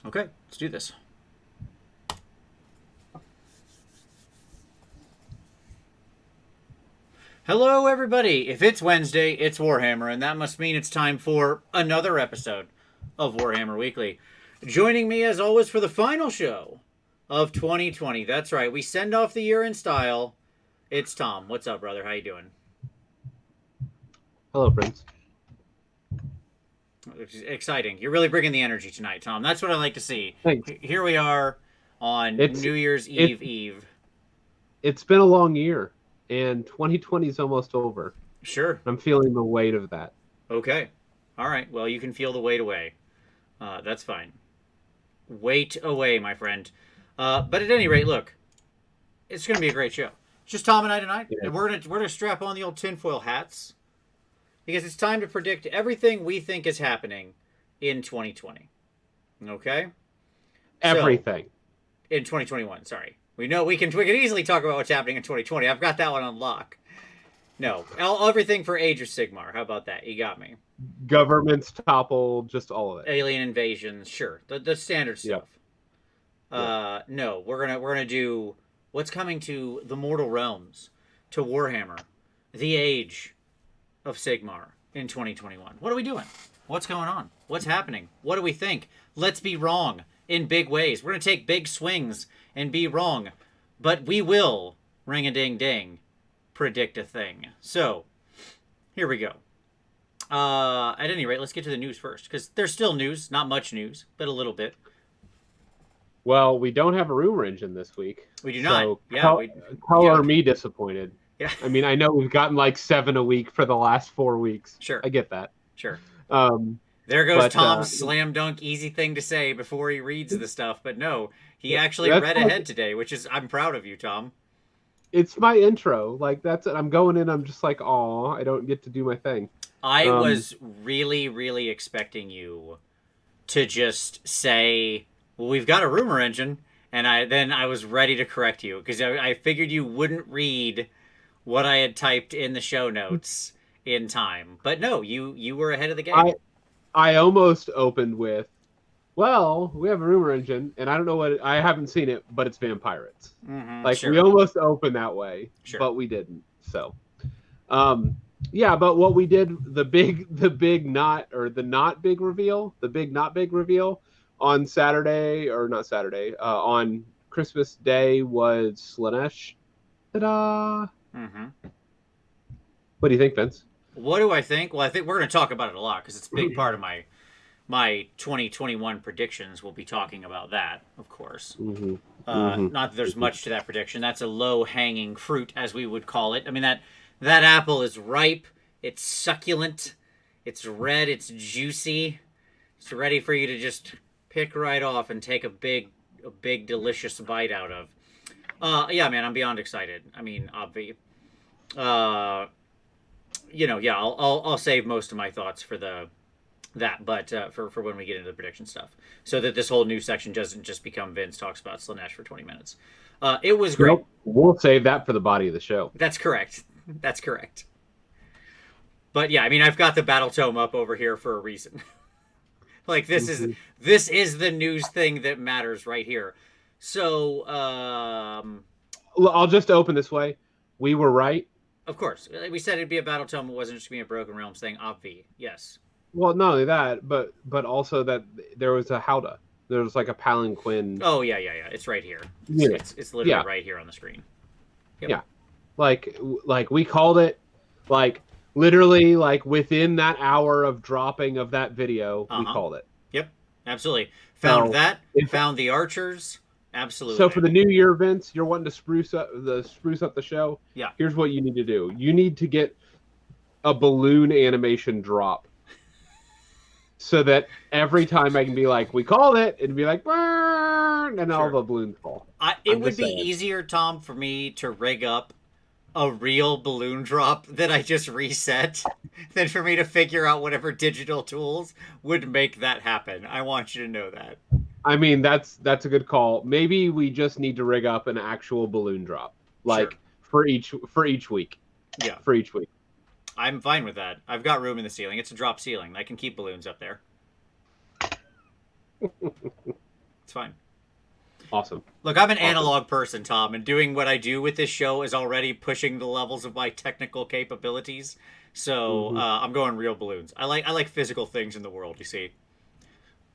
Okay, let's do this. Hello, everybody. If it's Wednesday, it's Warhammer, and that must mean it's time for another episode of Warhammer Weekly. Joining me, as always, for the final show of 2020. That's right, we send off the year in style. It's Tom. What's up, brother? How you doing? Hello, friends. Exciting. You're really bringing the energy tonight, Tom. That's what I like to see. Thanks. Here we are on It's New Year's it, Eve. it's been a long year, and 2020 is almost over. Sure. I'm feeling the weight of that. Okay. All right. Well, you can feel the weight away. That's fine. Wait away, my friend. But at any rate, look, it's going to be a great show. It's just Tom and I tonight, Yeah. and we're gonna strap on the old tinfoil hats because it's time to predict everything we think is happening in 2020. Okay. Everything. So, in 2021. Sorry. We know we can easily talk about what's happening in 2020. I've got that one on lock. No, everything for Age of Sigmar. How about that? You got me. Governments topple, just all of it. Alien invasions, sure, the standard stuff. No, we're gonna do what's coming to the Mortal Realms, to Warhammer, the Age of Sigmar in 2021. What are we doing? What's going on? What's happening? What do we think? Let's be wrong in big ways. We're gonna take big swings and be wrong, but we will ring a ding ding predict a thing. So here we go. At any rate, let's get to the news first, because there's still news, not much news, but a little bit. Well, we don't have a rumor engine this week. We do not. So Yeah. color me disappointed. Yeah. I mean, I know we've gotten like 7 a week for the last 4 weeks. Sure. I get that. Sure. Um, There goes but, Tom's slam dunk easy thing to say before he reads the stuff, but no, he actually That's read like- ahead today, which is, I'm proud of you, Tom. It's my intro. Like, that's it. I'm going in. I'm just like, aw, I don't get to do my thing. I was really, really expecting you to just say, well, we've got a rumor engine, and I was ready to correct you, because I figured you wouldn't read what I had typed in the show notes in time. But no, you were ahead of the game. I almost opened with, well, we have a rumor engine, and I don't know what, I haven't seen it, but it's vampirates. Like, sure. we almost opened that way, Sure. but we didn't. So, yeah, but what we did, the not big reveal on Saturday, or not Saturday, on Christmas Day was Slanesh. Ta-da! What do you think, Vince? What do I think? Well, I think we're going to talk about it a lot, because it's a big part of my 2021 predictions. We'll be talking about that, of course. Not that there's much to that prediction. That's a low-hanging fruit, as we would call it. I mean, that apple is ripe. It's succulent. It's red. It's juicy. It's ready for you to just pick right off and take a big, delicious bite out of. Yeah, man, I'm beyond excited. I mean, I'll save most of my thoughts for for when we get into the prediction stuff, so that this whole new section doesn't just become Vince talks about Slanesh for 20 minutes. It was great. Nope. We'll save that for the body of the show. That's correct. But yeah, I mean, I've got the battle tome up over here for a reason. Like, this is the news thing that matters right here. So, I'll just open this way. We were right. Of course, we said it'd be a battle tome. It wasn't just gonna be a Broken Realms thing. Obvi, yes. Well, not only that, but also that there was a Howdah. There was like a palanquin. Oh yeah. It's right here. Yeah. It's literally right here on the screen. Yep. Yeah. Like we called it, like literally like within that hour of dropping of that video, we called it. Yep, absolutely. Found So, found the archers. Absolutely. So for the new year, Vince, you're wanting to spruce up the show. Yeah. Here's what you need to do. You need to get a balloon animation drop, so that every time I can be like, "We called it," it'd be like, "Burn," and all the balloons fall. It would be easier, Tom, for me to rig up a real balloon drop that I just reset than for me to figure out whatever digital tools would make that happen. I want you to know that. I mean, that's a good call. Maybe we just need to rig up an actual balloon drop, like for each week. Yeah, for each week. I'm fine with that. I've got room in the ceiling. It's a drop ceiling. I can keep balloons up there. It's fine. Awesome. Look, I'm an analog person, Tom, and doing what I do with this show is already pushing the levels of my technical capabilities. So I'm going real balloons. I like physical things in the world. You see,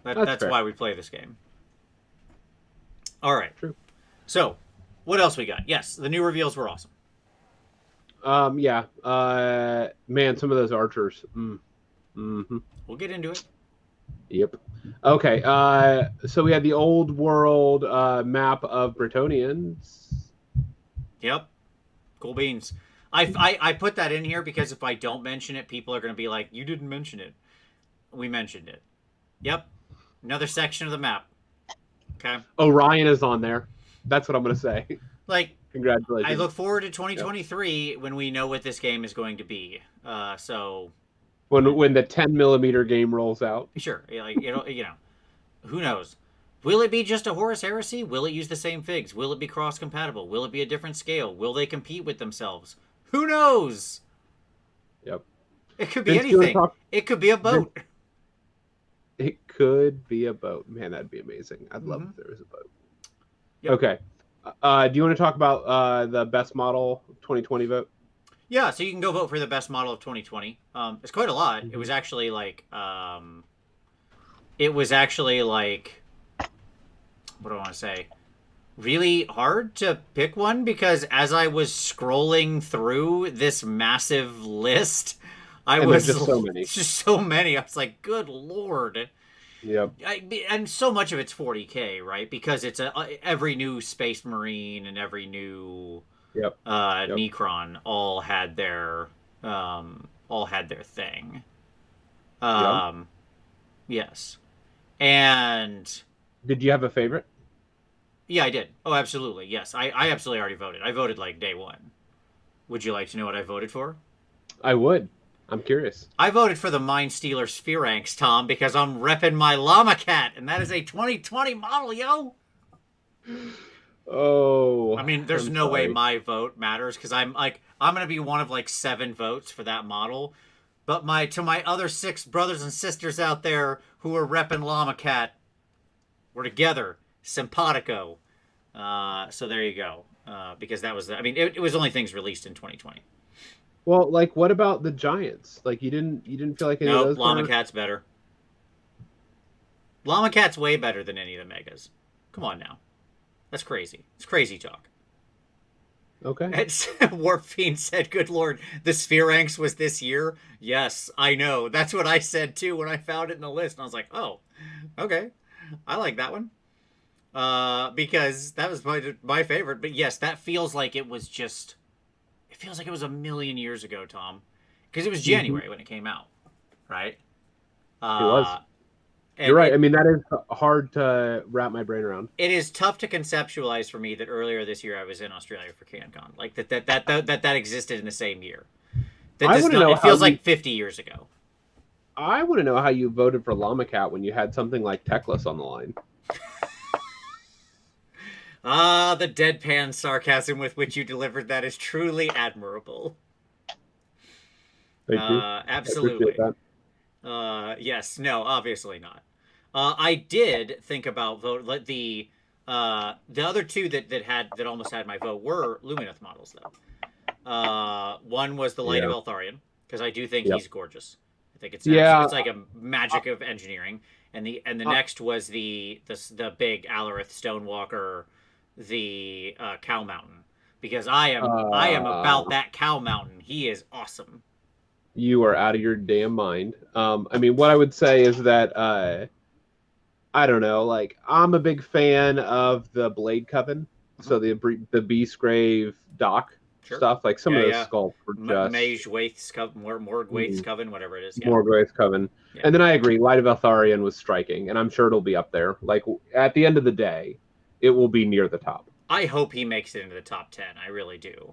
that's why we play this game. All right. True. So, what else we got? Yes, the new reveals were awesome. Yeah. Man, some of those archers. Mm-hmm. We'll get into it. Yep. Okay. So we had the old world map of Bretonians. Yep. Cool beans. I put that in here because if I don't mention it, people are going to be like, "You didn't mention it." We mentioned it. Yep. Another section of the map. Okay. Orion is on there. That's what I'm going to say. Like, congratulations. I look forward to 2023 when we know what this game is going to be. So when the 10mm game rolls out. Sure. Like, who knows? Will it be just a Horus Heresy? Will it use the same figs? Will it be cross-compatible? Will it be a different scale? Will they compete with themselves? Who knows? Yep. It could be anything. It could be a boat. It could be a boat. Man, that'd be amazing. I'd love if there was a boat. Yep. Okay. Do you want to talk about the best model 2020 vote? Yeah, so you can go vote for the best model of 2020. It's quite a lot. It was actually like, what do I want to say? Really hard to pick one because as I was scrolling through this massive list, just so many. Just so many. I was like, good Lord. Yep. And so much of it's 40K, right? Because it's every new Space Marine and every new Necron all had their thing. Yes. And did you have a favorite? Yeah, I did. Oh, absolutely. Yes. I absolutely already voted. I voted like day one. Would you like to know what I voted for? I would. I'm curious. I voted for the Mind Stealer Spheranx, Tom, because I'm repping my Llama Cat, and that is a 2020 model, yo! Oh. I mean, there's no way my vote matters, because I'm going to be one of like 7 votes for that model. But to my other 6 brothers and sisters out there who are repping Llama Cat, we're together. Simpatico. So there you go. Because that was, it was only things released in 2020. Well, like, what about the Giants? Like, you didn't feel like any of those? Llama Cat's better. Llama Cat's way better than any of the megas. Come on now. That's crazy. It's crazy talk. Okay. Warp Fiend said, good Lord, the Spheranx was this year? Yes, I know. That's what I said, too, when I found it in the list. And I was like, oh, okay. I like that one. Because that was my favorite. But yes, that feels like it was just... It feels like it was a million years ago, Tom. Because it was January when it came out, right? It was. You're right. I mean, that is hard to wrap my brain around. It is tough to conceptualize for me that earlier this year I was in Australia for CanCon. Like, that existed in the same year. It feels like 50 years ago. I want to know how you voted for Llama Cat when you had something like Teclis on the line. The deadpan sarcasm with which you delivered that is truly admirable. Thank you. Absolutely. Yes. No, obviously not. I did think about the other 2 that almost had my vote were Lumineth models though. One was the Light of Eltharion because I do think he's gorgeous. I think it's like a magic of engineering, and the next was the big Alarith Stonewalker. The Cow Mountain, because I am about that Cow Mountain. He is awesome. You are out of your damn mind. I mean, what I would say is that I don't know. Like, I'm a big fan of the Blade Coven, so the Beastgrave Doc stuff. Like some of those sculpts were just Mage Waith's Coven, Morg Waith's Coven, whatever it is. Yeah. Morg Waith's Coven, and then I agree. Light of Eltharion was striking, and I'm sure it'll be up there. Like at the end of the day. It will be near the top. I hope he makes it into the top 10. I really do.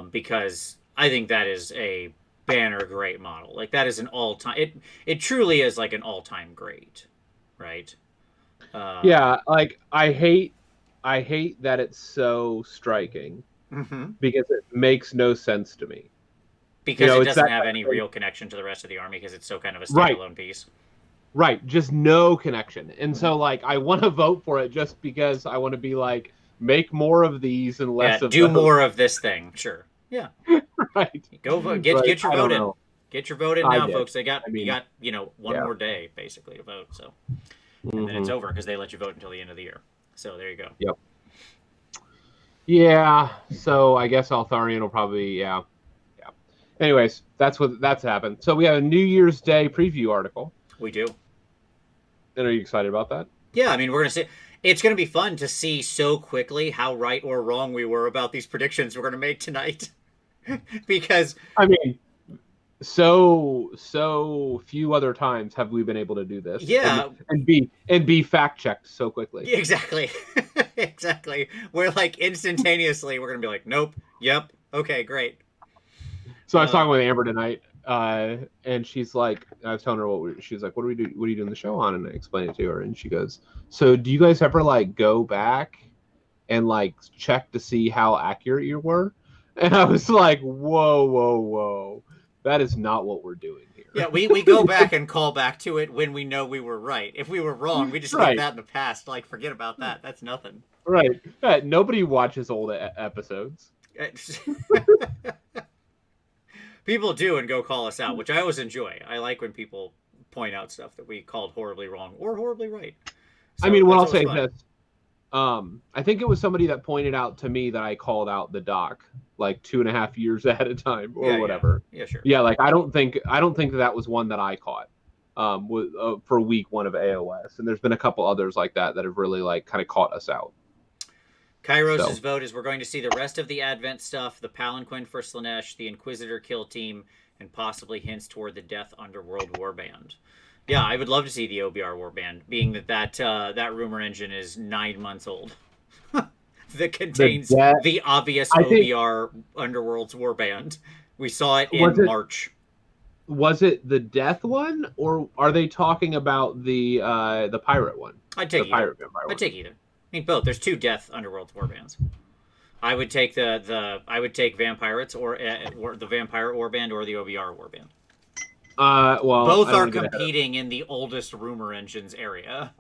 Because I think that is a banner great model. Like, that is an all-time... It truly is like an all-time great. Right? Yeah, like, I hate that it's so striking. Because it makes no sense to me. Because it doesn't have any real connection to the rest of the army because it's so kind of a standalone piece. Right, just no connection. And so like I want to vote for it just because I want to be like make more of these and Yeah, less of do those. more of this thing. Sure. Yeah. Right. Go vote. Right. Get your I vote don't in. know. Get your vote in I now, did. folks. They got I you mean, got one yeah. more day basically to vote. So, and then it's Hmm. over because they let you vote until the end of the year. So there you go. Yep. Yeah. So I guess Altharian will probably yeah. Yeah. Anyways, that's happened. So we have a New Year's Day preview article. We do. And are you excited about that? Yeah, I mean, we're gonna see. It's gonna be fun to see so quickly how right or wrong we were about these predictions we're gonna make tonight. Because I mean, so few other times have we been able to do this yeah, and be fact checked so quickly. exactly, exactly. We're like instantaneously, we're gonna be like, nope, yep, okay, great. So I was talking with Amber tonight, and she's like, I was telling her she's like, what are we do? What are you doing the show on? And I explained it to her, and she goes, so do you guys ever like go back and like check to see how accurate you were? And I was like, whoa, that is not what we're doing here. Yeah, we go back and call back to it when we know we were right. If we were wrong, we just leave Right. that in the past. Like, forget about that. That's nothing. Right. Nobody watches old episodes. People do and go call us out, which I always enjoy. I like when people point out stuff that we called horribly wrong or horribly right. So I mean, what I'll that's say always is this. I think it was somebody that pointed out to me that I called out the doc like 2.5 years ahead of time or Yeah, whatever. Yeah, sure. Yeah, like I don't think that was one that I caught for week 1 of AOS, and there's been a couple others like that have really like kind of caught us out. Kairos' vote is we're going to see the rest of the Advent stuff, the Palanquin for Slanesh, the Inquisitor kill team, and possibly hints toward the Death Underworld warband. Yeah, I would love to see the OBR warband, being that rumor engine is 9 months old. That contains the obvious OBR Underworld's warband. We saw it in March. Was it the Death one, or are they talking about the pirate one? I'd take either. I'd take either. I mean, both. There's 2 Death Underworld warbands. I would take I would take Vampirates or the Vampire warband or the OBR warband. Well, both are competing in the oldest rumor engines area.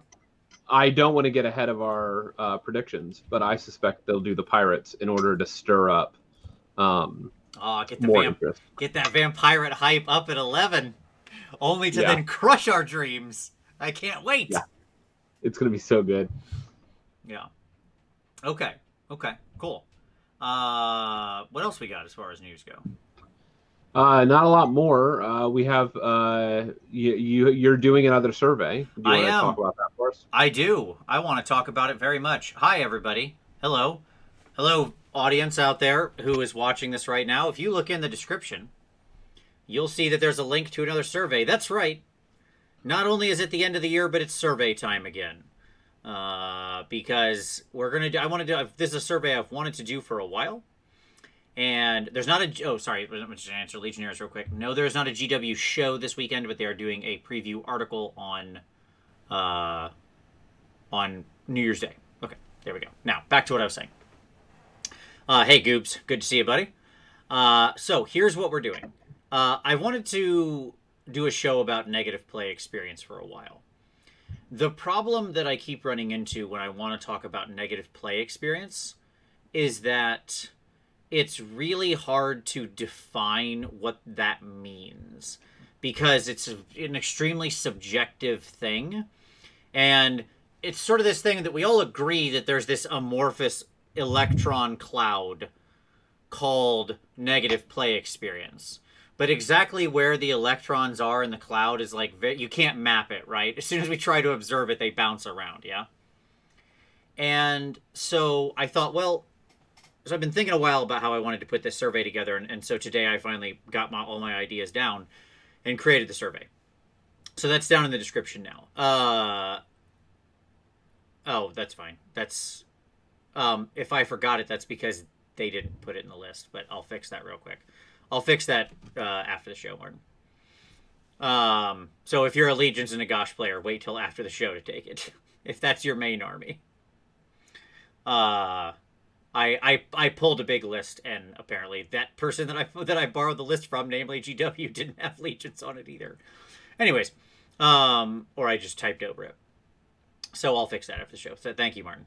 I don't want to get ahead of our predictions, but I suspect they'll do the Pirates in order to stir up more interest. Get that Vampirate hype up at 11, only to then crush our dreams. I can't wait. Yeah. It's going to be so good. Yeah. Okay, cool. What else we got as far as news go? Not a lot more. We have you're doing another survey. Do you want to talk about that for us? I do. I want to talk about it very much. Hi, everybody. Hello, audience out there who is watching this right now. If you look in the description, you'll see that there's a link to another survey. That's right. Not only is it the end of the year, but it's survey time again. Because we're gonna do. This is a survey I've wanted to do for a while. And there's not a... Oh, sorry. Let me just answer Legionnaires real quick. No, there's not a GW show this weekend, but they are doing a preview article on New Year's Day. Okay, there we go. Now, back to what I was saying. Hey, Goobs. Good to see you, buddy. So, here's what we're doing. I wanted to do a show about negative play experience for a while. The problem that I keep running into when I want to talk about negative play experience is that it's really hard to define what that means because it's an extremely subjective thing. And it's sort of this thing that we all agree that there's this amorphous electron cloud called negative play experience. But exactly where the electrons are in the cloud is like, you can't map it, right? As soon as we try to observe it, they bounce around, yeah? And so I thought, well, so I've been thinking a while about how I wanted to put this survey together, and so today I finally got all my ideas down and created the survey. So that's down in the description now. Oh, that's fine. That's if I forgot it, that's because they didn't put it in the list, but I'll fix that real quick. I'll fix that after the show, Martin. So if you're a Legions and a Gosh player, wait till after the show to take it. If that's your main army. I pulled a big list, and apparently that person that I borrowed the list from, namely GW, didn't have Legions on it either. Anyways, Or I just typed over it. So I'll fix that after the show. So thank you, Martin.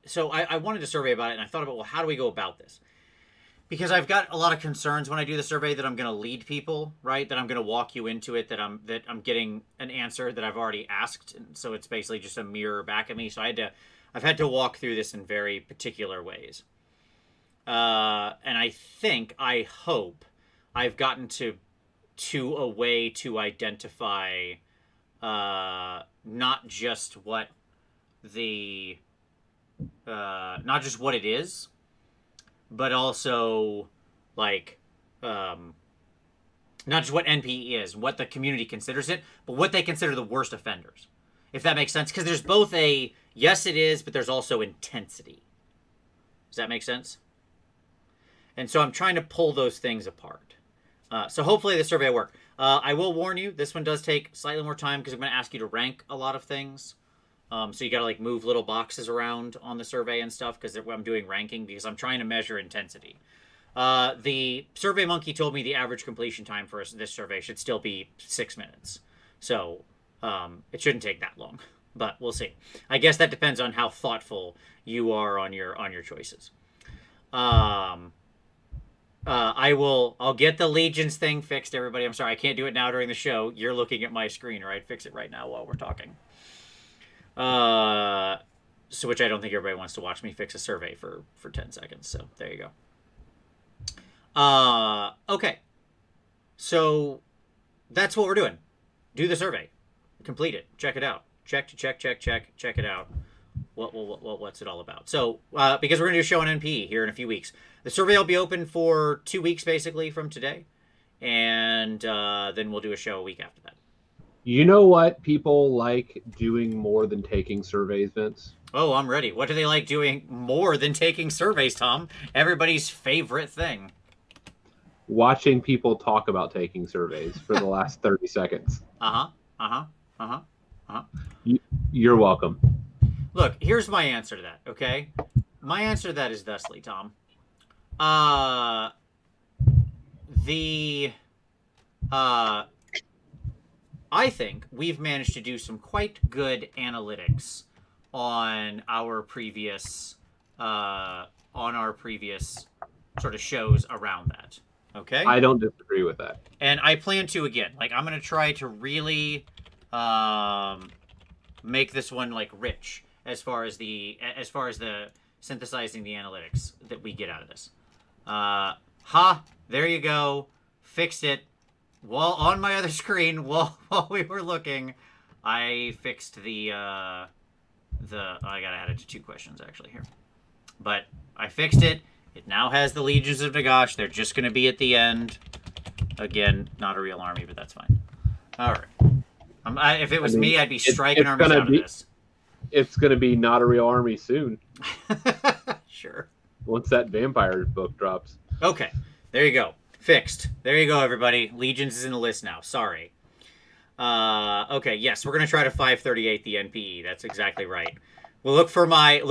So I wanted to survey about it, and I thought about, well, how do we go about this? Because I've got a lot of concerns when I do the survey that I'm going to lead people, right? That I'm going to walk you into it, that I'm getting an answer that I've already asked, and so it's basically just a mirror back at me. So I've had to walk through this in very particular ways. And I hope I've gotten to a way to identify not just what it is, but also like not just what NPE is, what the community considers it, but what they consider the worst offenders. If that makes sense, because there's both a yes it is, but there's also intensity. Does that make sense? And so I'm trying to pull those things apart. So hopefully the survey will work. I will warn you, this one does take slightly more time because I'm going to ask you to rank a lot of things. So you got to like move little boxes around on the survey and stuff because I'm doing ranking because I'm trying to measure intensity. The Survey Monkey told me the average completion time for this survey should still be 6 minutes. So it shouldn't take that long, but we'll see. I guess that depends on how thoughtful you are on your choices. I'll get the Legions thing fixed, everybody. I'm sorry, I can't do it now during the show. You're looking at my screen, or I'd fix it right now while we're talking. So which I don't think everybody wants to watch me fix a survey for 10 seconds. So there you go. Okay. So that's what we're doing. Do the survey. Complete it. Check it out. Check it out. What's it all about? So, because we're going to do a show on NPE here in a few weeks. The survey will be open for 2 weeks, basically, from today. And then we'll do a show a week after that. You know what people like doing more than taking surveys, Vince? Oh, I'm ready. What do they like doing more than taking surveys, Tom? Everybody's favorite thing. Watching people talk about taking surveys for the last 30 seconds. You're welcome. Look, here's my answer to that, okay? My answer to that is thusly, Tom. I think we've managed to do some quite good analytics on our previous sort of shows around that. Okay? I don't disagree with that. And I plan to again. Like, I'm going to try to really make this one like rich as far as the synthesizing the analytics that we get out of this. There you go. Fixed it. While on my other screen, while we were looking, I fixed I gotta add it to 2 questions actually here. But I fixed it. It now has the Legions of Nagash. They're just gonna be at the end. Again, not a real army, but that's fine. All right. If it was me, I'd be striking armies out of this. It's gonna be not a real army soon. Sure. Once that vampire book drops. Okay. There you go. Fixed. There you go, everybody. Legions is in the list now. Sorry. Okay, yes, we're gonna try to 538 the NPE. That's exactly right. We'll look for my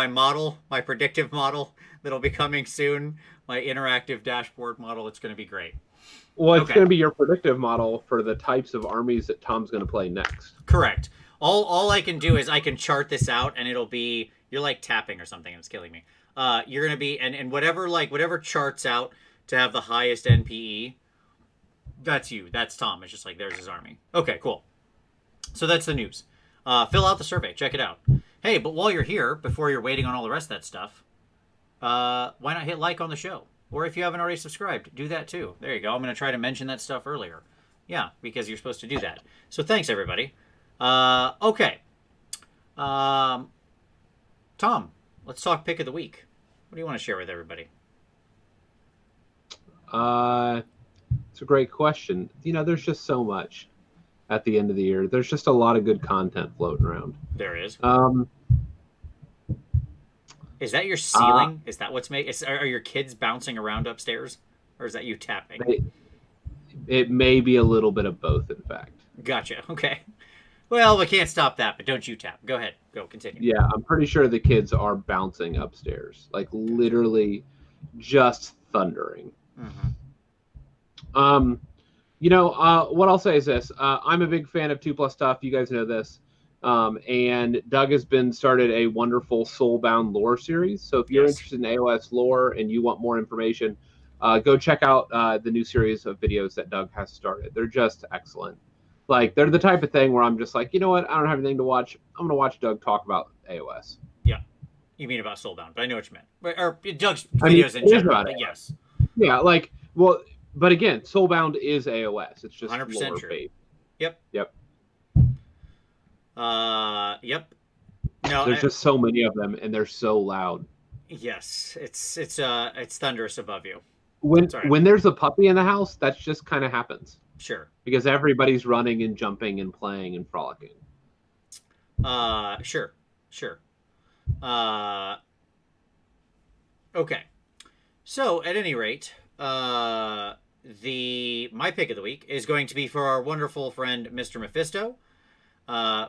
model, my predictive model that'll be coming soon. My interactive dashboard model. It's gonna be great. Well, it's gonna be your predictive model for the types of armies that Tom's gonna play next. Correct. All I can do is I can chart this out, and it'll be you're like tapping or something, and it's killing me. You're gonna be and whatever charts out to have the highest NPE. That's you. That's Tom. It's just like there's his army. Okay, cool. So that's the news. Fill out the survey. Check it out. Hey, but while you're here, before you're waiting on all the rest of that stuff, why not hit like on the show? Or if you haven't already subscribed, do that too. There you go. I'm gonna try to mention that stuff earlier. Yeah, because you're supposed to do that. So thanks everybody. Okay. Tom, let's talk pick of the week. What do you want to share with everybody? It's a great question. You know, there's just so much at the end of the year. There's just a lot of good content floating around. There is. Is that your ceiling? Is that what's making? Are your kids bouncing around upstairs, or is that you tapping? It may be a little bit of both, in fact. Gotcha. Okay. Well, we can't stop that, but don't you tap. Go ahead. Go, continue. Yeah, I'm pretty sure the kids are bouncing upstairs. Like, literally just thundering. Mm-hmm. What I'll say is this. I'm a big fan of 2+ stuff. You guys know this. And Doug has started a wonderful Soulbound lore series. So if you're interested in AOS lore and you want more information, go check out the new series of videos that Doug has started. They're just excellent. Like, they're the type of thing where I'm just like, you know what? I don't have anything to watch. I'm going to watch Doug talk about AOS. Yeah. You mean about Soulbound, but I know what you meant. Or Doug's videos in general, but yes. Yeah, but again, Soulbound is AOS. It's just 100% true. Based. Yep. Yep. Yep. No, there's just so many of them, and they're so loud. Yes, it's thunderous above you. When there's a puppy in the house, that just kind of happens. Sure. Because everybody's running and jumping and playing and frolicking. Sure. Okay. So at any rate, my pick of the week is going to be for our wonderful friend Mr. Mephisto,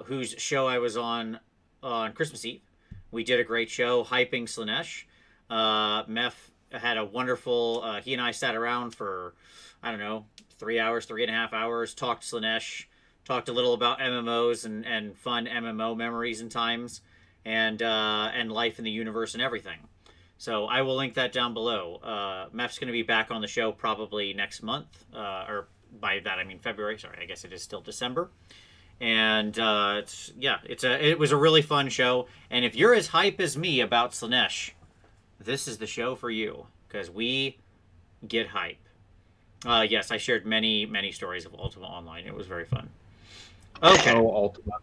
whose show I was on Christmas Eve. We did a great show hyping Slaanesh. Meph had a wonderful. He and I sat around for 3.5 hours, talked Slaanesh, talked a little about MMOs and fun MMO memories and times, and life in the universe and everything. So I will link that down below. Meph's going to be back on the show probably next month, or by that I mean February. Sorry, I guess it is still December. And it was a really fun show. And if you're as hype as me about Slaanesh, this is the show for you, because we get hype. Yes, I shared many, many stories of Ultima Online. It was very fun. Okay. Oh, Ultima.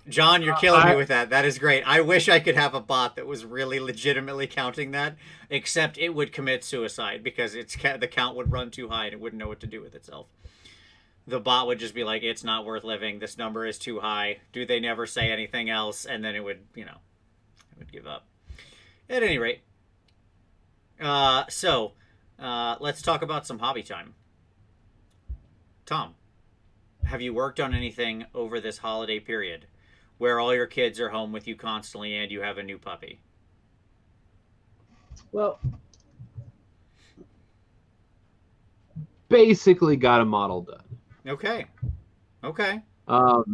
John, you're killing me with that. That is great. I wish I could have a bot that was really legitimately counting that, except it would commit suicide because the count would run too high and it wouldn't know what to do with itself. The bot would just be like, it's not worth living. This number is too high. Do they never say anything else? And then it would give up. At any rate, let's talk about some hobby time. Tom, have you worked on anything over this holiday period where all your kids are home with you constantly and you have a new puppy? Well, basically got a model done. Okay. All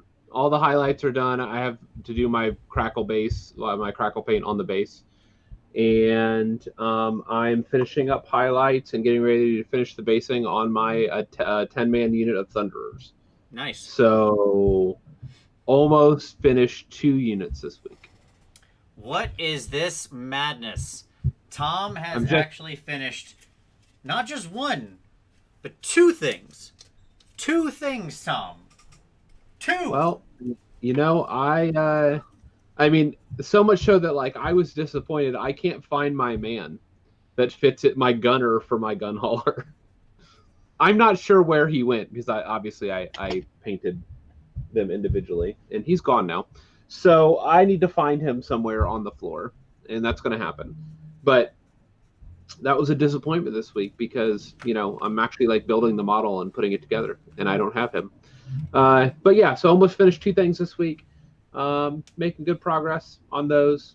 the highlights are done. I have to do my crackle paint on the base. And I'm finishing up highlights and getting ready to finish the basing on my 10-man unit of Thunderers. Nice. So almost finished 2 units this week. What is this madness? Tom has actually finished not just 1, but 2 things. 2 things, Tom. 2. Well, I mean, so much so that I was disappointed. I can't find my man that fits it, my gunner for my gun hauler. I'm not sure where he went because I painted them individually and he's gone now. So I need to find him somewhere on the floor, and that's going to happen. But that was a disappointment this week because, I'm actually building the model and putting it together and I don't have him. But yeah, so almost finished 2 things this week. Making good progress on those.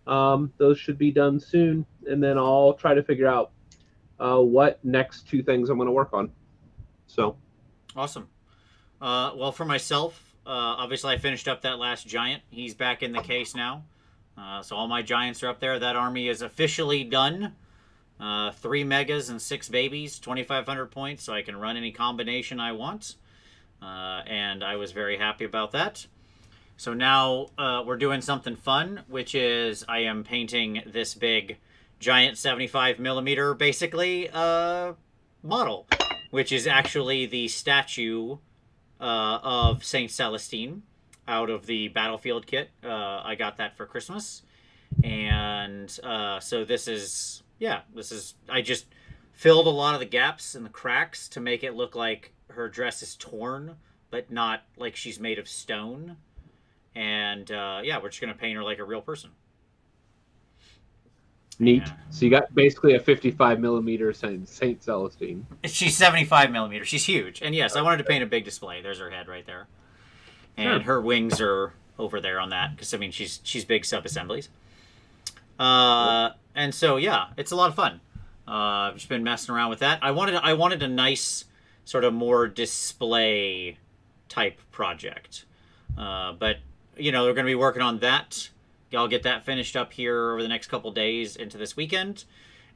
Those should be done soon, and then I'll try to figure out what next 2 things I'm going to work on. So awesome. Well, for myself, obviously I finished up that last giant. He's back in the case now. So all my giants are up there. That army is officially done. 3 megas and 6 babies, 2,500 points, so I can run any combination I want. And I was very happy about that. So now we're doing something fun, which is I am painting this big giant 75 millimeter basically model, which is actually the statue of Saint Celestine out of the Battlefield kit. I got that for Christmas. And so this is I just filled a lot of the gaps and the cracks to make it look like her dress is torn, but not like she's made of stone. And we're just going to paint her like a real person. Neat. Yeah. So you got basically a 55 millimeter Saint Celestine. She's 75 millimeters. She's huge. And yes, I wanted to paint a big display. There's her head right there. And her wings are over there on that. Because, she's big sub-assemblies. And so yeah, it's a lot of fun. I've just been messing around with that. I wanted a nice sort of more display type project, but they're going to be working on that. I'll get that finished up here over the next couple days into this weekend.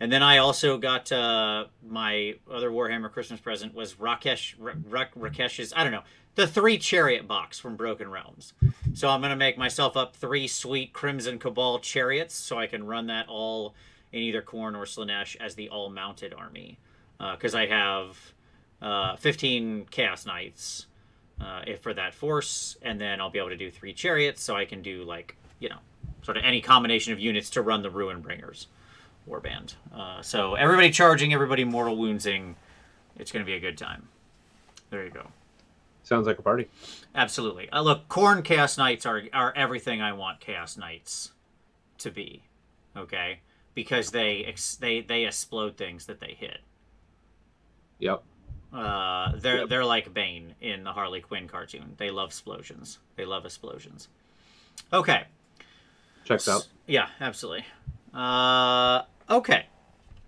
And then I also got my other Warhammer Christmas present was Rakesh's, I don't know, the 3 chariot box from Broken Realms. So I'm going to make myself up 3 sweet Crimson Cabal chariots so I can run that all in either Khorne or Slaanesh as the all-mounted army. Because I have 15 Chaos Knights for that force, and then I'll be able to do 3 chariots so I can do, sort of any combination of units to run the Ruin Bringers warband. So everybody charging, everybody mortal woundsing. It's going to be a good time. There you go. Sounds like a party. Absolutely. Look, Khorne Chaos Knights are everything I want Chaos Knights to be. Okay? Because they explode things that they hit. Yep. They're like Bane in the Harley Quinn cartoon. They love explosions. Okay. Checks out. Yeah, absolutely. Okay.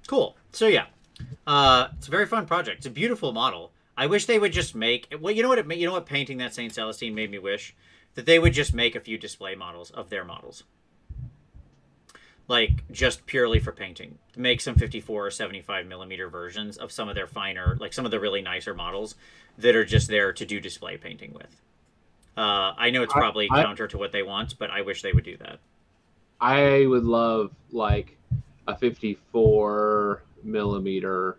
Cool. So yeah. It's a very fun project. It's a beautiful model. I wish they would just make... Well, you know what painting that St. Celestine made me wish? That they would just make a few display models of their models. Like, just purely for painting. Make some 54 or 75 millimeter versions of some of their finer... Like, some of the really nicer models that are just there to do display painting with. I know it's probably counter to what they want, but I wish they would do that. I would love, like, a 54 millimeter...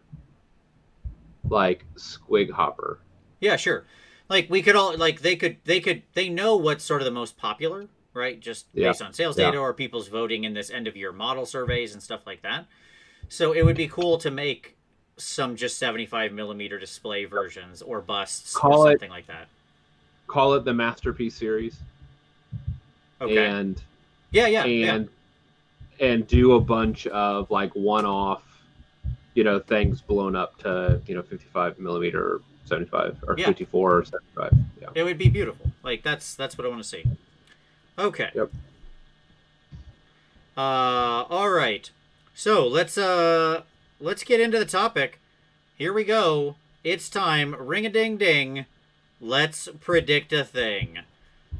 like squig hopper. Yeah, sure. Like we could all they know what's sort of the most popular, right? Just based on sales data or people's voting in this end of year model surveys and stuff like that. So it would be cool to make some just 75 millimeter display versions or busts or something like that. Call it the Masterpiece series. Okay. And do a bunch of like one-off things blown up to 55 millimeter or 75 or 54 or 75. Yeah, it would be beautiful. Like that's what I want to see. Okay. Yep. All right. So let's get into the topic. Here we go. It's time. Ring a ding ding. Let's predict a thing.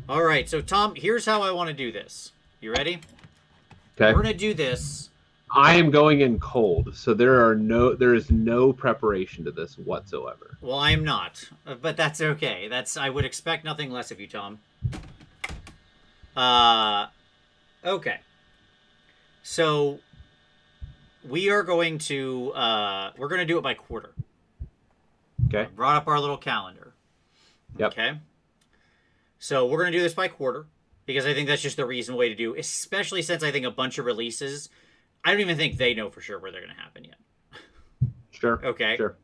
All right. So Tom, here's how I want to do this. You ready? Okay. We're gonna do this. I am going in cold, so there is no preparation to this whatsoever. Well, I am not, but that's okay. I would expect nothing less of you, Tom. Okay. So we are going to do it by quarter. Okay. I brought up our little calendar. Yep. Okay. So we're gonna do this by quarter because I think that's just the reasonable way to do, especially since I think a bunch of releases. I don't even think they know for sure where they're going to happen yet. Sure. Okay. Sure.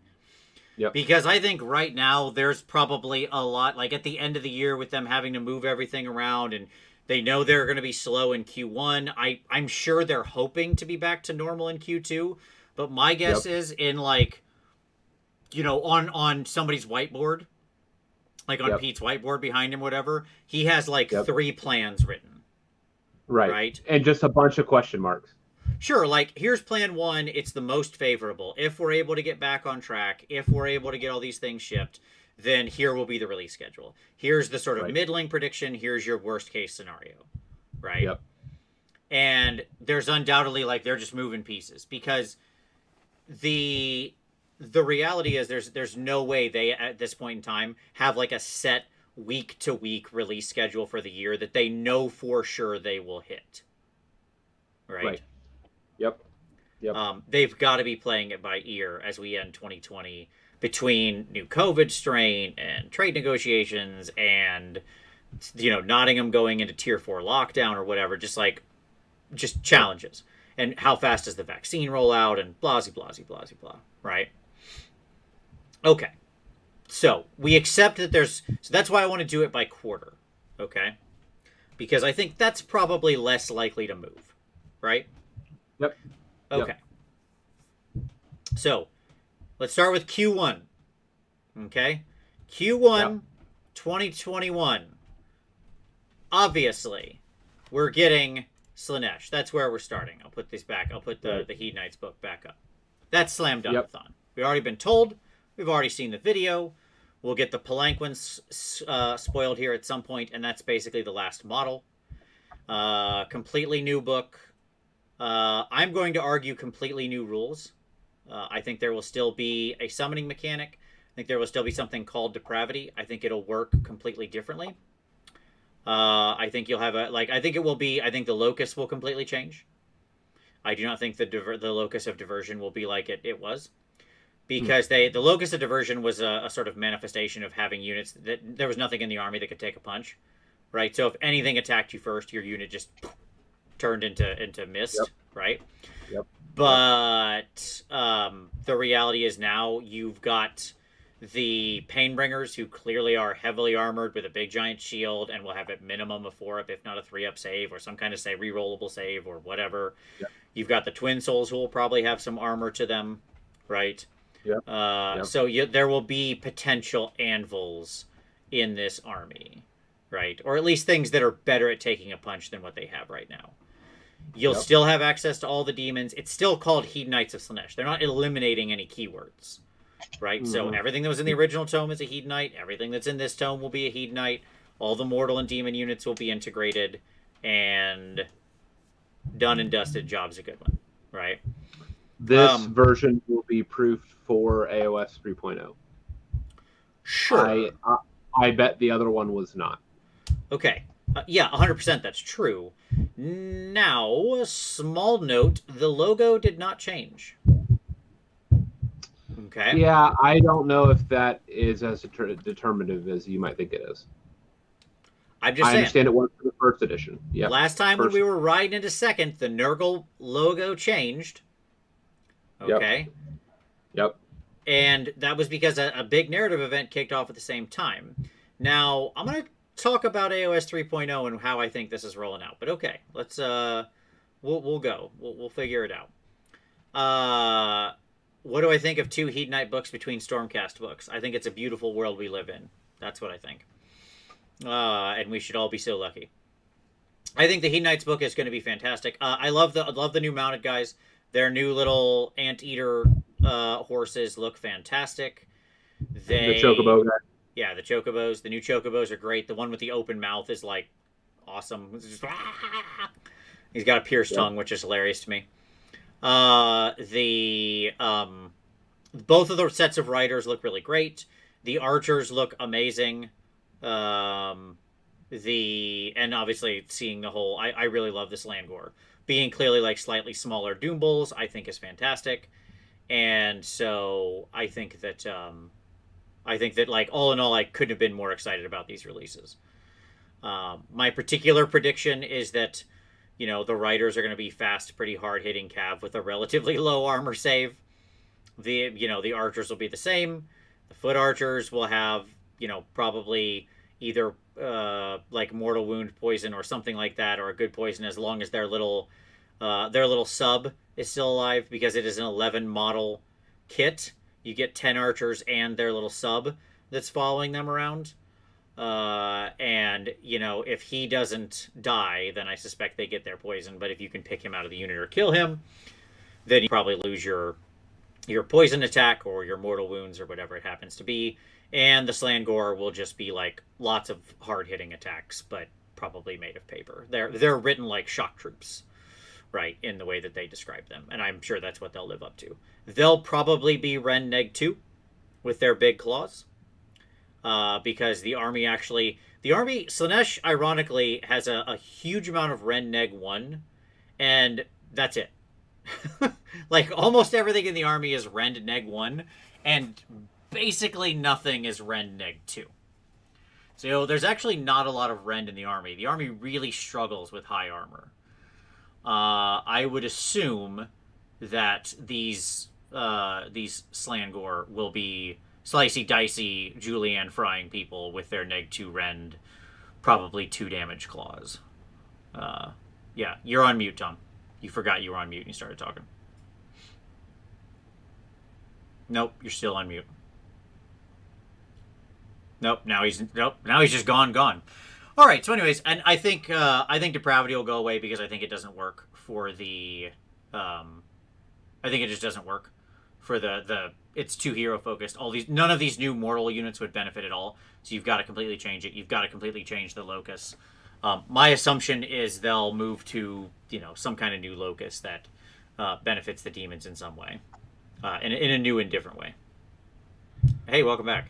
Yep. Because I think right now there's probably a lot, like at the end of the year with them having to move everything around and they know they're going to be slow in Q1. I'm sure they're hoping to be back to normal in Q2. But my guess is in like, on somebody's whiteboard, like on Pete's whiteboard behind him, whatever, he has like 3 plans written. Right. And just a bunch of question marks. Sure, like, here's plan 1. It's the most favorable. If we're able to get back on track, if we're able to get all these things shipped, then here will be the release schedule. Here's the sort of middling prediction. Here's your worst case scenario, right? Yep. And there's undoubtedly, like, they're just moving pieces. Because the reality is there's no way they, at this point in time, have, like, a set week-to-week release schedule for the year that they know for sure they will hit. Right? Yep. They've got to be playing it by ear as we end 2020 between new COVID strain and trade negotiations and, Nottingham going into tier 4 lockdown or whatever, just challenges. And how fast does the vaccine roll out and blah, blah, blah, blah, right? Okay. So we accept that so that's why I want to do it by quarter. Okay. Because I think that's probably less likely to move. Right? Yep. Okay. Yep. So, let's start with Q1. Okay? Q1 2021. Obviously, we're getting Slaanesh. That's where we're starting. I'll put this back. I'll put the Heat Knights book back up. That's slam dunk-a-thon. We've already been told. We've already seen the video. We'll get the palanquins spoiled here at some point, and that's basically the last model. Completely new book. I'm going to argue completely new rules. I think there will still be a summoning mechanic. I think there will still be something called depravity. I think it'll work completely differently. I think you'll have I think it will be, I think the locus will completely change. I do not think the locus of diversion will be like it was. Because the locus of diversion was a sort of manifestation of having units that there was nothing in the army that could take a punch, right? So if anything attacked you first, your unit just turned into mist, right? Yep. But the reality is now you've got the Painbringers, who clearly are heavily armored with a big giant shield and will have at minimum a 4-up, if not a 3-up save, or some kind of rerollable save or whatever. Yep. You've got the Twin Souls, who will probably have some armor to them, right? Yep. So there will be potential anvils in this army, right? Or at least things that are better at taking a punch than what they have right now. You'll still have access to all the demons. It's still called Heat Knights of Slaanesh. They're not eliminating any keywords, right? So everything that was in the original tome is a Heat Knight. Everything that's in this tome will be a Heat Knight. All the mortal and demon units will be integrated, and done and dusted. Job's a good one, right? This version will be proofed for AOS 3.0. Sure. I bet the other one was not. Okay. Yeah, 100% that's true. Now, a small note, the logo did not change. Okay. Yeah, I don't know if that is as determinative as you might think it is. I'm just saying. I understand it was for the first edition. Yeah. Last time when we were riding into second, the Nurgle logo changed. Okay. Yep. And that was because a big narrative event kicked off at the same time. Now, I'm going to talk about AOS 3.0 and how I think this is rolling out. But okay, let's we'll go. We'll figure it out. What do I think of 2 Heat Knight books between Stormcast books? I think it's a beautiful world we live in. That's what I think. And we should all be so lucky. I think the Heat Knights book is going to be fantastic. I love the new mounted guys. Their new little anteater horses look fantastic. The chocobo guy. Yeah, the chocobos. The new chocobos are great. The one with the open mouth is like awesome. Just, he's got a pierced tongue, which is hilarious to me. Both of the sets of riders look really great. The archers look amazing. And obviously seeing the whole, I really love this Landgore. Being clearly like slightly smaller Doom Bulls, I think is fantastic. And so I think that like all in all, I couldn't have been more excited about these releases. My particular prediction is that, the riders are going to be fast, pretty hard hitting cav with a relatively low armor save. The archers will be the same. The foot archers will have, probably either like mortal wound poison or something like that, or a good poison, as long as their little sub is still alive, because it is an 11 model kit. You get 10 archers and their little sub that's following them around. And if he doesn't die, then I suspect they get their poison. But if you can pick him out of the unit or kill him, then you probably lose your poison attack or your mortal wounds or whatever it happens to be. And the Slangor will just be like lots of hard-hitting attacks, but probably made of paper. They're written like shock troops, right, in the way that they describe them. And I'm sure that's what they'll live up to. They'll probably be Ren Neg 2 with their big claws. Because the army, Slaanesh, ironically, has a huge amount of Ren Neg 1, and that's it. Like, almost everything in the army is Ren Neg 1, and basically nothing is Ren Neg 2. So there's actually not a lot of Rend in the army. The army really struggles with high armor. I would assume that these Slangor will be slicey dicey julienne frying people with their neg 2 rend, probably 2 damage claws. Yeah, you're on mute, Tom. You forgot you were on mute and you started talking. Nope, you're still on mute. Nope, now he's just gone. All right. So, anyways, and I think depravity will go away because I think it doesn't work for the. I think it just doesn't work for the. It's too hero focused. None of these new mortal units would benefit at all. So you've got to completely change it. You've got to completely change the locus. My assumption is they'll move to some kind of new locus that benefits the demons in some way, in a new and different way. Hey, welcome back.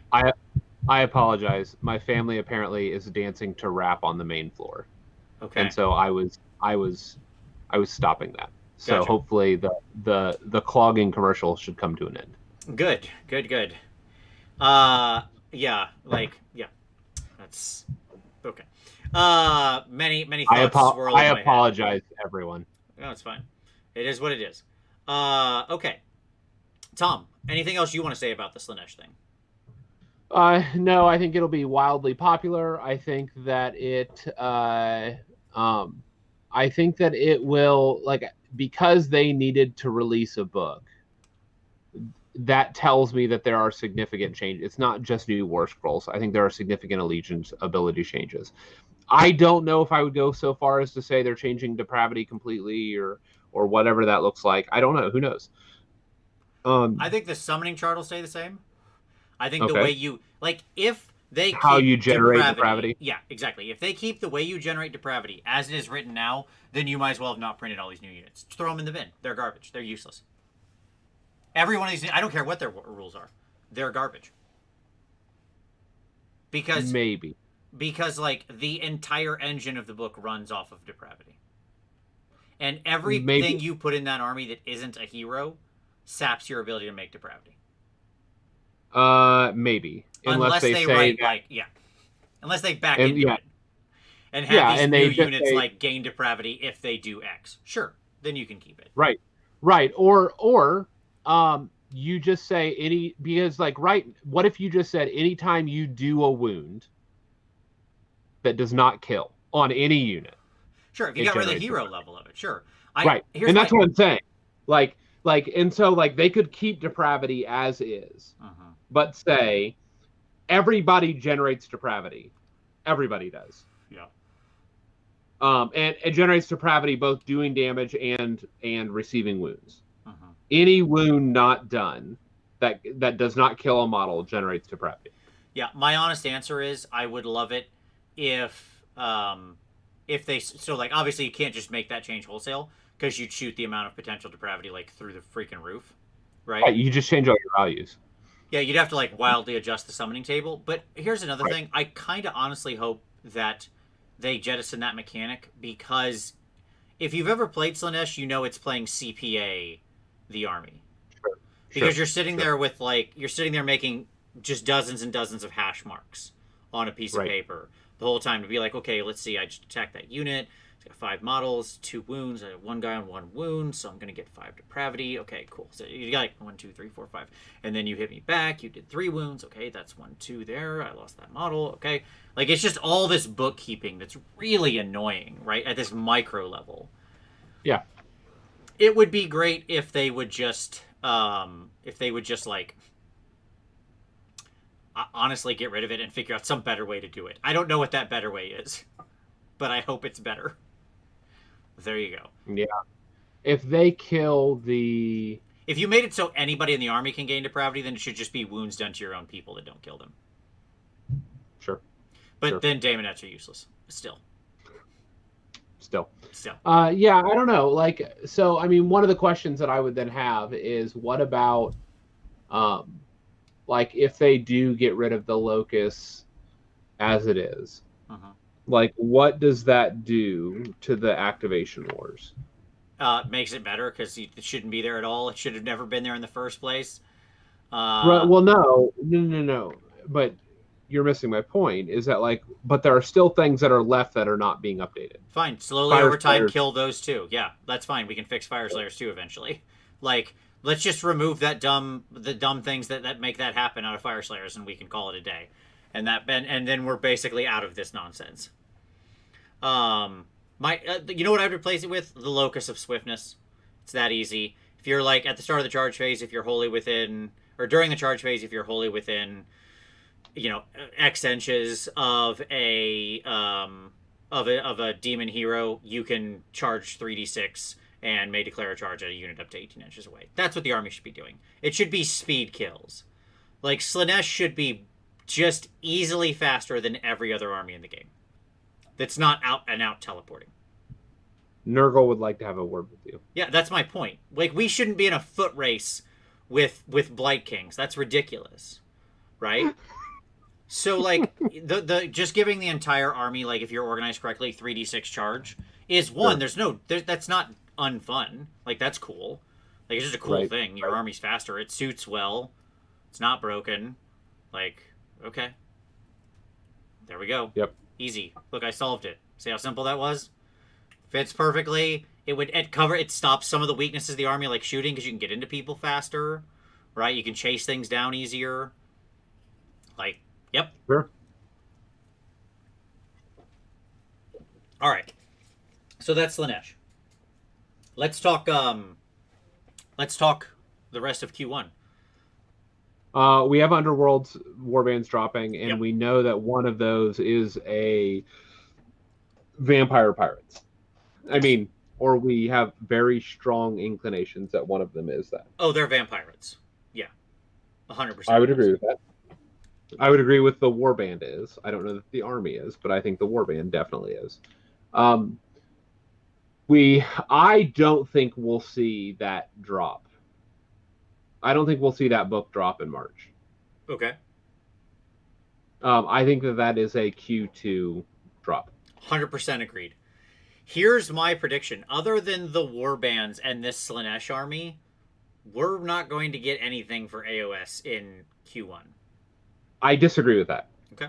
I apologize. My family apparently is dancing to rap on the main floor. Okay. And so I was stopping that. So Gotcha. hopefully the clogging commercial should come to an end. Good. That's okay. Many thoughts swirl in my head. I apologize, everyone. No, it's fine. It is what it is. Okay. Tom, anything else you want to say about the Slaanesh thing? No, I think it'll be wildly popular. I think that it will, like, because they needed to release a book, that tells me that there are significant changes. It's not just new War Scrolls. I think there are significant Allegiance ability changes. I don't know if I would go so far as to say they're changing depravity completely or whatever that looks like. I don't know. Who knows? I think the summoning chart will stay the same. I think the way you if they how keep you generate depravity. Yeah, exactly. If they keep the way you generate depravity as it is written now, then you might as well have not printed all these new units. Just throw them in the bin. They're garbage. They're useless. Every one of these, I don't care what their rules are. They're garbage. Because the entire engine of the book runs off of depravity. And everything you put in that army that isn't a hero saps your ability to make depravity. Maybe. Unless they write that... Unless they back into it. And have these new units gain depravity if they do X. Sure. Then you can keep it. Right. Or you just say what if you just said anytime you do a wound that does not kill on any unit? Sure, if you got rid of the hero level of it, sure. Right. And that's what I'm saying. And so they could keep depravity as is, but say everybody generates depravity. Everybody does. Yeah. And it generates depravity both doing damage and receiving wounds. Any wound not done that does not kill a model generates depravity. Yeah, my honest answer is I would love it if they obviously you can't just make that change wholesale because you'd shoot the amount of potential depravity through the freaking roof, right? Right, you just change all your values. Yeah, you'd have to wildly adjust the summoning table. But here's another thing: I kind of honestly hope that they jettison that mechanic because if you've ever played Slaanesh, you know it's playing CPA the army. Because you're sitting there with you're sitting there making just dozens and dozens of hash marks on a piece of paper the whole time to be okay, let's see, I just attacked that unit. It's got 5 models, 2 wounds. I have 1 guy on 1 wound, so I'm gonna get 5 depravity. Okay, cool. So you got 1, 2, 3, 4, 5, and then you hit me back. You did 3 wounds. Okay, that's 1, 2 there. I lost that model. Okay, it's just all this bookkeeping that's really annoying, right? At this micro level. Yeah. It would be great if they would just honestly get rid of it and figure out some better way to do it. I don't know what that better way is, but I hope it's better. There you go. Yeah. If they kill the... If you made it so anybody in the army can gain depravity, then it should just be wounds done to your own people that don't kill them. Sure. But then daemonettes are useless. Still. Yeah, I don't know. One of the questions that I would then have is what about if they do get rid of the locus as it is, what does that do to the activation wars? Makes it better because it shouldn't be there at all. It should have never been there in the first place. Right, well, no. But you're missing my point, is that but there are still things that are left that are not being updated. Fine. Slowly over time, kill those too. Yeah, that's fine. We can fix Fire Slayers too eventually. Let's just remove the dumb things that make that happen out of Fire Slayers and we can call it a day. And then we're basically out of this nonsense. You know what I'd replace it with? The Locus of Swiftness. It's that easy. If you're at the start of the charge phase, if you're wholly within, or during the charge phase, if you're wholly within X inches of a demon hero, you can charge 3d6 and may declare a charge at a unit up to 18 inches away. That's what the army should be doing. It should be speed kills. Like, Slaanesh should be just easily faster than every other army in the game. That's not out and out teleporting. Nurgle would like to have a word with you. Yeah, that's my point. Like, we shouldn't be in a foot race with Blight Kings. That's ridiculous, right? So, like, the just giving the entire army, like, if you're organized correctly, 3d6 charge is one. Sure. That's not unfun. Like, that's cool. Like, it's just a cool thing. Your army's faster. It suits well. It's not broken. Like, okay. There we go. Yep. Easy. Look, I solved it. See how simple that was? Fits perfectly. It stops some of the weaknesses of the army, like shooting, because you can get into people faster, right? You can chase things down easier. Like, yep. Sure. All right. So that's Slaanesh. Let's talk the rest of Q1. We have Underworld's warbands dropping, and we know that one of those is a Vampire Pirates. I mean, or we have very strong inclinations that one of them is that. Oh, they're Vampirates. Yeah. 100%. I would agree with that. I would agree with the warband is. I don't know that the army is, but I think the warband definitely is. I don't think we'll see that drop. I don't think we'll see that book drop in March. Okay. I think that is a Q2 drop. 100% agreed. Here's my prediction. Other than the warbands and this Slaanesh army, we're not going to get anything for AOS in Q1. I disagree with that. Okay.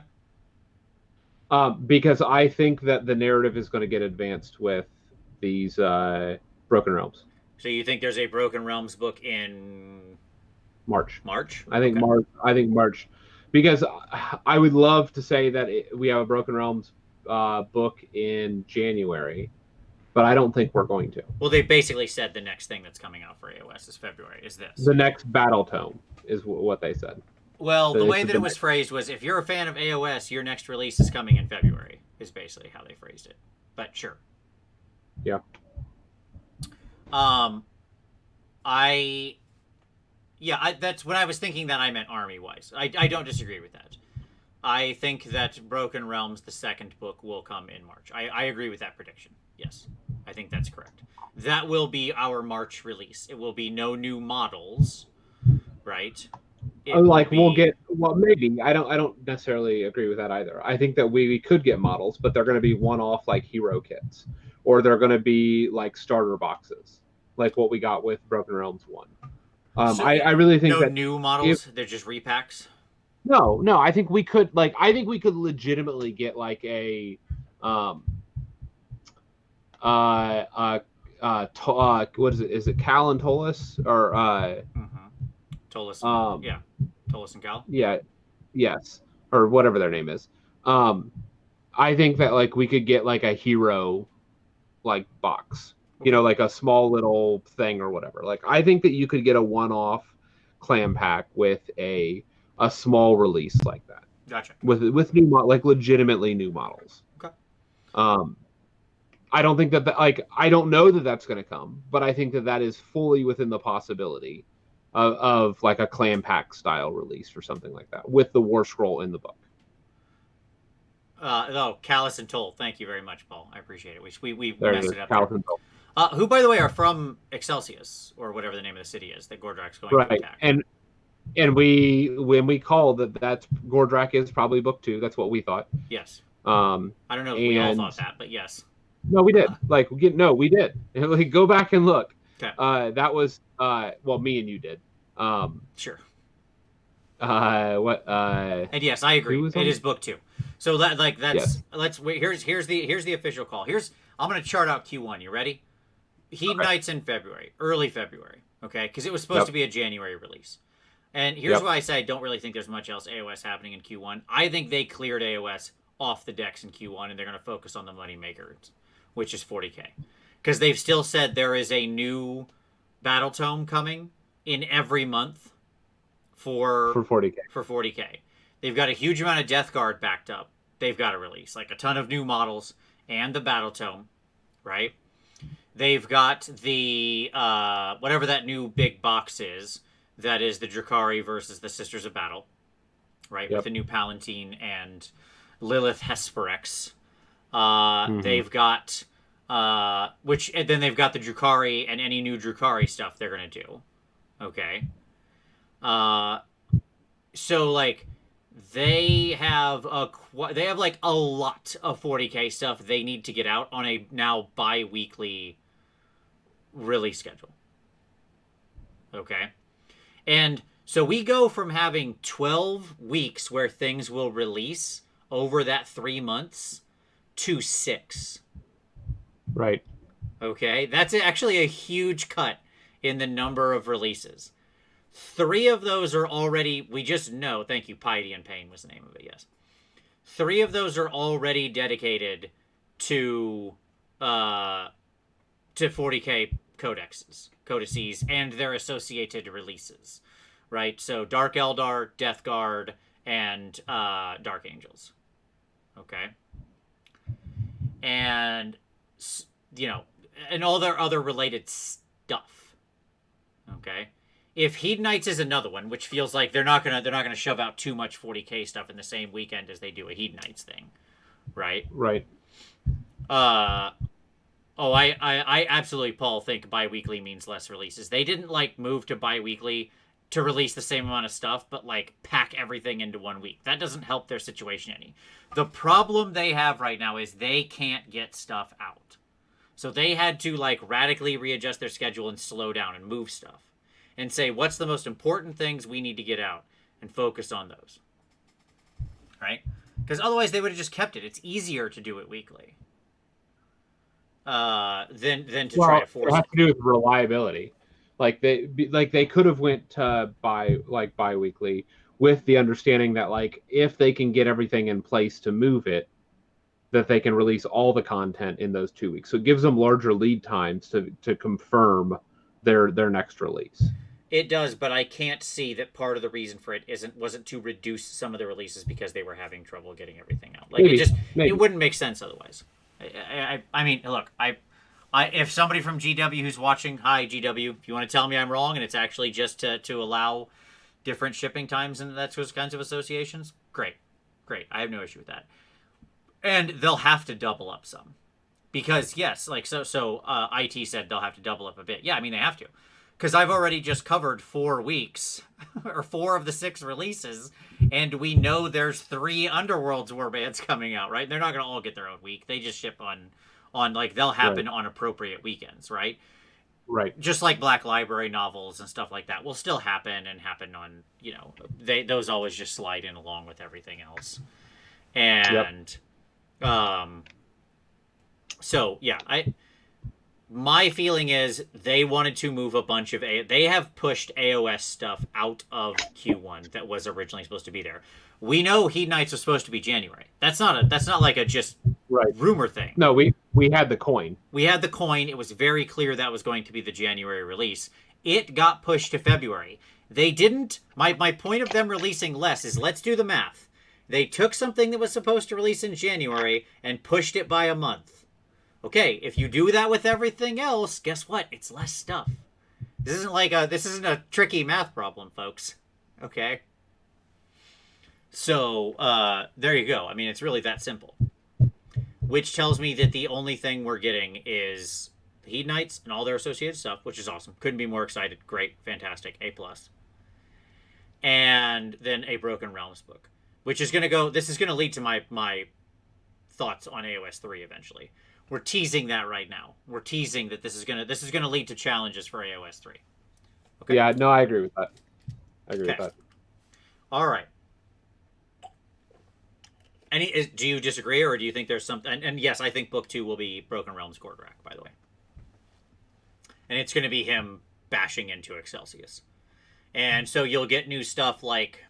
Because I think that the narrative is going to get advanced with these Broken Realms. So you think there's a Broken Realms book in March? I think March. Because I would love to say that we have a Broken Realms book in January, but I don't think we're going to. Well, they basically said the next thing that's coming out for AOS is February. Is this the next battle tome? Is what they said. Well, the way that it was phrased was, if you're a fan of AOS, your next release is coming in February. Is basically how they phrased it. But sure. Yeah. That's when I was thinking that I meant army-wise. I don't disagree with that. I think that Broken Realms, the second book, will come in March. I agree with that prediction. Yes, I think that's correct. That will be our March release. It will be no new models, right? We'll get maybe. I don't necessarily agree with that either. I think that we could get models, but they're going to be one-off like hero kits, or they're going to be like starter boxes, like what we got with Broken Realms 1. I really think that new models. They're just repacks. No. I think we could legitimately get like a what is it? Is it Cal and Tolis or Tolis? Tolis and Cal. Yeah, yes, or whatever their name is. I think that like we could get like a hero like box. Like a small little thing or whatever. Like, I think that you could get a one-off clan pack with a small release like that. Gotcha. With new legitimately new models. Okay. I don't think that I don't know that that's going to come, but I think that is fully within the possibility of like a clan pack style release or something like that with the War Scroll in the book. Callus and Toll. Thank you very much, Paul. I appreciate it. We messed it up. Callus and Toll. Who, by the way, are from Excelsius, or whatever the name of the city is that Gordrak's going to attack. And when we call that's Gordrak is probably book 2. That's what we thought. Yes. I don't know if we all thought that, but yes. No, we did. We did. Like, go back and look. Okay. That was me and you did. Sure. And yes, I agree. It is book 2. So yes. Let's wait. Here's the official call. I'm going to chart out Q1. You ready? Heat Nights in February, early February. Okay, because it was supposed to be a January release. And here's why I say I don't really think there's much else AOS happening in Q1. I think they cleared AOS off the decks in Q1, and they're going to focus on the moneymaker, which is 40k. Because they've still said there is a new battle tome coming in every month for 40k. For 40k. They've got a huge amount of Death Guard backed up. They've got to release like a ton of new models and the Battle Tome, right? They've got the whatever that new big box is. That is the Drukhari versus the Sisters of Battle, right? Yep. With the new Palatine and Lilith Hesperex. Mm-hmm. They've got and then they've got the Drukhari and any new Drukhari stuff they're gonna do. Okay. So like they have like a lot of 40K stuff they need to get out on a now bi-weekly release schedule. Okay. And so we go from having 12 weeks where things will release over that 3 months to 6. Right. Okay. That's actually a huge cut in the number of releases. 3 of those are already, we just know, thank you, Piety and Pain was the name of it, yes. 3 of those are already dedicated to 40K codices and their associated releases, right? So Dark Eldar, Death Guard, and Dark Angels. Okay. And, you know, and all their other related stuff. Okay. If Hedonites is another one, which feels like they're not gonna shove out too much 40K stuff in the same weekend as they do a Hedonites thing, right? Right. I absolutely, Paul, think bi-weekly means less releases. They didn't like move to bi-weekly to release the same amount of stuff, but like pack everything into 1 week. That doesn't help their situation any. The problem they have right now is they can't get stuff out. So they had to like radically readjust their schedule and slow down and move stuff. And say, what's the most important things we need to get out? And focus on those. Right? Because otherwise they would have just kept it. It's easier to do it weekly. Than to try to force it. It has to do with reliability. Like they could have went to bi-weekly with the understanding that like if they can get everything in place to move it, that they can release all the content in those 2 weeks. So it gives them larger lead times to confirm their next release. It does, but I can't see that part of the reason for it wasn't to reduce some of the releases because they were having trouble getting everything out. Like maybe. It wouldn't make sense otherwise. I mean, look, if somebody from GW who's watching, hi GW, if you want to tell me I'm wrong and it's actually just to allow different shipping times and those kinds of associations, great, I have no issue with that. And they'll have to double up some. Because, yes, like, so IT said they'll have to double up a bit. Yeah, I mean, they have to. Because I've already just covered 4 weeks, or 4 of the 6 releases, and we know there's 3 Underworlds warbands coming out, right? They're not going to all get their own week. They just ship on like, they'll happen on appropriate weekends, right? Right. Just like Black Library novels and stuff like that will still happen on, you know, those always just slide in along with everything else. And, so, yeah, my feeling is they wanted to move a bunch of they have pushed AOS stuff out of Q1 that was originally supposed to be there. We know Hedonites was supposed to be January. That's not like a just rumor thing. No, we had the coin. We had the coin. It was very clear that was going to be the January release. It got pushed to February. They didn't. My point of them releasing less is, let's do the math. They took something that was supposed to release in January and pushed it by a month. Okay, if you do that with everything else, guess what? It's less stuff. This isn't a tricky math problem, folks. Okay? So, there you go. I mean, it's really that simple. Which tells me that the only thing we're getting is the Hedonites and all their associated stuff, which is awesome. Couldn't be more excited. Great. Fantastic. A+. And then a Broken Realms book. Which is going to go... This is going to lead to my thoughts on AOS 3 eventually. We're teasing that right now. We're teasing that this is gonna lead to challenges for AOS 3. Okay. Yeah, no, I agree with that. With that. All right. Do you disagree, or do you think there's something? And yes, I think book 2 will be Broken Realms Gordrak, by the way. And it's going to be him bashing into Excelsius. And so you'll get new stuff like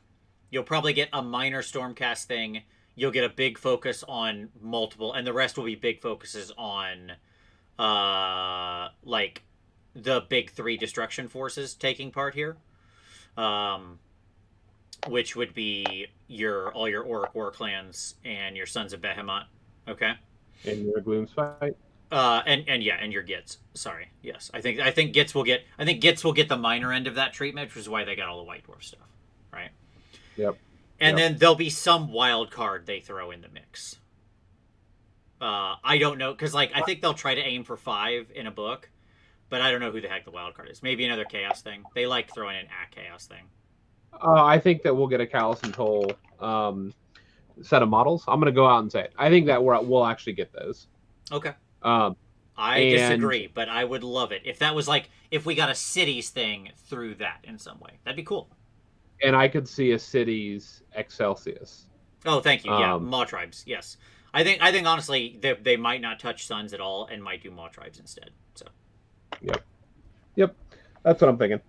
you'll probably get a minor Stormcast thing. You'll get a big focus on multiple, and the rest will be big focuses on, like, the big 3 destruction forces taking part here. which would be all your Orc war clans and your Sons of Behemoth. Okay. And your Gloom's fight. And your Gits. Sorry, yes, I think Gits will get the minor end of that treatment, which is why they got all the White Dwarf stuff, right? Yep. And then there'll be some wild card they throw in the mix. I don't know, because like I think they'll try to aim for 5 in a book, but I don't know who the heck the wild card is. Maybe another Chaos thing. They like throwing in a Chaos thing. I think that we'll get a Callous and Toll set of models. I'm going to go out and say it. I think that we'll actually get those. Okay. I disagree, but I would love it if that was like if we got a cities thing through that in some way. That'd be cool. And I could see a cities Excelsius. Oh, thank you. Yeah, Maw Tribes. Yes, I think honestly they might not touch Suns at all and might do Maw Tribes instead. So. Yep. That's what I'm thinking.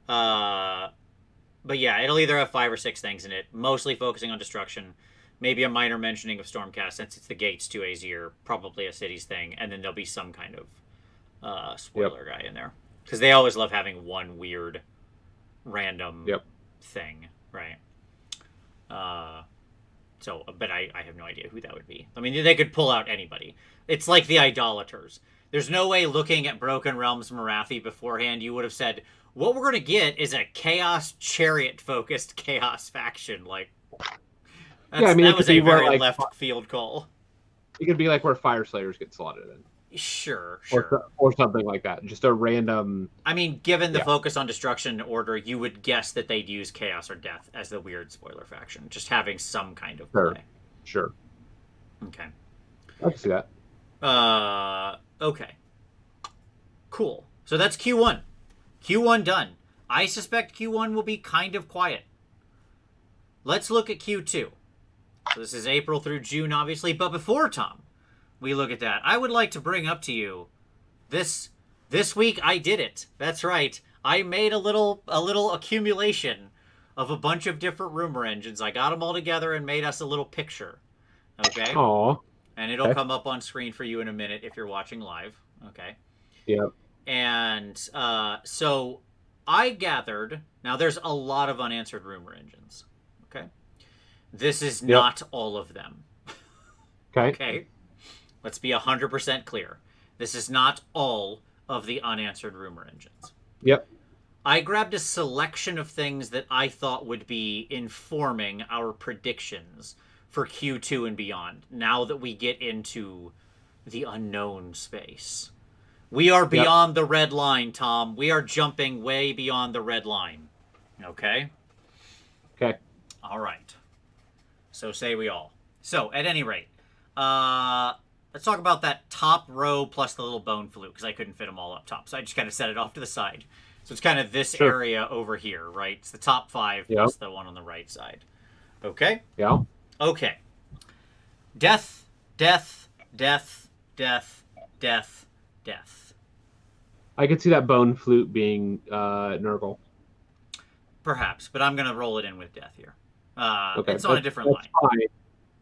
But yeah, it'll either have 5 or 6 things in it, mostly focusing on destruction. Maybe a minor mentioning of Stormcast since it's the Gates to Aesir, probably a cities thing, and then there'll be some kind of spoiler guy in there. Because they always love having one weird, random thing, right? But I have no idea who that would be. I mean, they could pull out anybody. It's like the Idolaters. There's no way looking at Broken Realms Marathi beforehand you would have said, what we're going to get is a Chaos Chariot-focused Chaos faction, like... that was a very like, left field call. It could be like where Fire Slayers get slotted in. Sure. Or something like that. Just a random... I mean, given the focus on destruction and order, you would guess that they'd use Chaos or Death as the weird spoiler faction. Just having some kind of play. Sure. Okay. I can see that. Okay. Cool. So that's Q1. Q1 done. I suspect Q1 will be kind of quiet. Let's look at Q2. So this is April through June, obviously. But before, Tom, we look at that, I would like to bring up to you this week I did it. That's right. I made a little accumulation of a bunch of different rumor engines. I got them all together and made us a little picture. Okay? Aww. And it'll come up on screen for you in a minute if you're watching live. Okay? Yep. And so I gathered... Now, there's a lot of unanswered rumor engines. Okay? This is not all of them. Okay? Let's be 100% clear. This is not all of the unanswered rumor engines. Yep. I grabbed a selection of things that I thought would be informing our predictions for Q2 and beyond, now that we get into the unknown space. We are beyond the red line, Tom. We are jumping way beyond the red line. Okay? Okay. All right. So say we all. So, at any rate, let's talk about that top row plus the little bone flute, because I couldn't fit them all up top. So I just kind of set it off to the side. So it's kind of this area over here, right? It's the top 5 plus the one on the right side. Okay? Yeah. Okay. Death, death, death, death, death, death. I could see that bone flute being Nurgle. Perhaps, but I'm going to roll it in with death here. Okay, it's on a different line. Fine.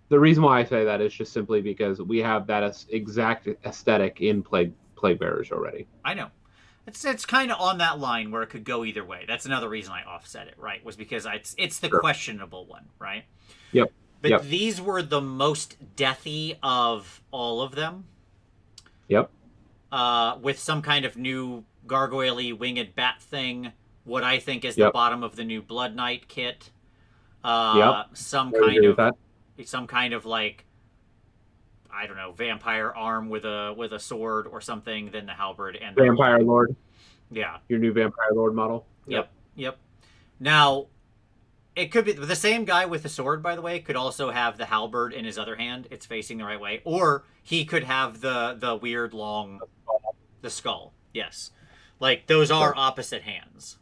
The reason why I say that is just simply because we have that exact aesthetic in Plague Bearers already. I know. It's kind of on that line where it could go either way. That's another reason I offset it, right? Was because it's the questionable one, right? Yep. But these were the most deathy of all of them. Yep. With some kind of new gargoyle-y winged bat thing. What I think is the bottom of the new Blood Knight kit. Some kind of like, I don't know, vampire arm with a sword or something, then the halberd and the Vampire Lord. Yeah. Your new Vampire Lord model. Yep. Now, it could be the same guy with the sword, by the way, could also have the halberd in his other hand. It's facing the right way. Or he could have the weird long, the skull. Yes. Like, those are opposite hands.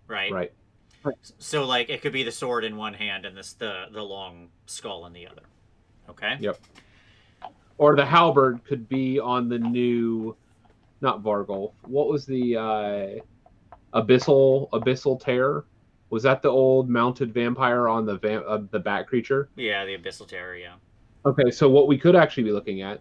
Right? Right. So, like, it could be the sword in one hand and the long skull in the other. Okay? Yep. Or the halberd could be on the new, not Vargol. What was the Abyssal Terror? Was that the old mounted vampire on the bat creature? Yeah, the Abyssal Terror, yeah. Okay, so what we could actually be looking at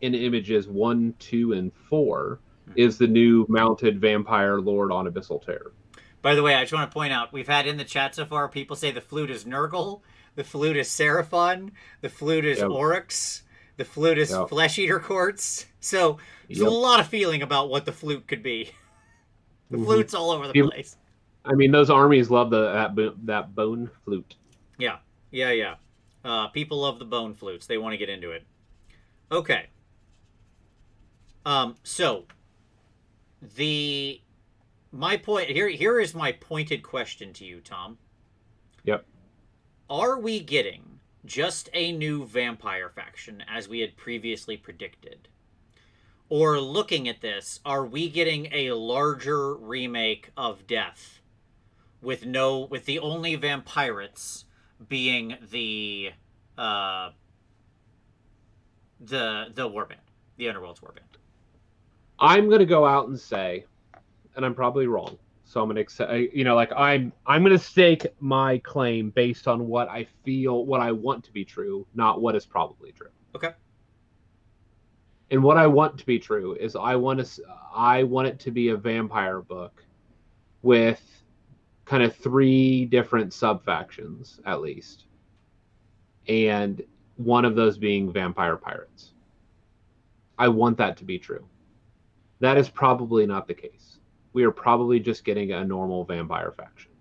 in images 1, 2, and 4 is the new mounted vampire lord on Abyssal Terror. By the way, I just want to point out, we've had in the chat so far, people say the flute is Nurgle, the flute is Seraphon, the flute is Yep. Oryx, the flute is Yep. Flesh Eater Quartz. So there's a Yep. lot of feeling about what the flute could be. The flute's all over the place. I mean, those armies love that bone flute. Yeah. People love the bone flutes. They want to get into it. Okay. So my point here is my pointed question to you, Tom. Yep. Are we getting just a new vampire faction as we had previously predicted? Or looking at this, are we getting a larger remake of Death with the only vampirates being the warband, the Underworld's warband? I'm gonna go out and say, and I'm probably wrong, so I'm gonna accept. I'm gonna stake my claim based on what I feel, what I want to be true, not what is probably true. Okay. And what I want to be true is I want it to be a vampire book with kind of 3 different sub-factions at least, and one of those being vampire pirates. I want that to be true. That is probably not the case. We are probably just getting a normal vampire faction.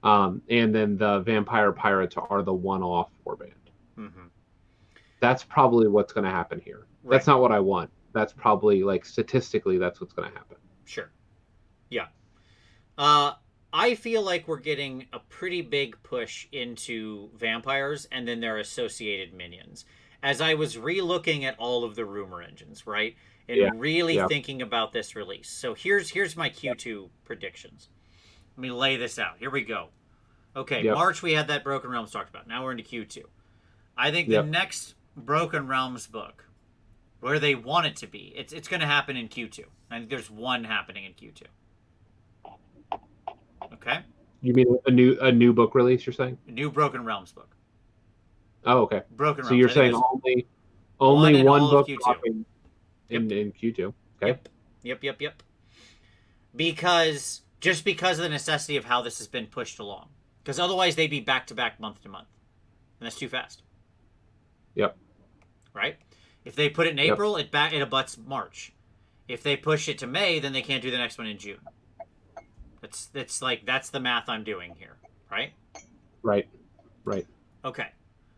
And then the vampire pirates are the one-off warband. Mm-hmm. That's probably what's going to happen here. Right. That's not what I want. That's probably, like, statistically, that's what's going to happen. Sure. Yeah. I feel like we're getting a pretty big push into vampires and then their associated minions. As I was re-looking at all of the rumor engines, right? And really thinking about this release. So here's my Q2 predictions. Let me lay this out. Here we go. Okay, March we had that Broken Realms talked about. Now we're into Q2. I think the next Broken Realms book, where they want it to be, it's going to happen in Q2. I think there's one happening in Q2. Okay. You mean a new book release? You're saying a new Broken Realms book. Oh, okay. Broken Realms. So you're saying only one book dropping in Q2. Okay. Yep. Because of the necessity of how this has been pushed along. Because otherwise they'd be back to back, month to month, and that's too fast. Yep. Right. If they put it in April, it abuts March. If they push it to May, then they can't do the next one in June. That's the math I'm doing here, right? Right. Okay.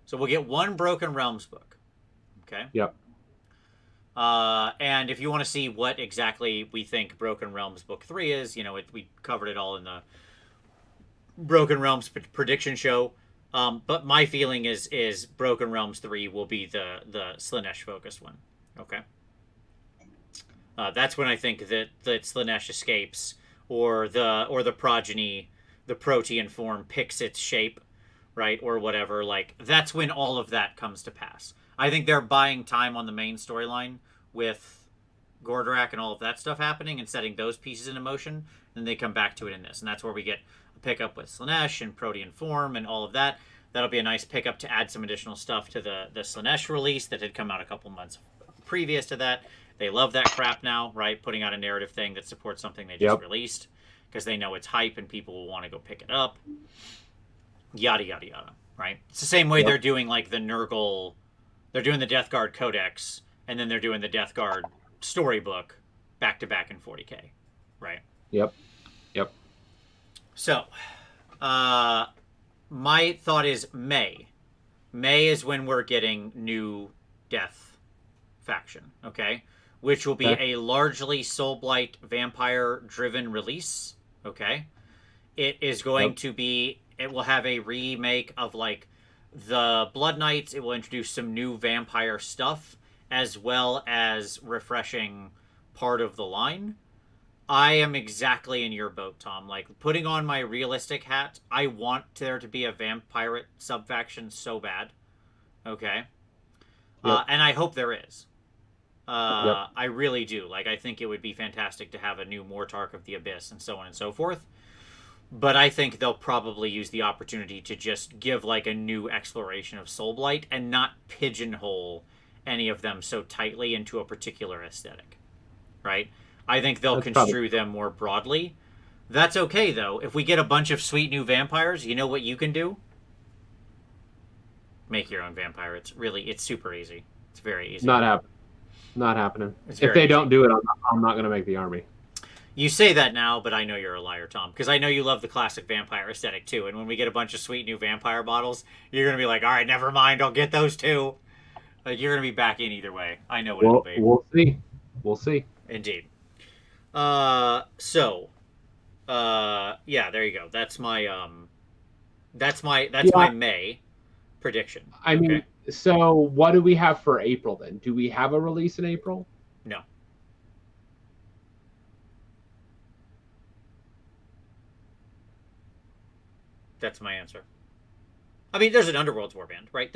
So we'll get one Broken Realms book. Okay. Yep. And if you want to see what exactly we think Broken Realms book 3 is, we covered it all in the Broken Realms prediction show. But my feeling is Broken Realms 3 will be the Slaanesh focused one. Okay. That's when I think that Slaanesh escapes, or the progeny, the protean form picks its shape, right, or whatever. Like, that's when all of that comes to pass. I think they're buying time on the main storyline with Gordrak and all of that stuff happening and setting those pieces into motion. Then they come back to it in this, and that's where we get a pickup with Slaanesh and protean form and all of that. That'll be a nice pickup to add some additional stuff to the Slaanesh release that had come out a couple months previous to that. They love that crap now, right? Putting out a narrative thing that supports something they just released because they know it's hype and people will want to go pick it up. Yada, yada, yada, right? It's the same way they're doing, like, the Nurgle. They're doing the Death Guard Codex, and then they're doing the Death Guard storybook back-to-back in 40K, right? Yep. So, my thought is May. May is when we're getting new Death faction, okay? Which will be a largely Soulblight vampire-driven release, okay? It is going to be... It will have a remake of, like, the Blood Knights. It will introduce some new vampire stuff, as well as refreshing part of the line. I am exactly in your boat, Tom. Like, putting on my realistic hat, I want there to be a vampire sub-faction so bad. Okay? And I hope there is. I really do. Like, I think it would be fantastic to have a new Mortarch of the Abyss and so on and so forth. But I think they'll probably use the opportunity to just give, like, a new exploration of Soulblight and not pigeonhole any of them so tightly into a particular aesthetic. Right? I think they'll construe them more broadly. That's okay, though. If we get a bunch of sweet new vampires, you know what you can do? Make your own vampire. It's super easy. It's very easy. Not happening. Not happening. It's If very they easy. don't do it, I'm not going to make the army. You say that now, but I know you're a liar, Tom, because I know you love the classic vampire aesthetic too. And when we get a bunch of sweet new vampire models, you're gonna be like, "All right, never mind, I'll get those too." Like you're gonna be back in either way. I know what it'll be. We'll see. We'll see. Indeed. Yeah, there you go. That's my May prediction. I mean, so what do we have for April then? Do we have a release in April? No. That's my answer. I mean, there's an Underworld's Warband, right?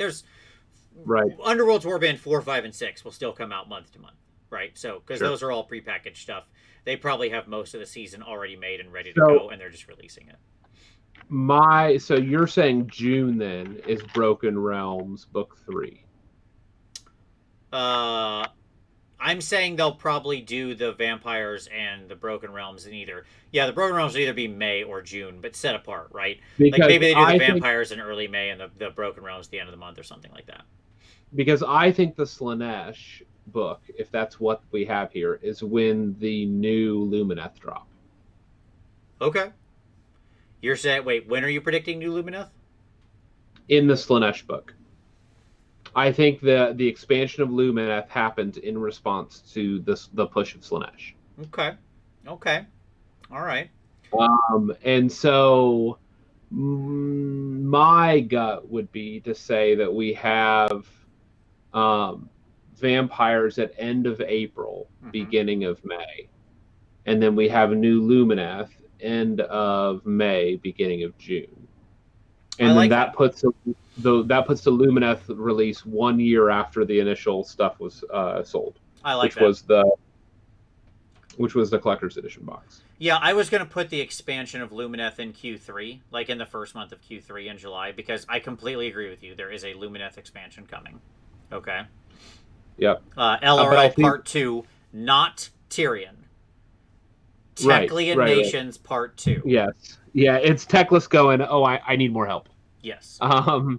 Underworld's Warband 4, 5, and 6 will still come out month to month, right? So, because those are all prepackaged stuff. They probably have most of the season already made and ready to go, and they're just releasing it. So you're saying June then is Broken Realms Book 3? I'm saying they'll probably do the vampires and the Broken Realms in either. Yeah, the Broken Realms will either be May or June, but set apart, right? Because like maybe they do the vampires in early May and the Broken Realms at the end of the month or something like that. Because I think the Slaanesh book, if that's what we have here, is when the new Lumineth drop. Okay. You're saying, wait, when are you predicting new Lumineth? In the Slaanesh book. I think the expansion of Lumineth happened in response to the push of Slaanesh. Okay. All right. And so my gut would be to say that we have vampires at end of April, beginning of May. And then we have a new Lumineth end of May, beginning of June. And then that puts the Lumineth release 1 year after the initial stuff was sold. I like which was the collector's edition box. Yeah, I was going to put the expansion of Lumineth in Q3, like in the first month of Q3 in July, because I completely agree with you. There is a Lumineth expansion coming. Okay. Yep. LRL Part 2, not Tyrion. Techlian Nations Part 2. Yes. Yeah, it's Teclis going, I need more help. Yes. I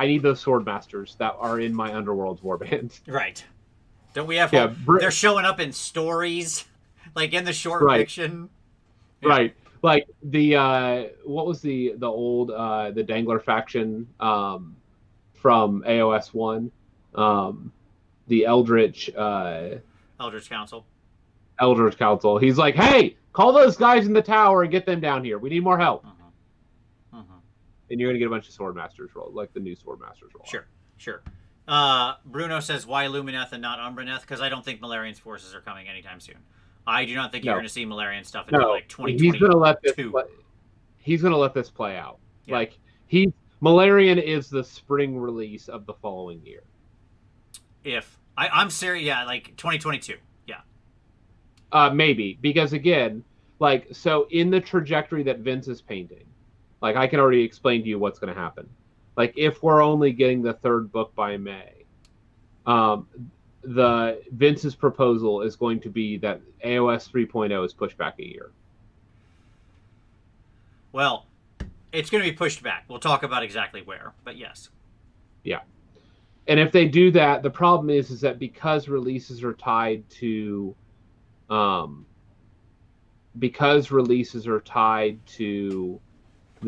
need those sword masters that are in my Underworld's Warband. Right. Don't we have they're showing up in stories, like in the short fiction. Yeah. Right. Like the what was the old the Dangler faction from AOS 1? The Eldritch Council. Eldritch Council. He's like, "Hey, call those guys in the tower and get them down here. We need more help." And you're going to get a bunch of sword masters roll, like the new sword masters roll. Sure. Bruno says, why Lumineth and not Umbraneth? Because I don't think Malarian's forces are coming anytime soon. I do not think you're going to see Malarian stuff until like 2022. He's going to let this play out. Yeah. Like Malarian is the spring release of the following year. I'm serious, yeah, like 2022. Yeah. Maybe, because again, so in the trajectory that Vince is painting, I can already explain to you what's going to happen. If we're only getting the third book by May, the Vince's proposal is going to be that AOS 3.0 is pushed back a year. Well, it's going to be pushed back. We'll talk about exactly where, but yes. Yeah. And if they do that, the problem is that because releases are tied to the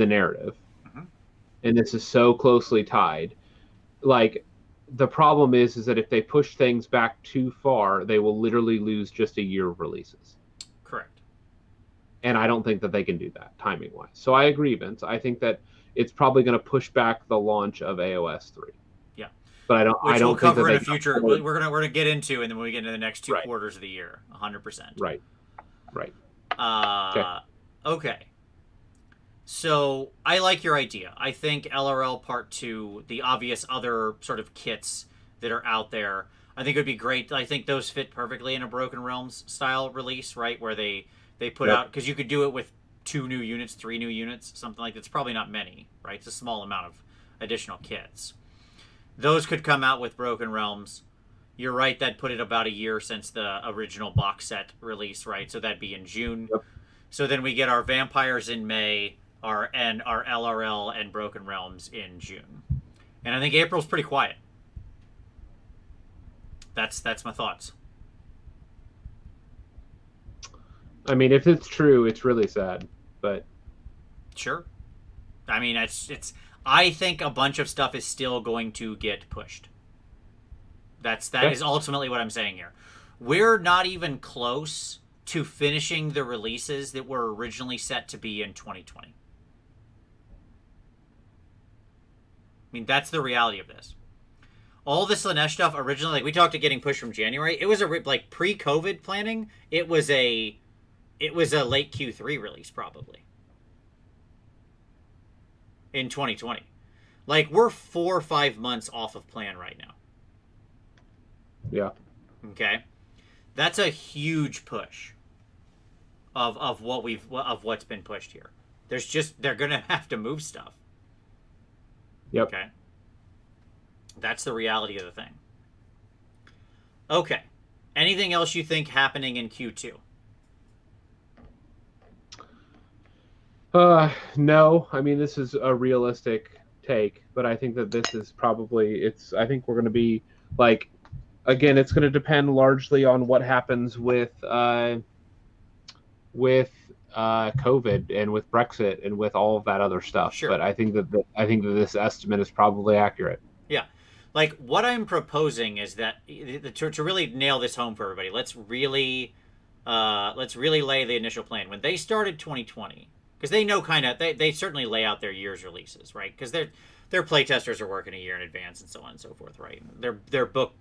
narrative, and this is so closely tied, the problem is that if they push things back too far, they will literally lose just a year of releases. Correct. And I don't think that they can do that timing wise. So I agree, Vince. I think that it's probably going to push back the launch of AOS 3. Yeah. But I don't we'll think cover in a future. We're gonna get into, and then when we get into the next two quarters of the year, 100%. Right. Okay. So I like your idea. I think LRL Part 2, the obvious other sort of kits that are out there, I think it would be great. I think those fit perfectly in a Broken Realms style release, right? Where they put out, because you could do it with 2 new units, 3 new units, something like that. It's probably not many, right? It's a small amount of additional kits. Those could come out with Broken Realms. You're right, that'd put it about a year since the original box set release, right? So that'd be in June. Yep. So then we get our vampires in May, our LRL and Broken Realms in June. And I think April's pretty quiet. That's my thoughts. I mean, if it's true, it's really sad, but sure. I mean, it's. I think a bunch of stuff is still going to get pushed. That is ultimately what I'm saying here. We're not even close to finishing the releases that were originally set to be in 2020. I mean, that's the reality of this. All the Slanesh stuff originally, like we talked to getting pushed from January. It was like pre-COVID planning. It was a late Q3 release probably in 2020. Like we're 4 or 5 months off of plan right now. Yeah. Okay, that's a huge push of what's been pushed here. They're gonna have to move stuff. Yep. Okay. That's the reality of the thing. Okay. Anything else you think happening in Q2? No. I mean, this is a realistic take, but I think that this is probably I think we're going to be like, again, it's going to depend largely on what happens with COVID and with Brexit and with all of that other stuff. Sure. But I think that this estimate is probably accurate. Yeah. Like what I'm proposing is that to really nail this home for everybody, let's really lay the initial plan. When they started 2020, because they know they certainly lay out their year's releases, right? Because their playtesters are working a year in advance and so on and so forth, right? Their book,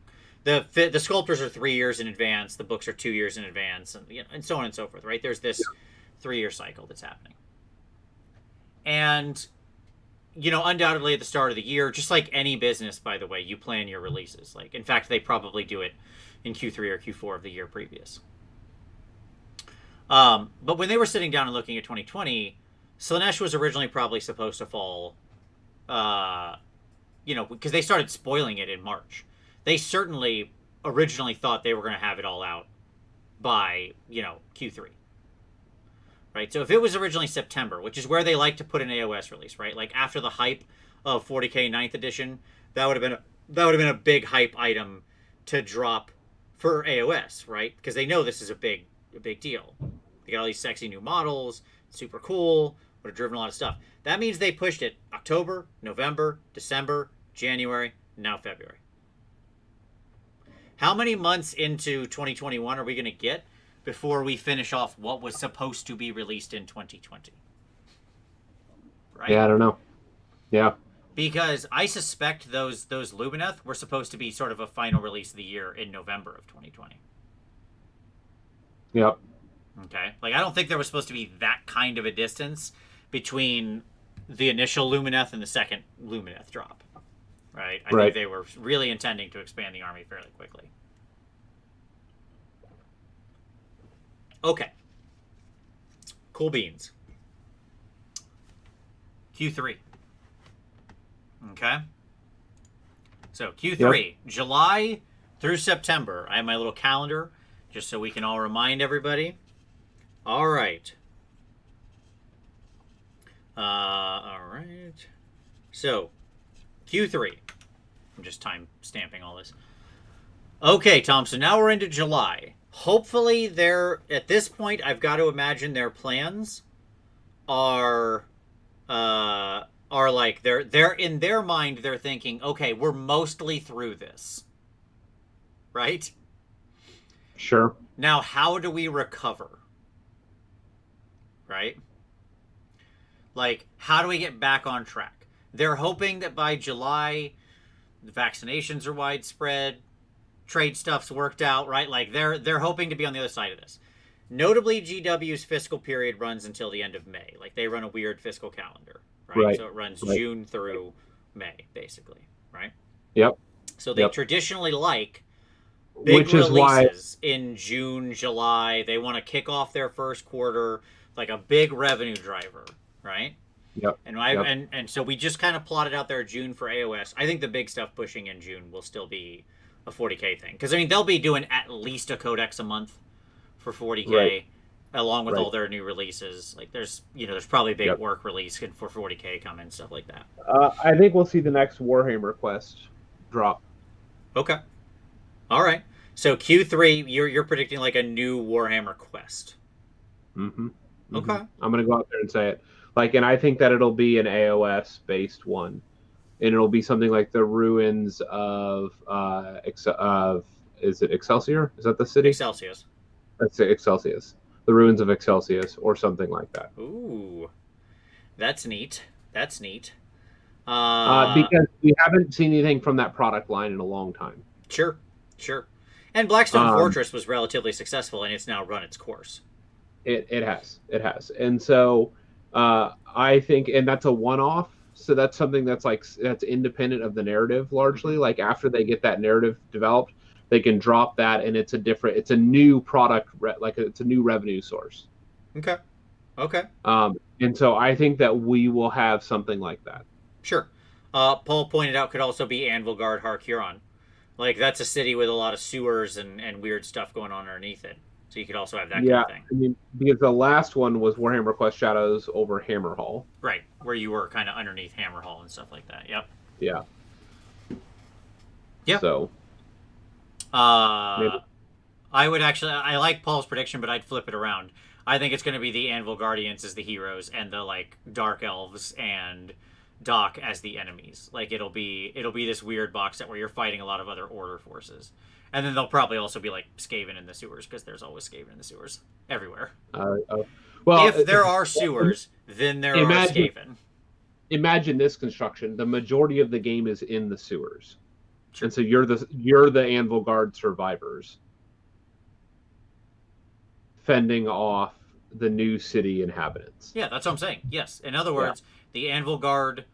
the sculptors are 3 years in advance, the books are 2 years in advance, and and so on and so forth, right? There's this 3-year cycle that's happening, and undoubtedly at the start of the year, just like any business, by the way, you plan your releases. Like, in fact, they probably do it in Q3 or Q4 of the year previous. But when they were sitting down and looking at 2020, Slanesh was originally probably supposed to fall, because they started spoiling it in March. They certainly originally thought they were going to have it all out by, Q3. Right, so if it was originally September, which is where they like to put an AOS release, right? Like after the hype of 40K 9th edition, that would have been a big hype item to drop for AOS, right? Because they know this is a big deal. They got all these sexy new models, super cool, would have driven a lot of stuff. That means they pushed it October, November, December, January, now February. How many months into 2021 are we going to get before we finish off what was supposed to be released in 2020? Right? Yeah, I don't know. Yeah. Because I suspect those Lumineth were supposed to be sort of a final release of the year in November of 2020. Yep. Okay? Like, I don't think there was supposed to be that kind of a distance between the initial Lumineth and the second Lumineth drop. Right? I think they were really intending to expand the army fairly quickly. Okay. Cool beans. Q3. Okay. So Q3, July through September. I have my little calendar just so we can all remind everybody. All right. All right. So Q3. I'm just time stamping all this. Okay, Tom. So now we're into July. Hopefully, at this point, I've got to imagine their plans are like they're in their mind. They're thinking, okay, we're mostly through this, right? Sure. Now, how do we recover? Right? Like, how do we get back on track? They're hoping that by July, the vaccinations are widespread. Trade stuff's worked out, right? Like they're hoping to be on the other side of this. Notably, GW's fiscal period runs until the end of May. Like they run a weird fiscal calendar, right? So it runs June through May, basically, right? Yep. So they traditionally like big releases in June, July. They want to kick off their first quarter like a big revenue driver, right? Yep. And so we just kind of plotted out their June for AOS. I think the big stuff pushing in June will still be a 40K thing. Because, I mean, they'll be doing at least a codex a month for 40K. along with Right. all their new releases. Like there's probably a big Yep. work release for 40K coming, stuff like that. I think we'll see the next Warhammer quest drop. Okay. All right. So Q3, you're predicting like a new Warhammer quest. Mm-hmm. Mm-hmm. Okay. I'm gonna go out there and say it. Like, and I think that it'll be an AOS based one, and it'll be something like the ruins of is it Excelsior? Is that the city? Excelsius. Let's say Excelsius. The ruins of Excelsius, or something like that. Ooh, that's neat. That's neat. Because we haven't seen anything from that product line in a long time. Sure, sure. And Blackstone Fortress was relatively successful, and it's now run its course. It has, and so I think, and that's a one-off. So that's something that's independent of the narrative largely. Like after they get that narrative developed, they can drop that, and it's a new product, like it's a new revenue source. Okay. Okay. And so I think that we will have something like that. Sure. Paul pointed out could also be Anvilgard Harkuron. Like that's a city with a lot of sewers and weird stuff going on underneath it. So you could also have that kind of thing. I mean, because the last one was Warhammer Quest Shadows over Hammerhall. Right, where you were kind of underneath Hammerhall and stuff like that. Yep. Yeah. Yep. So. I like Paul's prediction, but I'd flip it around. I think it's going to be the Anvil Guardians as the heroes and the like Dark Elves and Doc as the enemies. Like it'll be this weird box set where you're fighting a lot of other Order forces. And then they'll probably also be like Skaven in the sewers because there's always Skaven in the sewers everywhere. Well, if there are sewers, then there are Skaven. Imagine this construction: the majority of the game is in the sewers, True. and so you're the Anvil Guard survivors, fending off the new city inhabitants. Yeah, that's what I'm saying. Yes, in other words, the Anvil Guard,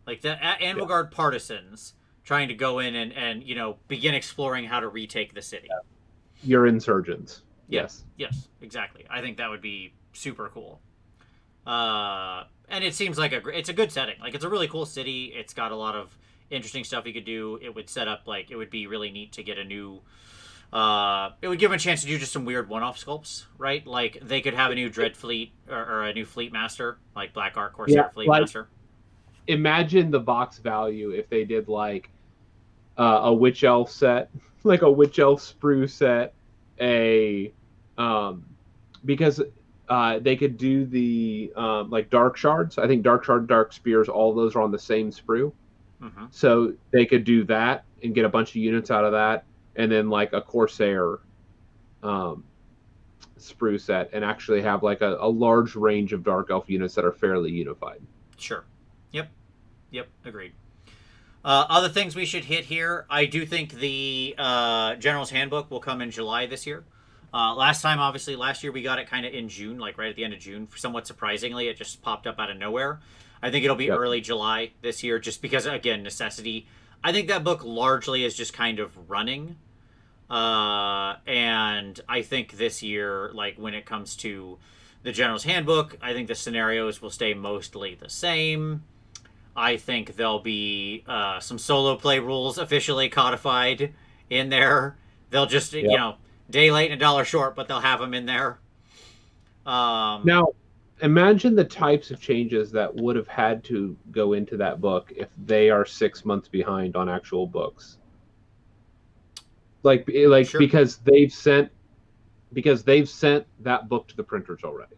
like the Anvil Guard partisans, trying to go in and begin exploring how to retake the city. Your insurgents. Yes. Yes, exactly. I think that would be super cool. And it seems like it's a good setting. Like it's a really cool city. It's got a lot of interesting stuff you could do. It would set up it would be really neat to get a new. It would give them a chance to do just some weird one-off sculpts, right? Like they could have a new Dread Fleet or a new Fleet Master, like Black Ark Corsair Fleet Master. Imagine the box value if they did like a Witch Elf set, like a Witch Elf sprue set, because they could do the like Dark Shards. I think Dark Shard, Dark Spears, all those are on the same sprue. Mm-hmm. So they could do that and get a bunch of units out of that, and then like a Corsair sprue set, and actually have like a large range of Dark Elf units that are fairly unified. Sure. Yep. Agreed. Other things we should hit here. I do think the General's Handbook will come in July this year. Last year we got it kind of in June, like right at the end of June. Somewhat surprisingly, it just popped up out of nowhere. I think it'll be early July this year, just because, again, necessity. I think that book largely is just kind of running. And I think this year, like when it comes to the General's Handbook, I think the scenarios will stay mostly the same. I think there'll be some solo play rules officially codified in there. They'll just, day late and $1 short, but they'll have them in there. Now, imagine the types of changes that would have had to go into that book if they are 6 months behind on actual books. Like sure. because they've sent that book to the printers already.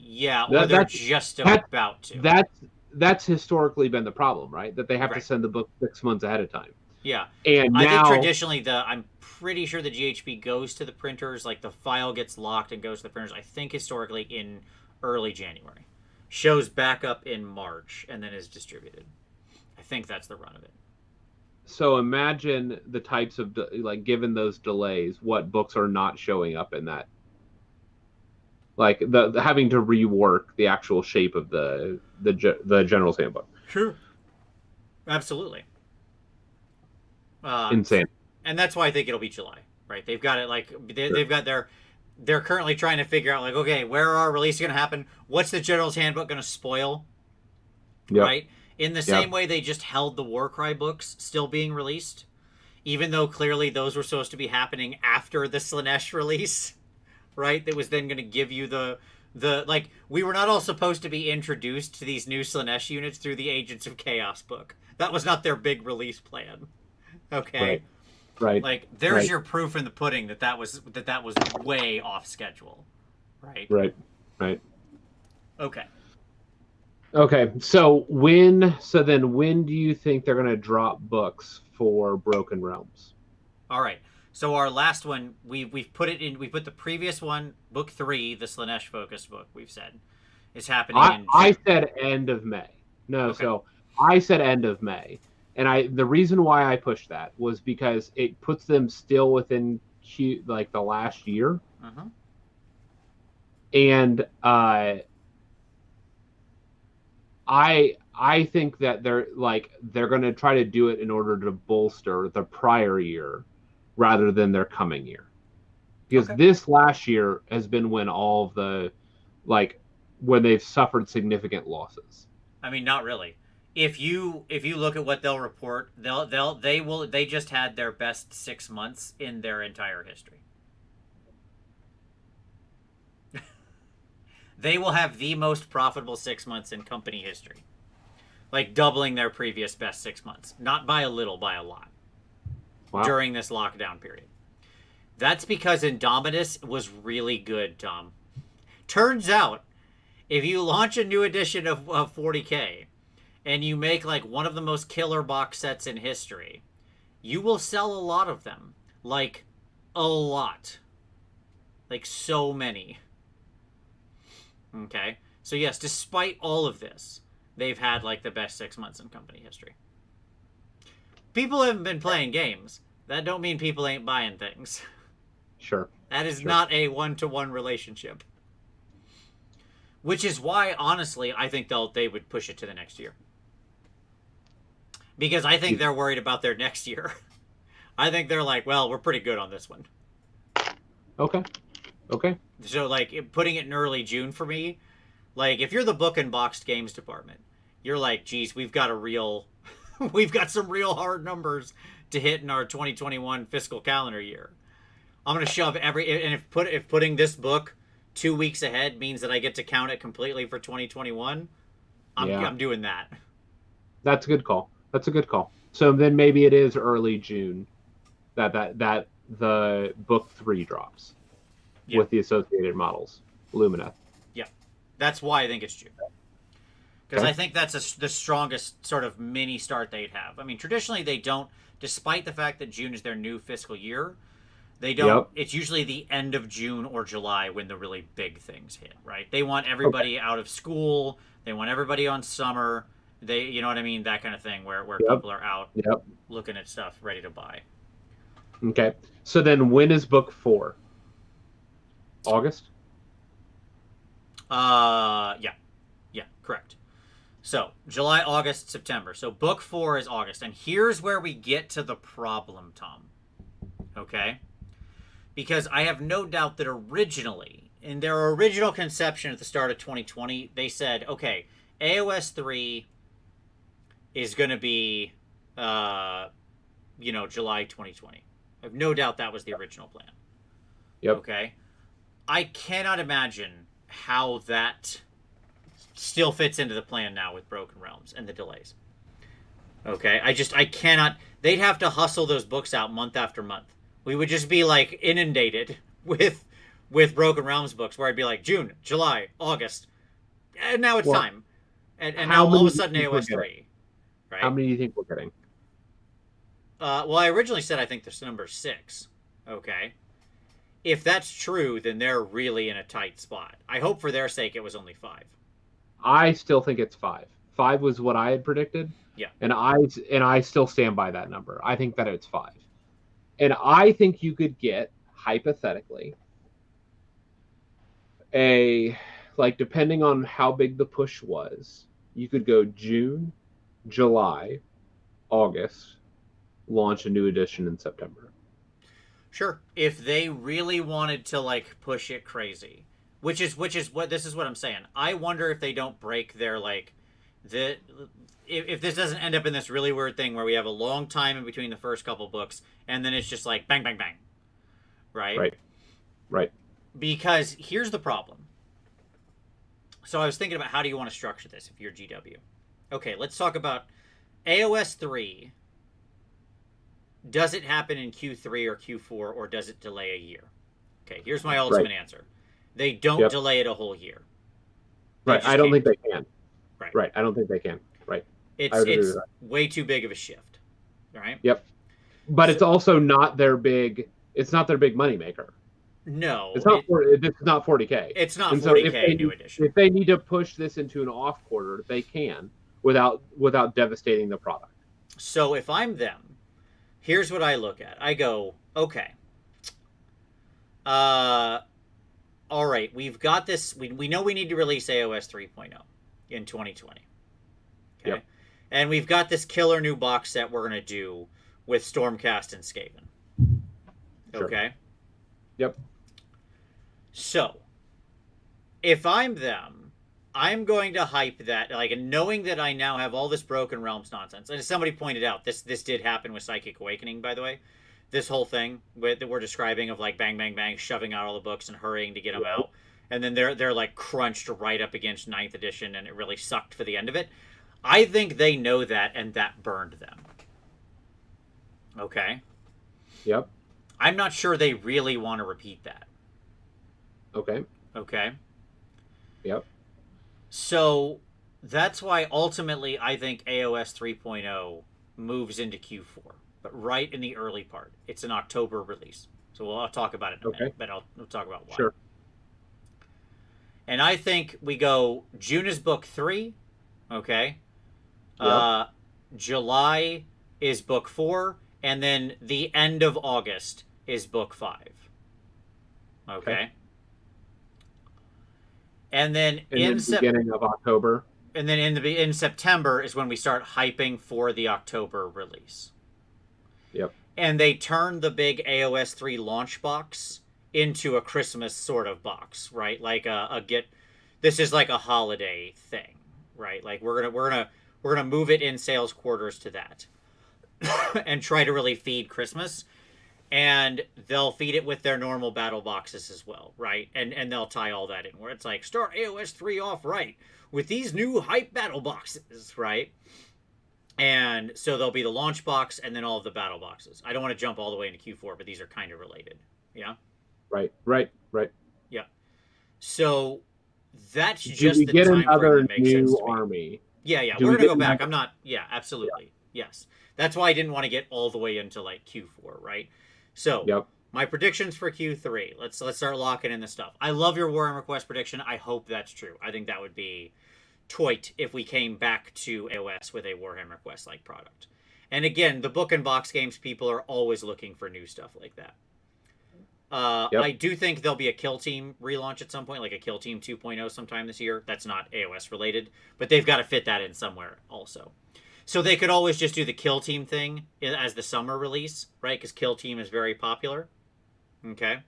Yeah, or they're just about to. That's historically been the problem, right? That they have to send the book 6 months ahead of time. Yeah, and I think traditionally I'm pretty sure the GHB goes to the printers, like the file gets locked and goes to the printers. I think historically in early January, shows back up in March, and then is distributed. I think that's the run of it. So imagine the types of given those delays, what books are not showing up in that. Like the having to rework the actual shape of the General's Handbook. Sure. Absolutely. Insane. And that's why I think it'll be July, right? They've got it they've got they're currently trying to figure out like, okay, where are releases going to happen? What's the General's Handbook going to spoil? Yep. Right? In the same way they just held the Warcry books still being released. even though clearly those were supposed to be happening after the Slanesh release, right? That was then going to give you the like, we were not all supposed to be introduced to these new Slanesh units through the Agents of Chaos book. That was not their big release plan. Okay. Right. Like, there's your proof in the pudding that was way off schedule. Right. Right. Okay. Okay. So when do you think they're going to drop books for Broken Realms? All right. So our last one, we've put it in. We put the previous one, book 3, the Slanesh focus book. We've said is happening. I said end of May. No, okay. So I said end of May, and the reason why I pushed that was because it puts them still within like the last year, and I think that they're going to try to do it in order to bolster the prior year rather than their coming year, because this last year has been when all of the when they've suffered significant losses. I mean, not really. If you look at what they'll report, they just had their best 6 months in their entire history. They will have the most profitable 6 months in company history, like doubling their previous best 6 months, not by a little, by a lot. Wow. During this lockdown period. That's because Indomitus was really good, Tom. Turns out, if you launch a new edition of 40K and you make like one of the most killer box sets in history, you will sell a lot of them. Like, a lot. Like, so many. Okay? So yes, despite all of this, they've had like the best 6 months in company history. People haven't been playing games. That don't mean people ain't buying things. Sure. That is not a one-to-one relationship. Which is why, honestly, I think they would push it to the next year. Because I think they're worried about their next year. I think they're like, well, we're pretty good on this one. Okay. So, like, putting it in early June for me, like, if you're the book and boxed games department, you're like, geez, we've got some real hard numbers to hit in our 2021 fiscal calendar year. I'm going to shove and if putting this book 2 weeks ahead means that I get to count it completely for 2021, I'm doing that. That's a good call. So then maybe it is early June that the book 3 drops with the associated models, Lumineth. Yeah. That's why I think it's June. Because I think that's the strongest sort of mini start they'd have. I mean, traditionally they don't, despite the fact that June is their new fiscal year, they don't. Yep. It's usually the end of June or July when the really big things hit, right? They want everybody out of school. They want everybody on summer. You know what I mean? That kind of thing where people are out looking at stuff, ready to buy. Okay. So then when is book 4? August? Yeah, correct. So, July, August, September. So, book 4 is August. And here's where we get to the problem, Tom. Okay? Because I have no doubt that originally, in their original conception at the start of 2020, they said, okay, AOS 3 is going to be, July 2020. I have no doubt that was the original plan. Yep. Okay? I cannot imagine how that still fits into the plan now with Broken Realms and the delays. Okay, I cannot. They'd have to hustle those books out month after month. We would just be like inundated with Broken Realms books, where I'd be like June, July, August, and now it's time, and now all of a sudden AOS 3. Right? How many do you think we're getting? Well, I originally said I think this number 6. Okay. If that's true, then they're really in a tight spot. I hope for their sake it was only 5. I still think it's 5. 5 was what I had predicted. Yeah. And I still stand by that number. I think that it's 5. And I think you could get, hypothetically, depending on how big the push was, you could go June, July, August, launch a new edition in September. Sure. If they really wanted to push it crazy, which is what I'm saying. I wonder if they don't break their the if this doesn't end up in this really weird thing where we have a long time in between the first couple books and then it's just like bang bang bang, right? Right. Because here's the problem. So I was thinking about how do you want to structure this if you're GW. Okay, let's talk about AOS 3. Does it happen in Q3 or Q4, or does it delay a year? Okay, here's my ultimate answer. They don't delay it a whole year. Right, I don't think they can. Right, I don't think they can. Right. It's way too big of a shift. Right? Yep. But it's also not their big, it's not their big moneymaker. No. It's not, it's not 40K. It's not 40K new edition. If they need to push this into an off quarter, they can without devastating the product. So if I'm them, here's what I look at. I go, okay. All right, we've got this. We know we need to release AOS 3.0 in 2020. Okay. Yep. And we've got this killer new box set we're going to do with Stormcast and Skaven. Sure. Okay? Yep. So, if I'm them, I'm going to hype that, like, knowing that I now have all this Broken Realms nonsense. And as somebody pointed out, this did happen with Psychic Awakening, by the way. This whole thing that we're describing of, like, bang, bang, bang, shoving out all the books and hurrying to get them out. And then they're like, crunched right up against 9th edition, and it really sucked for the end of it. I think they know that, and that burned them. Okay? Yep. I'm not sure they really want to repeat that. Okay. Yep. So that's why ultimately I think AOS 3.0 moves into Q4, but right in the early part. It's an October release. So I'll talk about it in a minute, but we'll talk about why. Sure. And I think we go June is book 3, okay? Yep. July is book 4, and then the end of August is book 5. Okay. And then in the beginning of October. And then in September is when we start hyping for the October release. Yep. And they turn the big AOS 3 launch box into a Christmas sort of box, right? Like this is like a holiday thing, right? Like we're gonna move it in sales quarters to that. And try to really feed Christmas. And they'll feed it with their normal battle boxes as well, right? And they'll tie all that in where it's like, start AOS 3 off right with these new hype battle boxes, right? And so there'll be the launch box and then all of the battle boxes. I don't want to jump all the way into Q4, but these are kind of related. Yeah? Right. Yeah. So that's Do just we the get time another frame that makes new sense to me. army? Yeah. Do We're we going to go get back. another- I'm not... Yeah, absolutely. Yeah. Yes. That's why I didn't want to get all the way into like Q4, right? So, my predictions for Q3. Let's start locking in the stuff. I love your Warhammer Quest prediction. I hope that's true. I think that would be toit if we came back to AOS with a Warhammer Quest-like product. And again, the book and box games people are always looking for new stuff like that. I do think there'll be a Kill Team relaunch at some point, like a Kill Team 2.0 sometime this year. That's not AOS related, but they've got to fit that in somewhere also. So they could always just do the Kill Team thing as the summer release, right? Because Kill Team is very popular. Okay.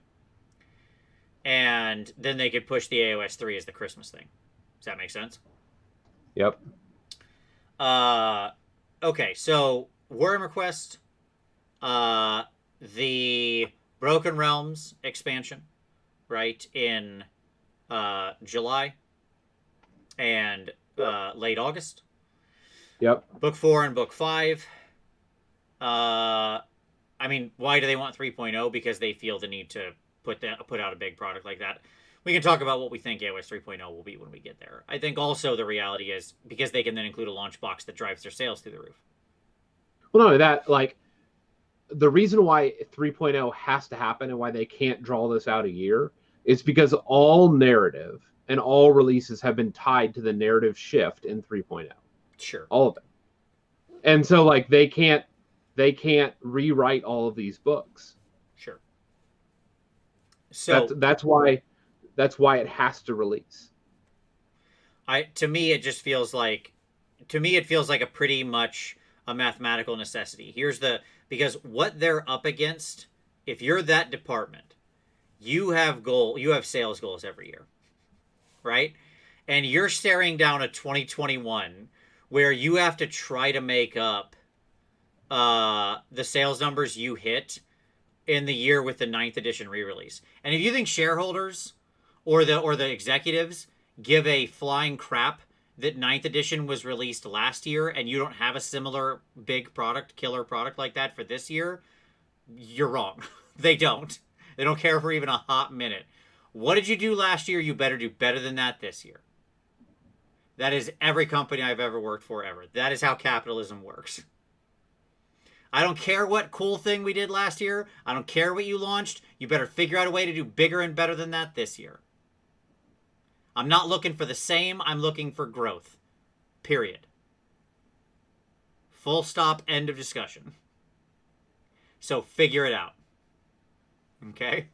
And then they could push the AOS 3 as the Christmas thing. Does that make sense? Yep. Okay, so Warhammer Quest, the Broken Realms expansion, right, in July and late August. Yep. Book 4 and Book 5. I mean, why do they want 3.0? Because they feel the need to put out a big product like that. We can talk about what we think AOS 3.0 will be when we get there. I think also the reality is because they can then include a launch box that drives their sales through the roof. Well, not only that, like the reason why 3.0 has to happen and why they can't draw this out a year is because all narrative and all releases have been tied to the narrative shift in 3.0. Sure. All of it. And so like they can't rewrite all of these books. Sure. So that's why it has to release. To me it feels like a pretty much a mathematical necessity. Because what they're up against, if you're that department, you have sales goals every year. Right? And you're staring down a 2021 where you have to try to make up the sales numbers you hit in the year with the ninth edition re-release. And if you think shareholders or the executives give a flying crap that ninth edition was released last year and you don't have a similar big product, killer product like that for this year, you're wrong. They don't. They don't care for even a hot minute. What did you do last year? You better do better than that this year. That is every company I've ever worked for ever. That is how capitalism works. I don't care what cool thing we did last year. I don't care what you launched. You better figure out a way to do bigger and better than that this year. I'm not looking for the same. I'm looking for growth. Period. Full stop. End of discussion. So figure it out. Okay?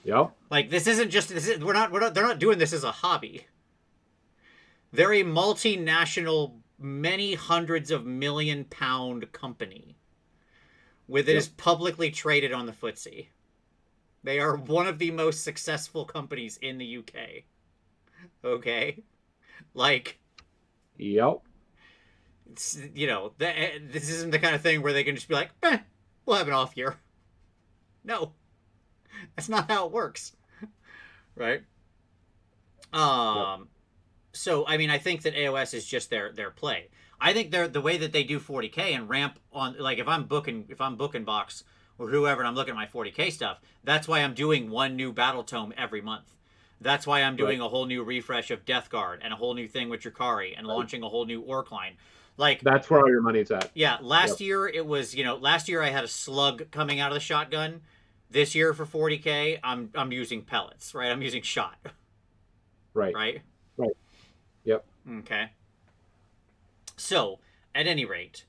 Yep. Like, this isn't just... they're not doing this as a hobby. They're a multinational, many hundreds of £1,000,000 company with it is publicly traded on the FTSE. They are one of the most successful companies in the UK. Okay? Like... Yep. It's, you know, this isn't the kind of thing where they can just be like, we'll have an off year. No. That's not how it works. Right? So, I mean, I think that AOS is just their play. I think the way that they do 40K and ramp on, like, if I'm booking Box or whoever and I'm looking at my 40K stuff, that's why I'm doing one new battle tome every month. That's why I'm doing a whole new refresh of Death Guard and a whole new thing with Drakari and launching a whole new Orc line. Like, that's where all your money's at. Yeah, last year it was, last year I had a slug coming out of the shotgun. This year for 40K, I'm using pellets, right? I'm using shot. Right. Right? Right. Yep. Okay. So, at any rate,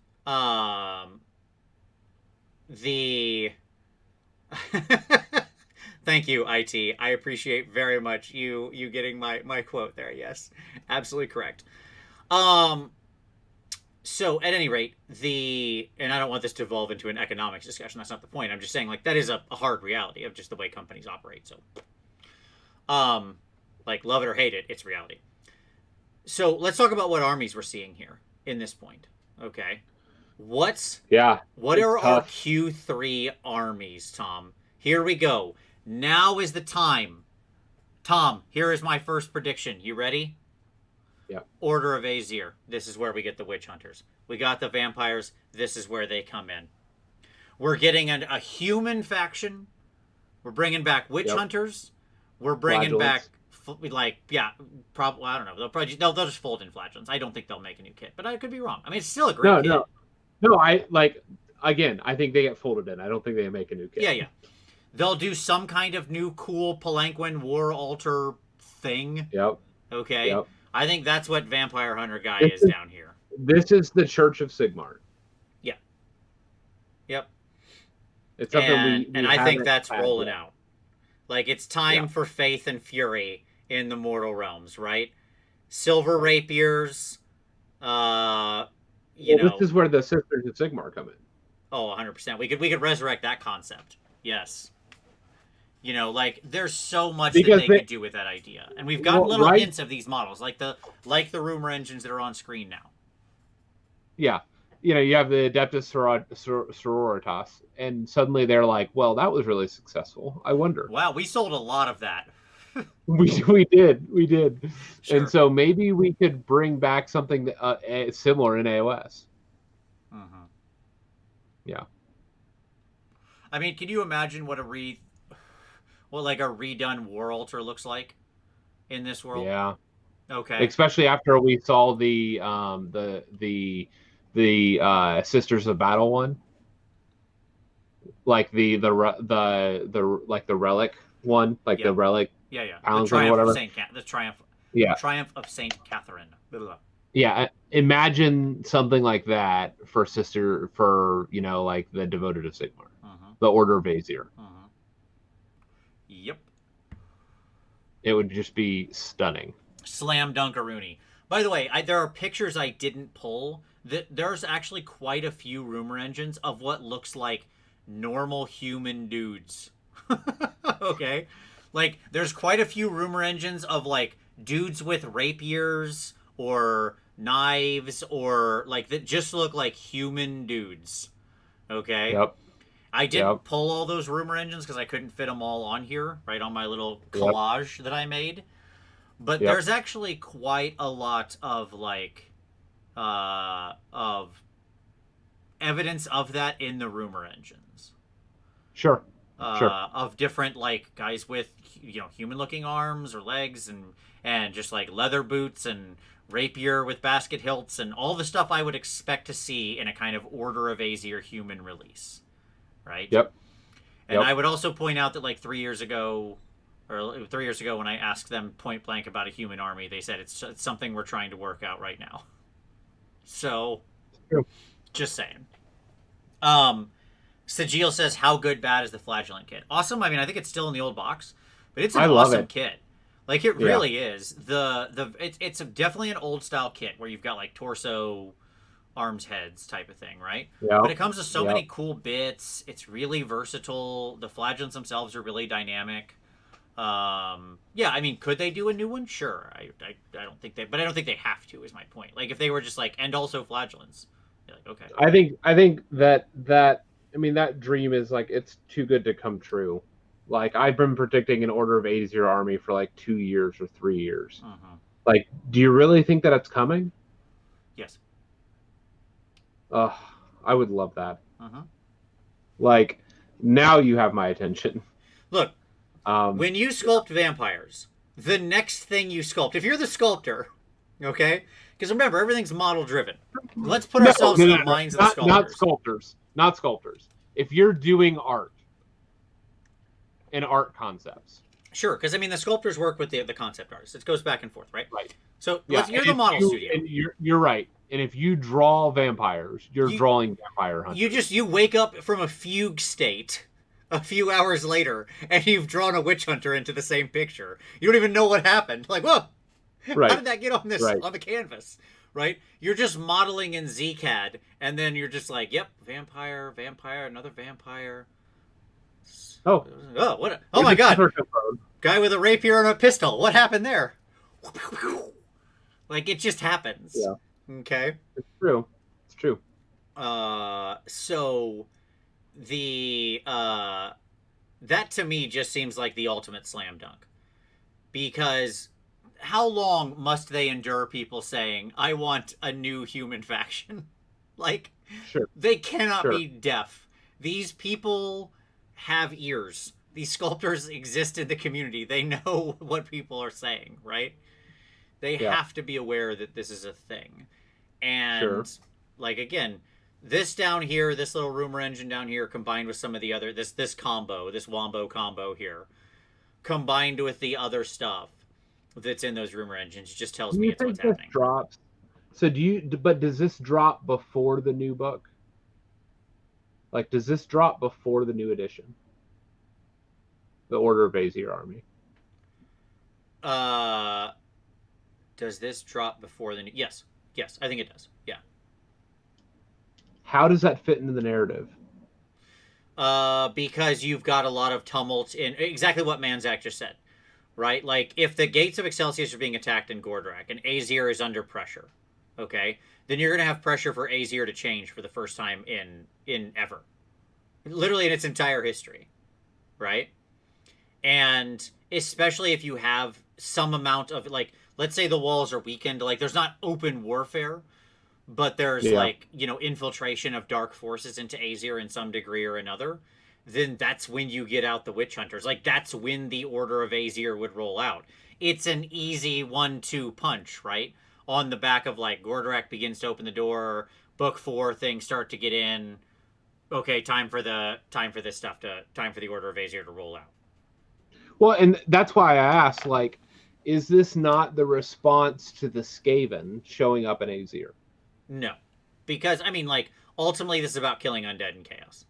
Thank you, IT. I appreciate very much you getting my quote there. Yes, absolutely correct. So at any rate, and I don't want this to evolve into an economics discussion. That's not the point. I'm just saying, like, that is a hard reality of just the way companies operate. So, like, love it or hate it, it's reality. So let's talk about what armies we're seeing here in this point. Okay. What are our Q3 armies, Tom? Here we go. Now is the time. Tom, here is my first prediction. You ready? Yeah. Order of Azir. This is where we get the witch hunters. We got the vampires. This is where they come in. We're getting a human faction. We're bringing back witch hunters. We're bringing back, like, probably, I don't know. They'll just fold in flagellants. I don't think they'll make a new kit, but I could be wrong. I mean, it's still a great kit. No, I think they get folded in. I don't think they make a new kit. Yeah. They'll do some kind of new cool Palanquin War Altar thing. Yep. Okay. Yep. I think that's what Vampire Hunter guy is down here. This is the Church of Sigmar. Yeah. Yep. It's something and I think that's rolling out. Like, it's time for Faith and Fury in the Mortal Realms, right? Silver Rapiers. This is where the Sisters of Sigmar come in. Oh, 100%. We could resurrect that concept. Yes. Like, there's so much that they could do with that idea. And we've gotten little hints of these models, like the rumor engines that are on screen now. Yeah. You have the Adeptus Sororitas, and suddenly they're like, well, that was really successful. I wonder. Wow, we sold a lot of that. we did. Sure. And so maybe we could bring back something similar in AOS. Mm-hmm. Yeah. I mean, can you imagine what a redone War Altar looks like in this world? Yeah. Okay. Especially after we saw the Sisters of Battle one, like the relic one, like the relic. Yeah. Pounds The Triumph or whatever. The Triumph of Saint Catherine. Blah, blah. Yeah, imagine something like that for like the Devoted of Sigmar, the Order of Azir. Yep. It would just be stunning. Slam dunkaroonie. By the way, there are pictures I didn't pull. There's actually quite a few rumor engines of what looks like normal human dudes. Okay? Like, there's quite a few rumor engines of, like, dudes with rapiers or knives or like that just look like human dudes. Okay. Yep. I Yep. didn't pull all those rumor engines because I couldn't fit them all on here, right on my little Yep. collage that I made. But Yep. there's actually quite a lot of like of evidence of that in the rumor engines. Sure. Sure. Of different like guys with human looking arms or legs and just like leather boots and rapier with basket hilts and all the stuff I would expect to see in a kind of Order of Aesir human release, right? Yep. And Yep. I would also point out that like 3 years ago when I asked them point blank about a human army, they said it's something we're trying to work out right now. So, True. just saying. Sajil says, "How good, bad is the Flagellant kit? Awesome. I mean, I think it's still in the old box, but it's an awesome kit. Like it really is. It's definitely an old style kit where you've got like torso, arms, heads type of thing, right? Yeah. But it comes with so many cool bits. It's really versatile. The Flagellants themselves are really dynamic. Yeah, I mean, could they do a new one? Sure. I don't think but I don't think they have to. Is my point. Like if they were just like and also Flagellants, you're like okay. I think that I mean, that dream is like, it's too good to come true. Like, I've been predicting an Order of Aesir army for like 2 years or 3 years. Like, do you really think that it's coming? Yes. I would love that. Like, now you have my attention. Look, when you sculpt vampires, the next thing you sculpt, if you're the sculptor, okay? Because remember, everything's model driven. Let's put ourselves in the minds of the sculptors. Not sculptors. If you're doing art and art concepts. Sure, because I mean the sculptors work with the concept artists. It goes back and forth, right? Right. So you're the model studio. And you're right. And if you draw vampires, you're drawing vampire hunters. You wake up from a fugue state a few hours later and you've drawn a witch hunter into the same picture. You don't even know what happened. Like, whoa, right. How did that get on this on the canvas? Right? You're just modeling in ZCAD, and then you're just like, yep, vampire, another vampire. Oh, what? Oh my God! Guy with a rapier and a pistol. What happened there? Like it just happens. Yeah. Okay. It's true. It's true. So the that to me just seems like the ultimate slam dunk, because how long must they endure people saying, I want a new human faction? Like, they cannot be deaf. These people have ears. These sculptors exist in the community. They know what people are saying, right? They have to be aware that this is a thing. And, like, again, this down here, this little rumor engine down here, combined with some of the other, this combo, this Wombo combo here, combined with the other stuff that's in those rumor engines, just tells me it's what's happening. Drops? So but does this drop before the new book? Like, does this drop before the new edition? The Order of Aesir army. Does this drop before the new? Yes, I think it does. Yeah. How does that fit into the narrative? Because you've got a lot of tumult in exactly what Manzak just said. Right? Like, if the gates of Excelsius are being attacked in Gordrak and Aesir is under pressure, okay, then you're going to have pressure for Aesir to change for the first time in ever. Literally in its entire history. Right? And especially if you have some amount of, like, let's say the walls are weakened, like, there's not open warfare, but there's, like, infiltration of dark forces into Aesir in some degree or another, then that's when you get out the witch hunters. Like, that's when the Order of Aesir would roll out. It's an easy 1-2 punch, right? On the back of, like, Gordrak begins to open the door, book 4, things start to get in. Okay, time for the Order of Aesir to roll out. Well, and that's why I asked, like, is this not the response to the Skaven showing up in Aesir? No. Because, I mean, like, ultimately this is about killing undead and chaos.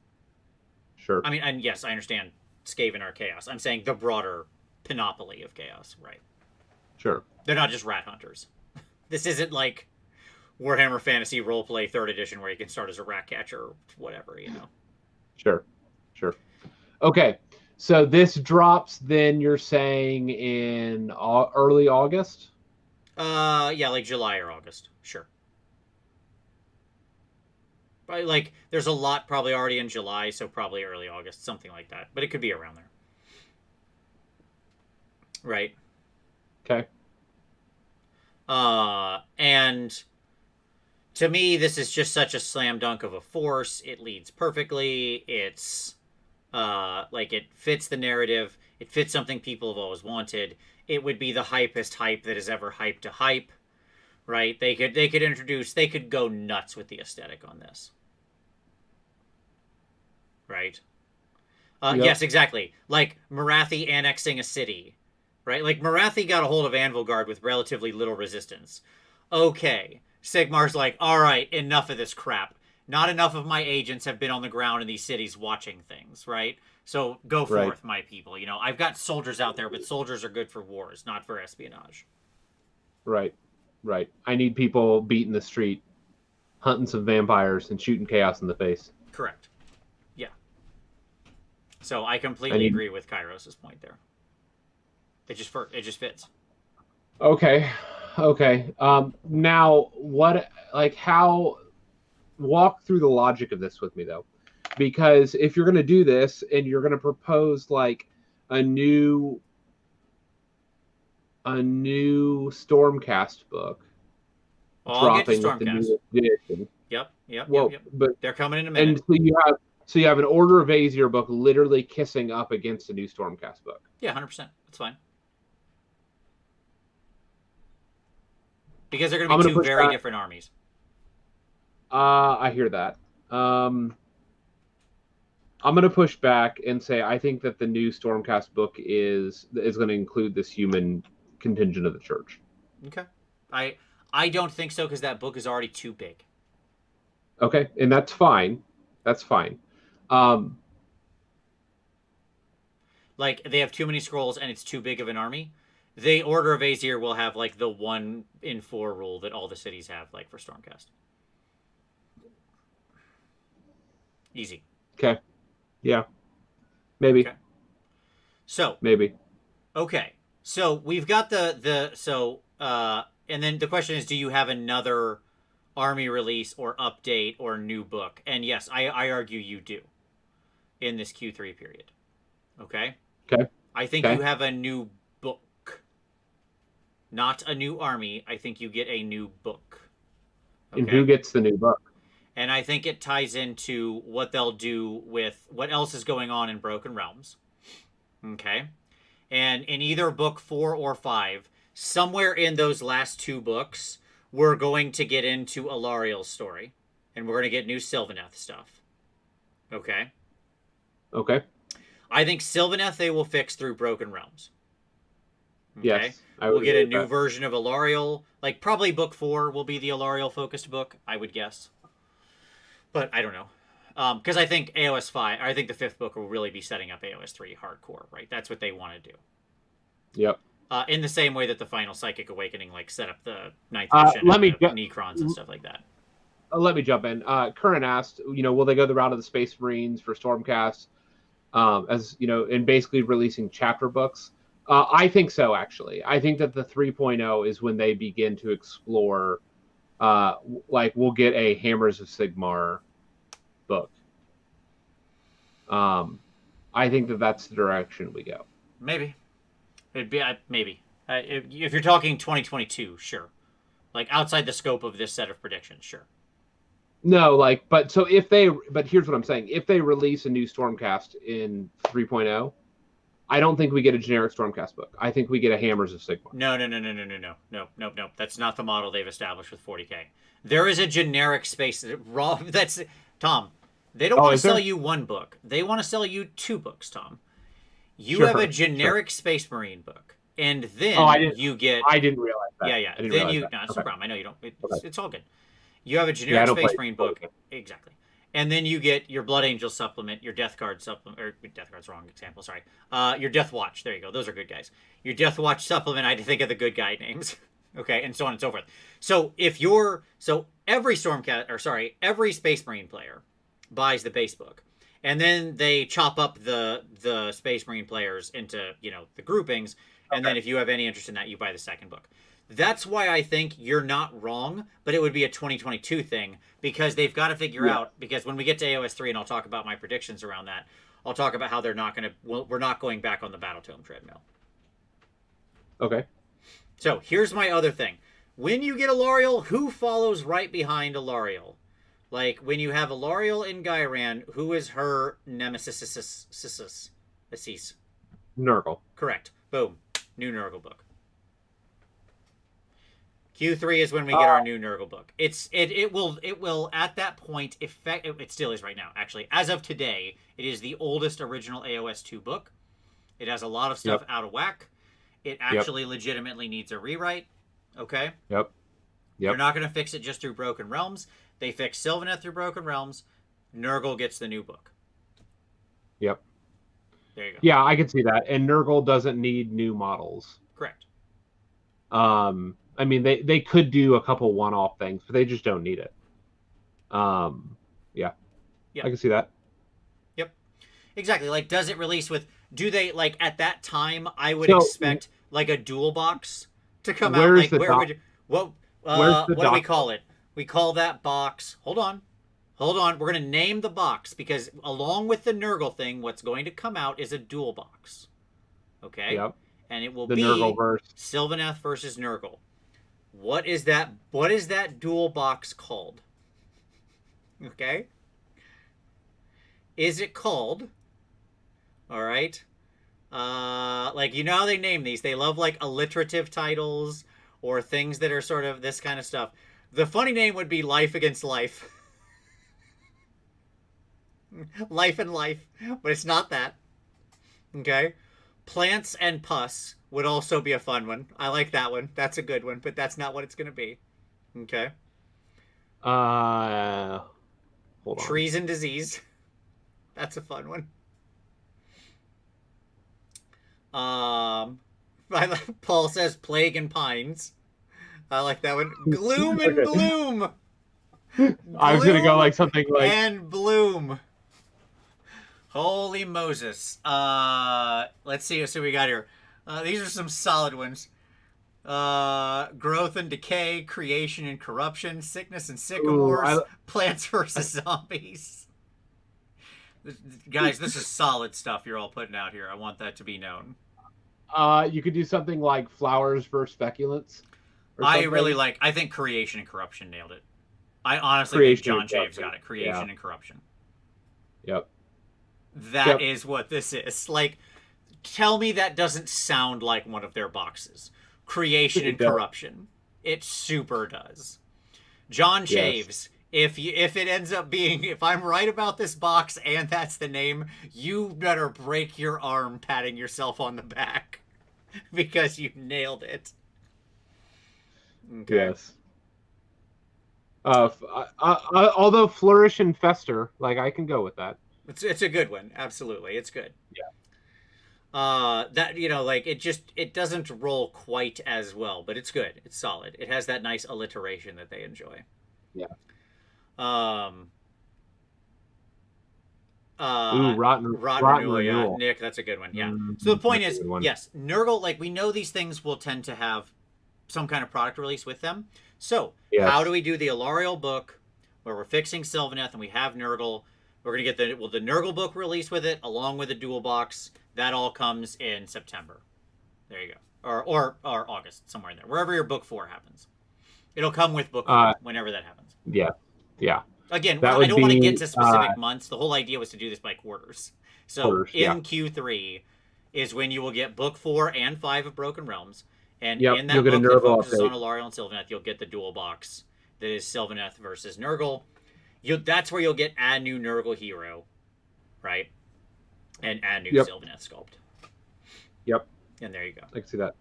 Sure. I mean, and yes, I understand Skaven are chaos. I'm saying the broader panoply of chaos, right? Sure. They're not just rat hunters. This isn't like Warhammer Fantasy Roleplay 3rd Edition where you can start as a rat catcher or whatever, you know? Sure. Okay, so this drops then, you're saying, in early August? Yeah, like July or August. Sure. But, like, there's a lot probably already in July, so probably early August, something like that. But it could be around there. Right. Okay. And to me, this is just such a slam dunk of a force. It leads perfectly. It's like it fits the narrative. It fits something people have always wanted. It would be the hypest hype that has ever hyped a hype, right? They could go nuts with the aesthetic on this, right? Yep. Yes, exactly. Like Marathi annexing a city, right? Like Marathi got a hold of Anvilgard with relatively little resistance. Okay, Sigmar's like, all right, enough of this crap. Not enough of my agents have been on the ground in these cities watching things, right? So go Right. forth, my people. You know, I've got soldiers out there, but soldiers are good for wars, not for espionage. Right. Right. I need people beating the street, hunting some vampires, and shooting chaos in the face. Correct. Yeah. So I completely agree with Kairos' point there. It just fits. Okay. Okay. Now, what, like, how, walk through the logic of this with me, though. Because if you're going to do this and you're going to propose, like, a new Stormcast book, Well, I'll get to dropping with the Stormcast. new edition. Yep. Well, but they're coming in a minute. and so you have an Order of Aesir book literally kissing up against a new Stormcast book. Yeah, 100%. That's fine. Because they're going to be two very different armies. I hear that. I'm going to push back and say I think that the new Stormcast book is going to include this human contingent of the church. Okay. I don't think so because that book is already too big. Okay, and that's fine. That's fine. Like, they have too many scrolls and it's too big of an army. The Order of Aesir will have, like, the 1 in 4 rule that all the cities have, like, for Stormcast. Easy. Okay. Yeah. Maybe. Okay. So. Maybe. Okay. So, we've got and then the question is, do you have another army release or update or new book? And yes, I argue you do in this Q3 period. Okay? Okay. I think you have a new book. Not a new army. I think you get a new book. Okay? And who gets the new book? And I think it ties into what they'll do with what else is going on in Broken Realms. Okay? And in either book 4 or 5, somewhere in those last 2 books, we're going to get into Alariel's story. And we're going to get new Sylvaneth stuff. Okay? Okay. I think Sylvaneth they will fix through Broken Realms. Okay? Yes. We'll get a new version of Alariel. Like, probably book 4 will be the Alariel-focused book, I would guess. But I don't know. Because I think AOS 5, I think the 5th book will really be setting up AOS 3 hardcore, right? That's what they want to do. Yep. In the same way that the final Psychic Awakening, like, set up the 9th edition Necrons and stuff like that. Let me jump in. Curran asked, will they go the route of the Space Marines for Stormcast, as, and basically releasing chapter books? I think so, actually. I think that the 3.0 is when they begin to explore, like, we'll get a Hammers of Sigmar book. I think that that's the direction we go. Maybe. It'd be maybe. If you're talking 2022, sure. Like, outside the scope of this set of predictions, sure. No, but here's what I'm saying. If they release a new Stormcast in 3.0, I don't think we get a generic Stormcast book. I think we get a Hammers of Sigmar. No. That's not the model they've established with 40K. There is a generic space that's Tom. They don't want to sell you 1 book. They want to sell you 2 books, Tom. You have a generic Space Marine book, and then you get. I didn't realize that. Yeah. Then you. No, it's no problem. I know you don't. It's all good. You have a generic Space Marine book, exactly, and then you get your Blood Angel supplement, your Death Guard supplement, or Death Guard's wrong example. Sorry. Your Death Watch. There you go. Those are good guys. Your Death Watch supplement. I had to think of the good guy names. Okay, and so on and so forth. So every every Space Marine player buys the base book. And then they chop up the Space Marine players into, the groupings, And then if you have any interest in that, you buy the second book. That's why I think you're not wrong, but it would be a 2022 thing because they've got to figure out, because when we get to AOS 3 and I'll talk about my predictions around that, I'll talk about how we're not going back on the Battle Tome treadmill. Okay. So here's my other thing. When you get Alariel, who follows right behind Alariel? Like, when you have Alariel in Ghyran, who is her nemesis? Assis. Nurgle. Correct. Boom. New Nurgle book. Q3 is when we get our new Nurgle book. It will at that point it still is right now, actually. As of today, it is the oldest original AOS 2 book. It has a lot of stuff out of whack. It actually legitimately needs a rewrite. Okay? Yep. You're not going to fix it just through Broken Realms. They fix Sylvaneth through Broken Realms. Nurgle gets the new book. Yep. There you go. Yeah, I can see that. And Nurgle doesn't need new models. Correct. I mean, they could do a couple one-off things, but they just don't need it. Yeah. Yep. I can see that. Yep. Exactly. Like, does it release with... Do they, like, at that time, I would expect, like, a dual box to come out? Like, where would you... What do we call it? We call that box... Hold on. We're going to name the box, because along with the Nurgle thing, what's going to come out is a dual box. Okay? Yep. And it will the be Nurgleverse. Sylvaneth versus Nurgle. What is that dual box called? Okay? Is it called... All right. Like, you know how they name these? They love, like, alliterative titles or things that are sort of this kind of stuff. The funny name would be Life Against Life. Life and Life. But it's not that. Okay? Plants and Pus would also be a fun one. I like that one. That's a good one, but that's not what it's going to be. Okay? Hold on. Trees and Disease. That's a fun one. Paul says Plague and Pines. I like that one. Gloom and Bloom. I was gonna go like something like and Bloom. Holy Moses. Let's see what we got here. These are some solid ones. Growth and Decay, Creation and Corruption, Sickness and Sycamores, Plants versus Zombies. Guys, this is solid stuff you're all putting out here. I want that to be known. You could do something like Flowers versus Speculants. I think Creation and Corruption nailed it. I honestly think John Chaves got it. Creation and Corruption. Yep. That is what this is. Like, tell me that doesn't sound like one of their boxes. Creation and Corruption. It super does. John Chaves, if it ends up being, if I'm right about this box and that's the name, you better break your arm patting yourself on the back because you nailed it. Okay. Yes. Although Flourish and Fester, like, I can go with that. It's a good one. Absolutely. It's good. Yeah. That, you know, like, it doesn't roll quite as well, but it's good. It's solid. It has that nice alliteration that they enjoy. Yeah. Rotten Renewal, yeah. Nick, that's a good one. Yeah. So the point is, yes, Nurgle, like, we know these things will tend to have some kind of product release with them. So, how do we do the Alariel book where we're fixing Sylvaneth and we have Nurgle? We're going to get the Nurgle book released with it along with the dual box. That all comes in September. There you go. Or August, somewhere in there. Wherever your book 4 happens. It'll come with book 4 whenever that happens. Yeah. Yeah. Again, I don't want to get to specific months. The whole idea was to do this by quarters. So in Q3 is when you will get book 4 and 5 of Broken Realms. And in that book that focuses on Alariel and Sylvaneth, you'll get the dual box that is Sylvaneth versus Nurgle. That's where you'll get add new Nurgle hero, right? And add new Sylvaneth sculpt. Yep. And there you go. I can see that.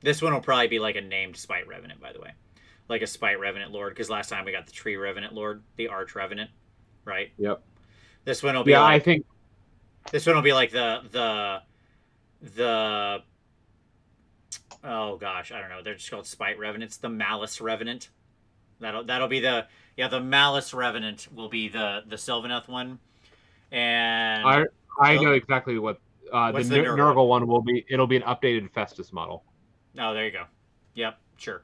This one will probably be like a named Spite Revenant, by the way. Like a Spite Revenant Lord, because last time we got the Tree Revenant Lord, the Arch Revenant, right? Yep. This one will be like... I think... This one will be like the oh gosh, I don't know. They're just called Spite Revenants. The Malice Revenant. That'll be the Malice Revenant will be the Sylvaneth one. And I know exactly what What's the Nurgle Nurgle one it'll be an updated Festus model. Oh, there you go. Yep, sure.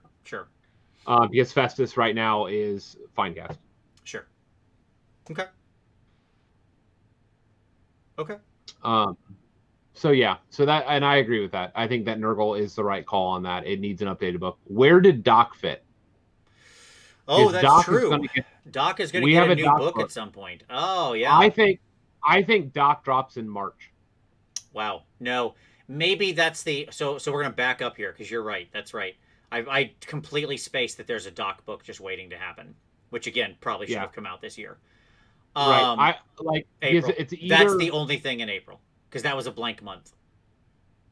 Because Festus right now is Finecast. Sure. Okay. So yeah, that, and I agree with that. I think that Nurgle is the right call on that. It needs an updated book. Where did Doc fit? Oh, that's Doc true. Doc is going to get a new book at some point. Oh, yeah. I think Doc drops in March. Wow. No, maybe that's the so we're going to back up here because you're right. That's right. I completely spaced that there's a Doc book just waiting to happen, which again probably should have come out this year. Right. April. It's either... That's the only thing in April because that was a blank month.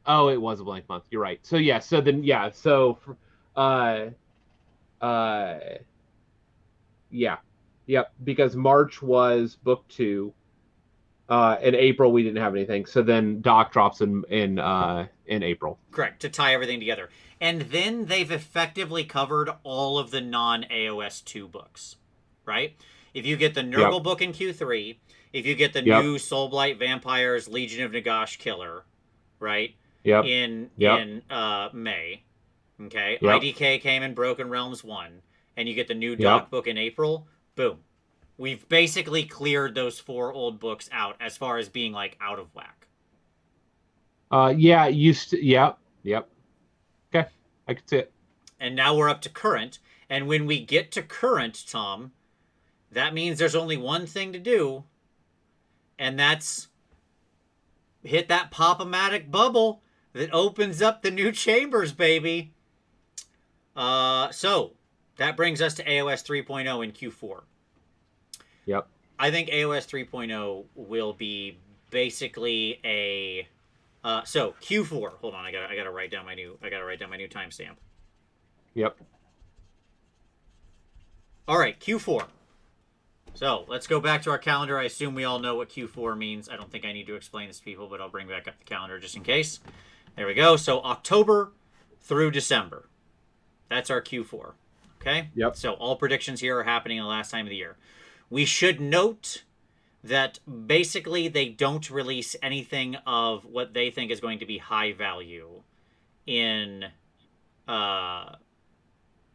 Oh, it was a blank month. You're right. So yeah. So then yeah. So, yeah, yep. Because March was book 2. In April we didn't have anything. So then Doc drops in April. Correct, to tie everything together. And then they've effectively covered all of the non-AOS 2 books, right? If you get the Nurgle book in Q3, if you get the new Soulblight Vampires Legion of Nagash Killer, right? Yep. In May, okay? Yep. IDK came in Broken Realms 1, and you get the new Doc book in April, boom. We've basically cleared those 4 old books out as far as being, like, out of whack. Yep. Okay, I could see it. And now we're up to current. And when we get to current, Tom, that means there's only one thing to do, and that's hit that Pop-O-Matic bubble that opens up the new chambers, baby. So that brings us to AOS 3.0 in Q4. Yep. I think AOS 3.0 will be basically a so Q4. Hold on, I gotta write down my new timestamp. Yep. All right, Q4. So let's go back to our calendar. I assume we all know what Q4 means. I don't think I need to explain this to people, but I'll bring back up the calendar just in case. There we go. So October through December. That's our Q4. Okay? Yep. So all predictions here are happening in the last time of the year. We should note that basically they don't release anything of what they think is going to be high value in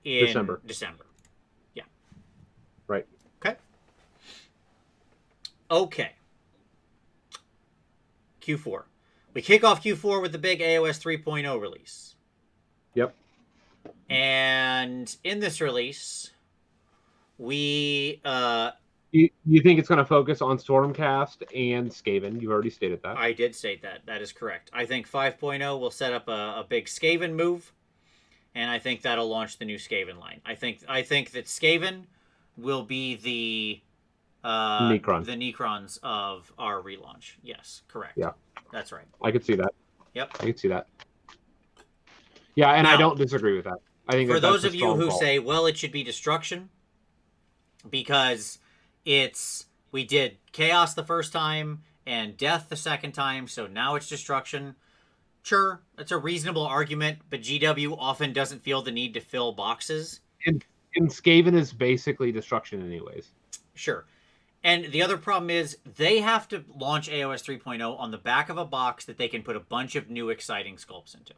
December. Yeah. Right. Okay. Q4. We kick off Q4 with the big AOS 3.0 release. Yep. And in this release, we You think it's going to focus on Stormcast and Skaven? You've already stated that. I did state that. That is correct. I think 5.0 will set up a big Skaven move, and I think that'll launch the new Skaven line. I think that Skaven will be the Necrons of our relaunch. Yes, correct. Yeah, that's right. I could see that. Yep, I could see that. Yeah, and now, I don't disagree with that. I think for those of you who say, well, it should be Destruction, because we did Chaos the first time and Death the second time, so now it's Destruction. Sure, that's a reasonable argument, but GW often doesn't feel the need to fill boxes. And Skaven is basically Destruction anyways. Sure. And the other problem is they have to launch AOS 3.0 on the back of a box that they can put a bunch of new exciting sculpts into.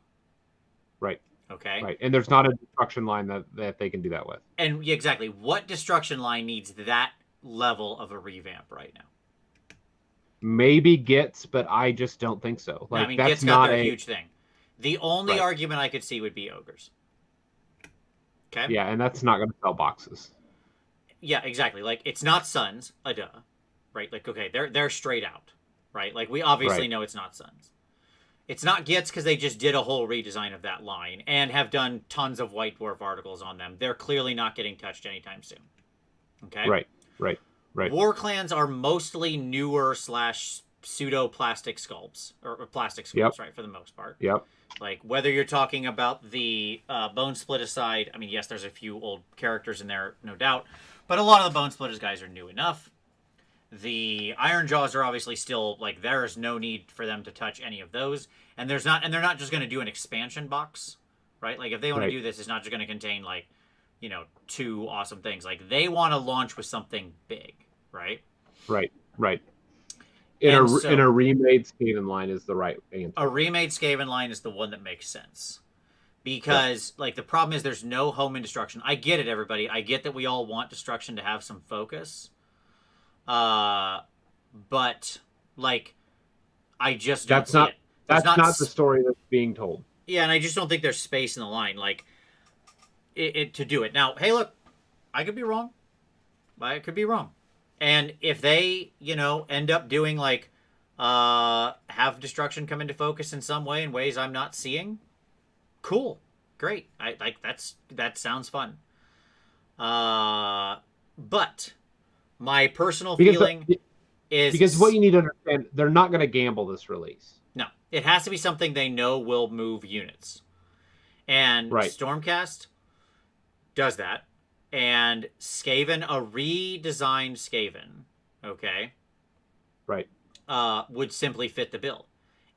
Right. Okay. Right. And there's not a Destruction line that they can do that with. And exactly. What Destruction line needs that level of a revamp right now? Maybe Gits, but I just don't think so. Like, I mean, Gits got their huge thing. The only argument I could see would be Ogres. Okay. Yeah, and that's not going to sell boxes. Yeah, exactly. Like, it's not Suns, right? Like, okay, they're straight out, right? Like, we obviously know it's not Suns. It's not Gits because they just did a whole redesign of that line and have done tons of White Dwarf articles on them. They're clearly not getting touched anytime soon. Okay? Right. War clans are mostly newer / pseudo plastic sculpts, or plastic sculpts, right, for the most part. Yep. Like, whether you're talking about the Bone Split aside, I mean, yes, there's a few old characters in there, no doubt, but a lot of the Bone Splitters guys are new enough. The Iron Jaws are obviously still, like, there is no need for them to touch any of those, and they're not just going to do an expansion box, right? Like, if they want to do this, it's not just going to contain, like, 2 awesome things. Like, they want to launch with something big, right? Right. In And in a so remade Skaven line is the right answer. a remade Skaven line is the one that makes sense. Yeah. Because, like, the problem is there's no home in destruction. I get it, everybody. I get that we all want destruction to have some focus. But, like, I just don't That's see not it. There's not... the story that's being told. Yeah, and I just don't think there's space in the line, like, it to do it. Now, hey, look, I could be wrong. I could be wrong. And if they, end up doing, like, have destruction come into focus in some way, in ways I'm not seeing, cool, great. That sounds fun. But my personal feeling is, because what you need to understand, they're not going to gamble this release. No, it has to be something they know will move units, and right. Stormcast does that, and Skaven, a redesigned Skaven, okay, right, would simply fit the bill.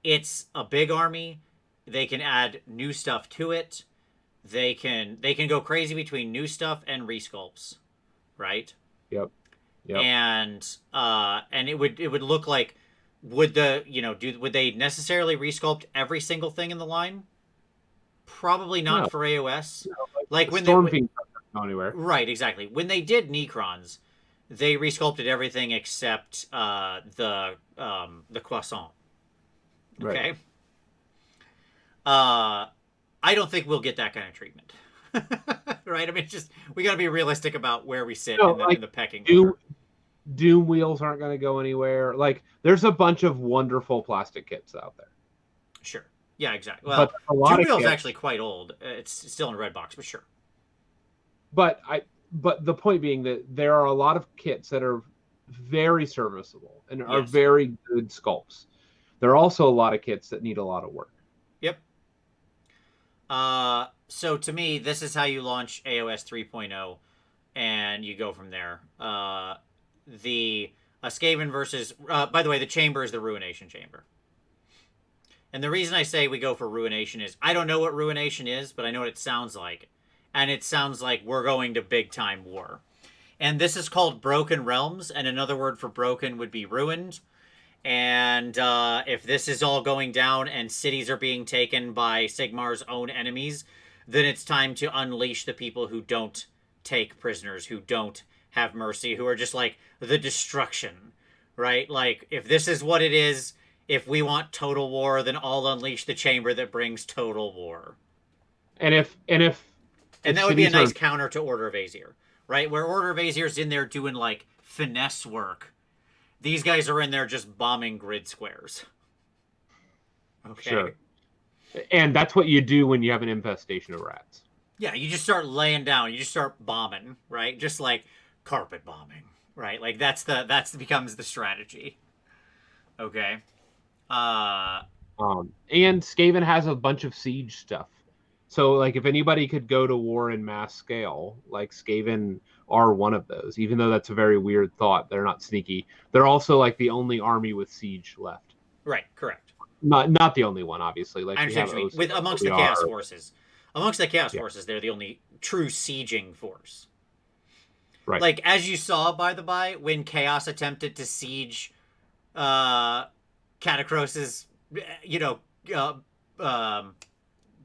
It's a big army. They can add new stuff to it. They can go crazy between new stuff and resculpts, right? Yep. And it would look like, would they necessarily resculpt every single thing in the line? Probably not for AOS. No, like when Storm they Fiend doesn't go anywhere. Right, exactly. When they did Necrons, they resculpted everything except the croissant. Okay. Right. I don't think we'll get that kind of treatment. Right? I mean, it's just, we got to be realistic about where we sit in the pecking order. Doom wheels aren't going to go anywhere. Like, there's a bunch of wonderful plastic kits out there. Sure. Yeah, exactly. Well, Doom wheel's actually quite old. It's still in a red box, but sure. But the point being that there are a lot of kits that are very serviceable and are very good sculpts. There are also a lot of kits that need a lot of work. Yep. So to me, this is how you launch AOS 3.0, and you go from there. The Skaven versus... by the way, the chamber is the Ruination Chamber. And the reason I say we go for Ruination is, I don't know what Ruination is, but I know what it sounds like. And it sounds like we're going to big-time war. And this is called Broken Realms, and another word for broken would be ruined. And if this is all going down and cities are being taken by Sigmar's own enemies, then it's time to unleash the people who don't take prisoners, who don't have mercy, who are just like the destruction, right? Like, if this is what it is, if we want total war, then I'll unleash the chamber that brings total war. And that would be a nice counter to Order of Aesir, right? Where Order of Aesir's in there doing, like, finesse work. These guys are in there just bombing grid squares. Okay. Sure. And that's what you do when you have an infestation of rats. Yeah, you just start laying down. You just start bombing, right? Just like carpet bombing, right? Like that's becomes the strategy. Okay. And Skaven has a bunch of siege stuff. So, like, if anybody could go to war in mass scale, like, Skaven are one of those. Even though that's a very weird thought, they're not sneaky. They're also, like, the only army with siege left. Right, correct. Not the only one, obviously. Like, with amongst the Chaos Forces. Amongst the Chaos Forces, they're the only true sieging force. Right. Like, as you saw, by the by, when Chaos attempted to siege Catacros's,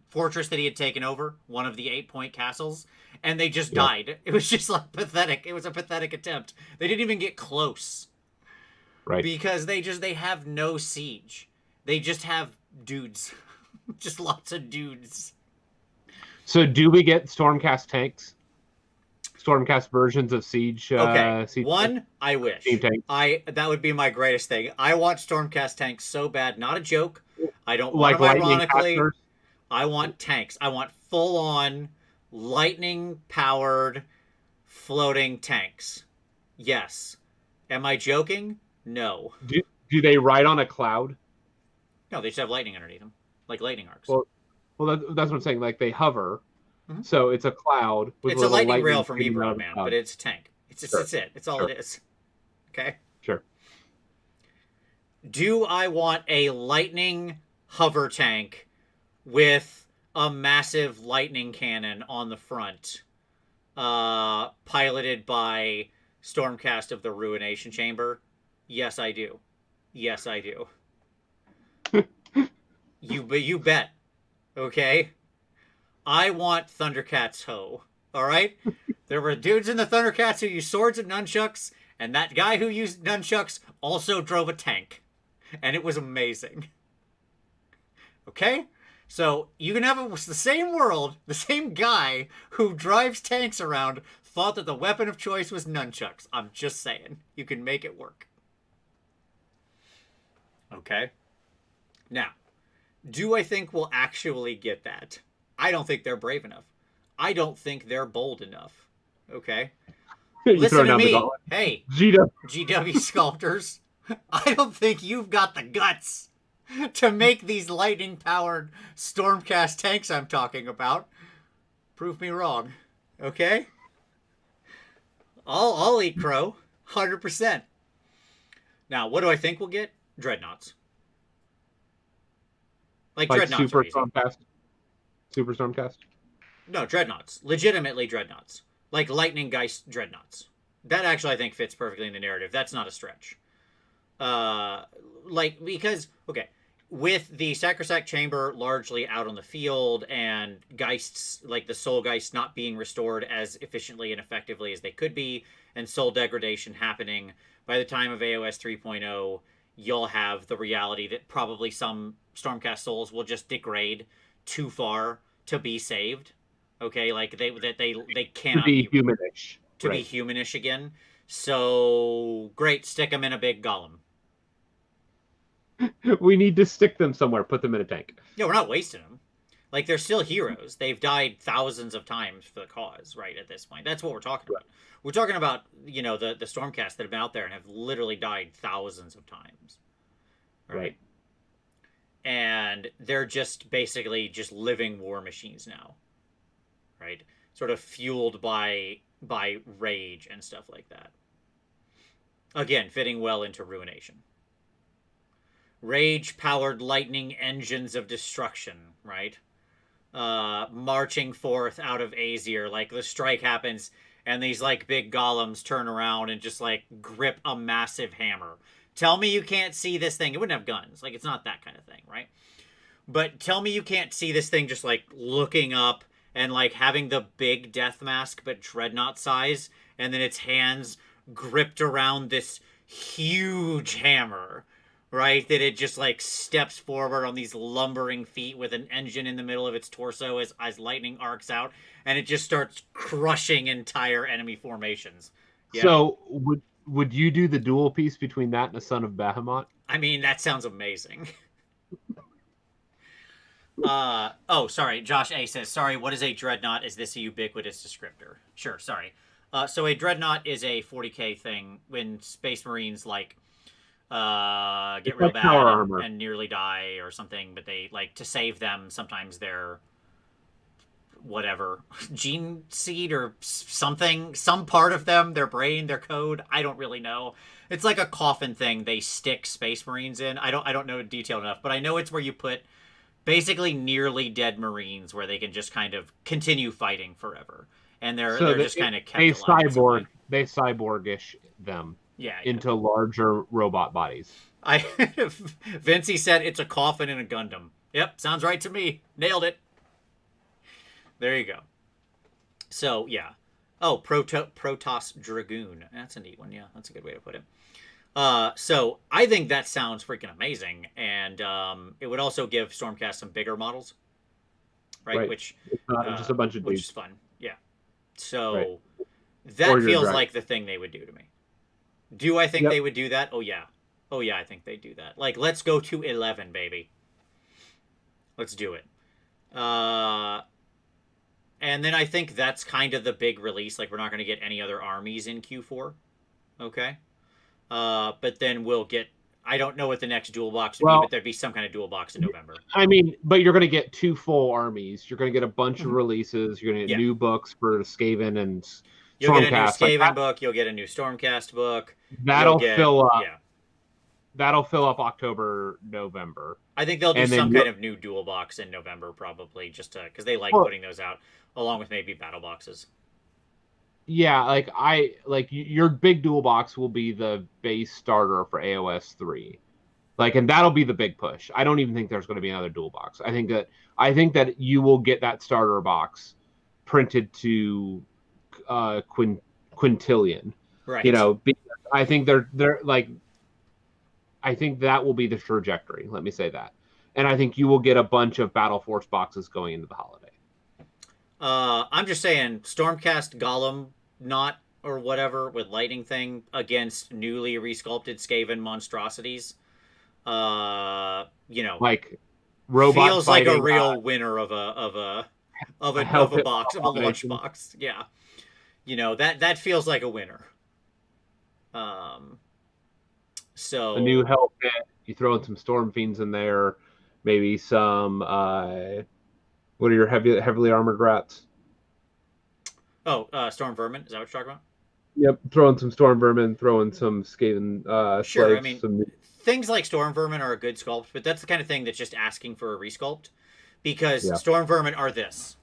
fortress that he had taken over, one of the 8-point castles, and they just died. It was just, like, pathetic. It was a pathetic attempt. They didn't even get close. Right. Because they have no siege. They just have dudes. Just lots of dudes. So do we get Stormcast tanks? Stormcast versions of Siege? Okay. Siege I wish. That would be my greatest thing. I want Stormcast tanks so bad. Not a joke. I don't want them ironically. I want tanks. I want full-on, lightning-powered, floating tanks. Yes. Am I joking? No. Do they ride on a cloud? No, they just have lightning underneath them. Like lightning arcs. Well, that's what I'm saying. Like, they hover. Mm-hmm. So it's a cloud. It's a lightning rail for me, Broadman, but it's a tank. It's it. It's all it is. Okay? Sure. Do I want a lightning hover tank with a massive lightning cannon on the front, piloted by Stormcast of the Ruination Chamber? Yes, I do. Yes, I do. You bet. Okay? I want Thundercats Ho. Alright? There were dudes in the Thundercats who used swords and nunchucks, and that guy who used nunchucks also drove a tank. And it was amazing. Okay? So you can have the same world, the same guy who drives tanks around thought that the weapon of choice was nunchucks. I'm just saying. You can make it work. Okay? Now, do I think we'll actually get that? I don't think they're brave enough. I don't think they're bold enough. Okay? Listen to me. Hey, GW sculptors. I don't think you've got the guts to make these lightning-powered Stormcast tanks I'm talking about. Prove me wrong. Okay? I'll eat crow. 100%. Now, what do I think we'll get? Dreadnoughts. Like Dreadnoughts Super Stormcast? Super Stormcast? No, Dreadnoughts. Legitimately Dreadnoughts. Like Lightning Geist Dreadnoughts. That actually, I think, fits perfectly in the narrative. That's not a stretch. Because, okay, with the Sacrosanct Chamber largely out on the field and Geists, like the Soul Geists not being restored as efficiently and effectively as they could be, and Soul Degradation happening, by the time of AOS 3.0, you'll have the reality that probably some Stormcast souls will just degrade too far to be saved. Okay, like they cannot be humanish. To be humanish again. So great, stick them in a big golem. We need to stick them somewhere. Put them in a tank. Yeah, we're not wasting them. Like, they're still heroes. They've died thousands of times for the cause, right, at this point. That's what we're talking about. We're talking about, you know, the Stormcast that have been out there and have literally died thousands of times. Right? And they're just basically just living war machines now. Right? Sort of fueled by rage and stuff like that. Again, fitting well into Ruination. Rage-powered lightning engines of destruction, right? Marching forth out of Aesir, like the strike happens, and these like big golems turn around and just like grip a massive hammer. Tell me you can't see this thing. It wouldn't have guns. Like, it's not that kind of thing, right? But tell me you can't see this thing just like looking up and like having the big death mask, but dreadnought size, and then its hands gripped around this huge hammer. Right? That it just, like, steps forward on these lumbering feet with an engine in the middle of its torso as lightning arcs out, and it just starts crushing entire enemy formations. Yeah. So, would you do the dual piece between that and a Son of Bahamut? I mean, that sounds amazing. Oh, sorry. Josh A. says, sorry, what is a dreadnought? Is this a ubiquitous descriptor? Sure, sorry. So a dreadnought is a 40k thing when Space Marines, like, get real bad and nearly die or something, but they, like, to save them, sometimes they're whatever gene seed or something, some part of them, their brain, their code, I don't really know. It's like a coffin thing they stick Space Marines in. I don't know detail enough, but I know it's where you put basically nearly dead Marines where they can just kind of continue fighting forever, and they're just kind of kept alive. They cyborgish them. Yeah. Into larger robot bodies. Vincey said it's a coffin in a Gundam. Yep, sounds right to me. Nailed it. There you go. So, yeah. Oh, Protoss Dragoon. That's a neat one. Yeah, that's a good way to put it. So, I think that sounds freaking amazing. And it would also give Stormcast some bigger models. Right? Which, it's not just a bunch of dudes. Which is fun. Yeah. So, that feels like the thing they would do to me. Do I think they would do that? Oh, yeah. Oh, yeah, I think they'd do that. Like, let's go to 11, baby. Let's do it. And then I think that's kind of the big release. Like, we're not going to get any other armies in Q4. Okay? But then we'll get... I don't know what the next dual box would be, but there'd be some kind of dual box in November. I mean, but you're going to get 2 full armies. You're going to get a bunch of releases. You're going to get new books for Skaven and... You'll get a new Skaven book. You'll get a new Stormcast book. That'll fill up. Yeah. That'll fill up October, November. I think they'll do some kind of new dual box in November, probably, just to because they like putting those out along with maybe battle boxes. Yeah, like your big dual box will be the base starter for AOS 3. Like, and that'll be the big push. I don't even think there's going to be another dual box. I think that you will get that starter box printed to quintillion. Right. You know, I think they're like, I think that will be the trajectory. Let me say that. And I think you will get a bunch of Battle Force boxes going into the holiday. I'm just saying, Stormcast Golem knot or whatever with lightning thing against newly resculpted Skaven monstrosities. You know, like robot feels fighting, like a real winner of a box, of a lunch box. Yeah, you know, that feels like a winner. So a new hell pit. You throw in some storm fiends in there, maybe some what are your heavily armored rats? Oh, Storm Vermin. Is that what you're talking about? Yep, throw in some storm vermin, throw in some Skaven Sure. slaves. I mean, things like Storm Vermin are a good sculpt, but that's the kind of thing that's just asking for a resculpt, because Storm Vermin are this.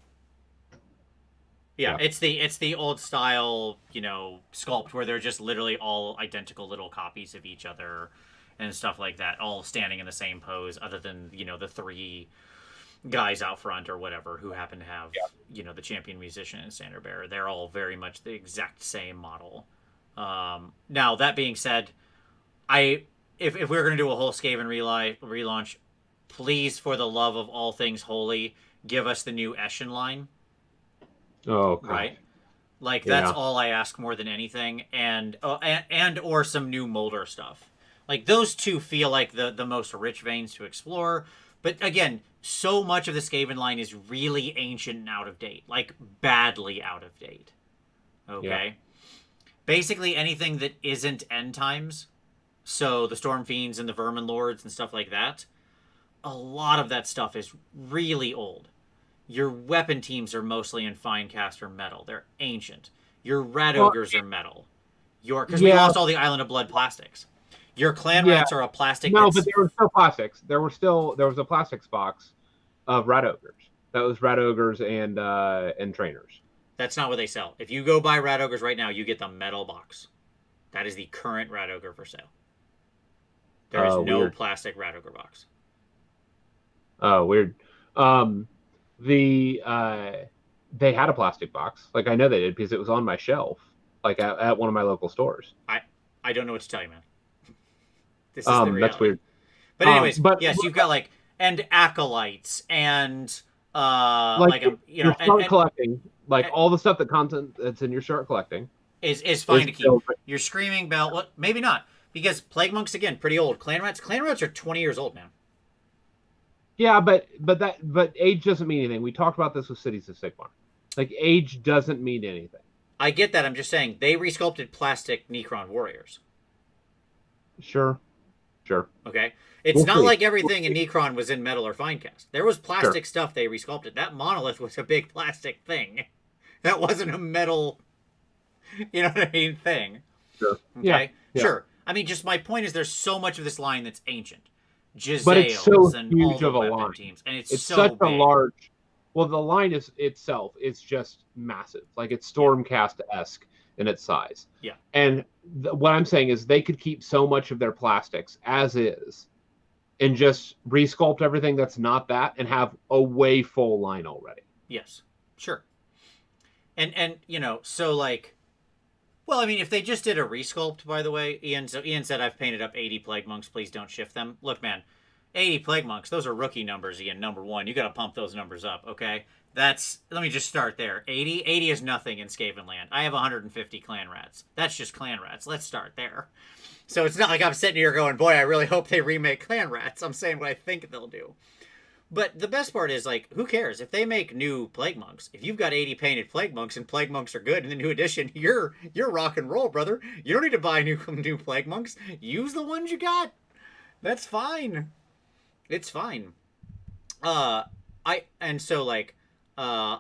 Yeah, it's the old style, you know, sculpt where they're just literally all identical little copies of each other and stuff like that, all standing in the same pose, other than, you know, the three guys out front or whatever who happen to have, you know, the champion musician and standard bearer. They're all very much the exact same model. Now, that being said, if we were going to do a whole Skaven relaunch, please, for the love of all things holy, give us the new Eshin line. Oh, God. Right? Like, that's all I ask more than anything. And or some new Molder stuff. Like, those two feel like the most rich veins to explore. But again, so much of the Skaven line is really ancient and out of date. Like, badly out of date. Okay? Yeah. Basically anything that isn't end times, so the Storm Fiends and the Vermin Lords and stuff like that, a lot of that stuff is really old. Your weapon teams are mostly in Finecast or metal. They're ancient. Your Rat Ogres are metal. Because we lost all the Island of Blood plastics. Your Clan Rats are a plastic. No, but there were still plastics. There was a plastics box of Rat Ogres. That was Rat Ogres and trainers. That's not what they sell. If you go buy Rat Ogres right now, you get the metal box. That is the current Rat Ogre for sale. There is no plastic Rat Ogre box. Oh, weird. They had a plastic box. Like, I know they did because it was on my shelf, like at one of my local stores. I don't know what to tell you, man. This is the reality. That's weird. But anyways, yes, you've got and acolytes and start collecting, all the stuff that's in your start collecting is fine to keep. Your Screaming Bell, well, maybe not, because Plague Monks, again, pretty old. Clan Rats are 20 years old now. Yeah, but age doesn't mean anything. We talked about this with Cities of Sigmar. Like, age doesn't mean anything. I get that. I'm just saying they resculpted plastic Necron warriors. Sure. Okay. It's not like everything in Necron was in metal or Finecast. There was plastic stuff they resculpted. That monolith was a big plastic thing. That wasn't a metal, you know what I mean, thing. Sure. Okay. Yeah. Sure. I mean, just my point is there's so much of this line that's ancient. But it's so and huge all of a line. Teams, and it's so such big. A large. Well, the line itself is just massive. Like, it's Stormcast-esque in its size. Yeah. And what I'm saying is they could keep so much of their plastics as is, and just resculpt everything that's not that, and have a way full line already. Yes. Sure. And you know, so like. Well, I mean, if they just did a resculpt, by the way, Ian said, I've painted up 80 Plague Monks. Please don't shift them. Look, man, 80 Plague Monks, those are rookie numbers, Ian, number one. You got to pump those numbers up, okay? Let me just start there. 80 is nothing in Skaven land. I have 150 Clan Rats. That's just Clan Rats. Let's start there. So it's not like I'm sitting here going, boy, I really hope they remake Clan Rats. I'm saying what I think they'll do. But the best part is, like, who cares? If they make new Plague Monks, if you've got 80 painted Plague Monks and Plague Monks are good in the new edition, you're rock and roll, brother. You don't need to buy new Plague Monks. Use the ones you got. That's fine. It's fine. I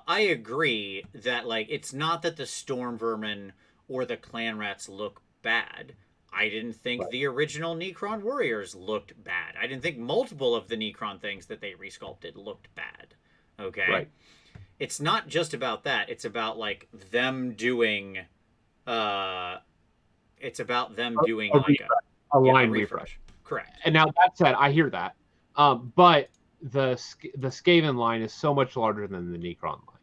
agree that, like, it's not that the Storm Vermin or the Clan Rats look bad. I didn't think the original Necron warriors looked bad. I didn't think multiple of the Necron things that they resculpted looked bad. Okay? Right. It's not just about that. It's about, like, them doing... it's about them doing, a line refresh. Correct. And now that said, I hear that. But the Skaven line is so much larger than the Necron line.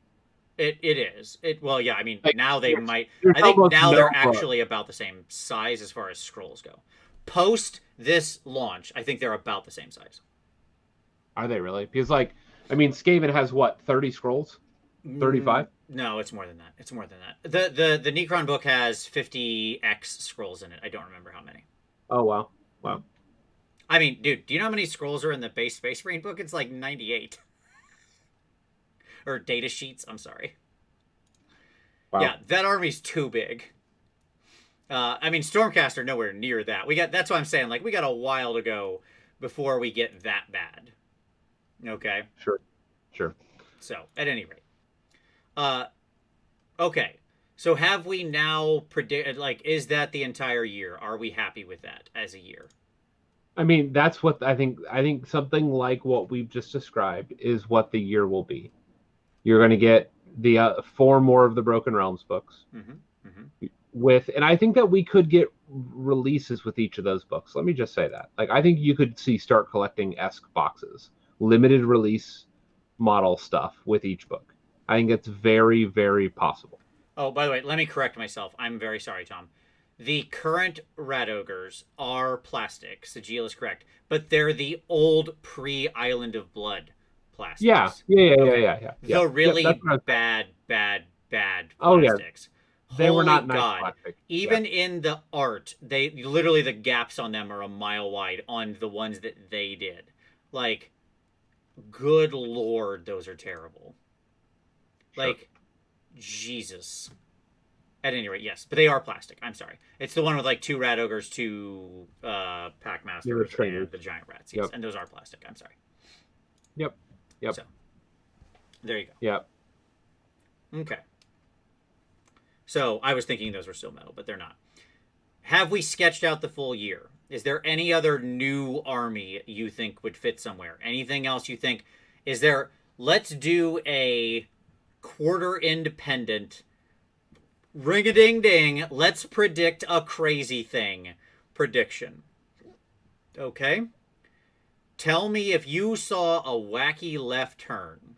It is. Well, yeah. I mean, Like, now they might. there's I think almost now no they're book. actually about the same size as far as scrolls go. Post this launch, I think they're about the same size. Are they really? Because like, I mean, Skaven has what, 30 scrolls? 35? No, it's more than that. It's more than that. The Necron book has 50x scrolls in it. I don't remember how many. Oh wow. Wow. I mean, dude, do you know how many scrolls are in the base Space Marine book? It's like 98. Or data sheets, I'm sorry. Wow. Yeah, that army's too big. I mean, Stormcast are nowhere near that. That's what I'm saying. Like, we got a while to go before we get that bad. Okay? Sure. So, at any rate. Okay. So have we now predicted, like, is that the entire year? Are we happy with that as a year? I mean, that's what I think. I think something like what we've just described is what the year will be. You're going to get the 4 more of the Broken Realms books. And I think that we could get releases with each of those books. Let me just say that. Like, I think you could see Start Collecting-esque boxes, limited release model stuff with each book. I think it's very, very possible. Oh, by the way, let me correct myself. I'm very sorry, Tom. The current Rat Ogres are plastic. Sigil is correct. But they're the old pre-Island of Blood plastics. Yeah. The really bad plastics. They were not God. nice plastic. Even in the art, they literally, the gaps on them are a mile wide on the ones that they did. Like, good Lord, those are terrible. Sure. Like, Jesus. At any rate, yes. But they are plastic. I'm sorry. It's the one with like 2 Rat Ogres, 2 Pack Masters, and the Giant Rats. Yes. Yep. And those are plastic. I'm sorry. Yep. So, there you go. Yep. Okay. So, I was thinking those were still metal, but they're not. Have we sketched out the full year? Is there any other new army you think would fit somewhere? Anything else you think? Is there... Let's do a quarter independent... Ring-a-ding-ding, let's predict a crazy thing prediction. Okay? Tell me if you saw a wacky left turn.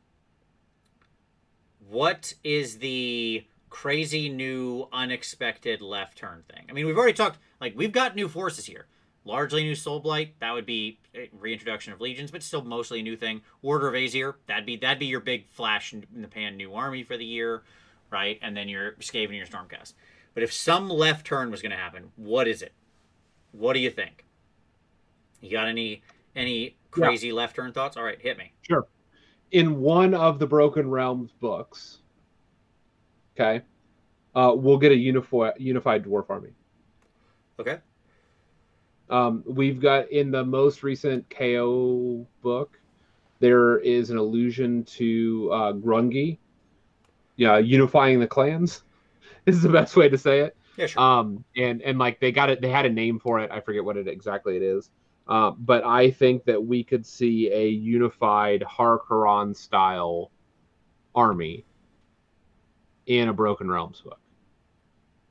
What is the crazy new unexpected left turn thing? I mean, we've already talked, like, we've got new forces here. Largely new Soulblight, that would be a reintroduction of legions, but still mostly a new thing. Order of Aesir, that'd be your big flash in the pan new army for the year. Right? And then your Skaven and your Stormcast. But if some left turn was going to happen, what is it? What do you think? You got any crazy left turn thoughts? All right, hit me. Sure. In one of the Broken Realms books, okay, we'll get a unified dwarf army. Okay. We've got in the most recent KO book, there is an allusion to Grungi. Yeah, unifying the clans is the best way to say it. Yeah, sure. And like they had a name for it. I forget what it exactly it is. But I think that we could see a unified Harkonnen style army in a Broken Realms book.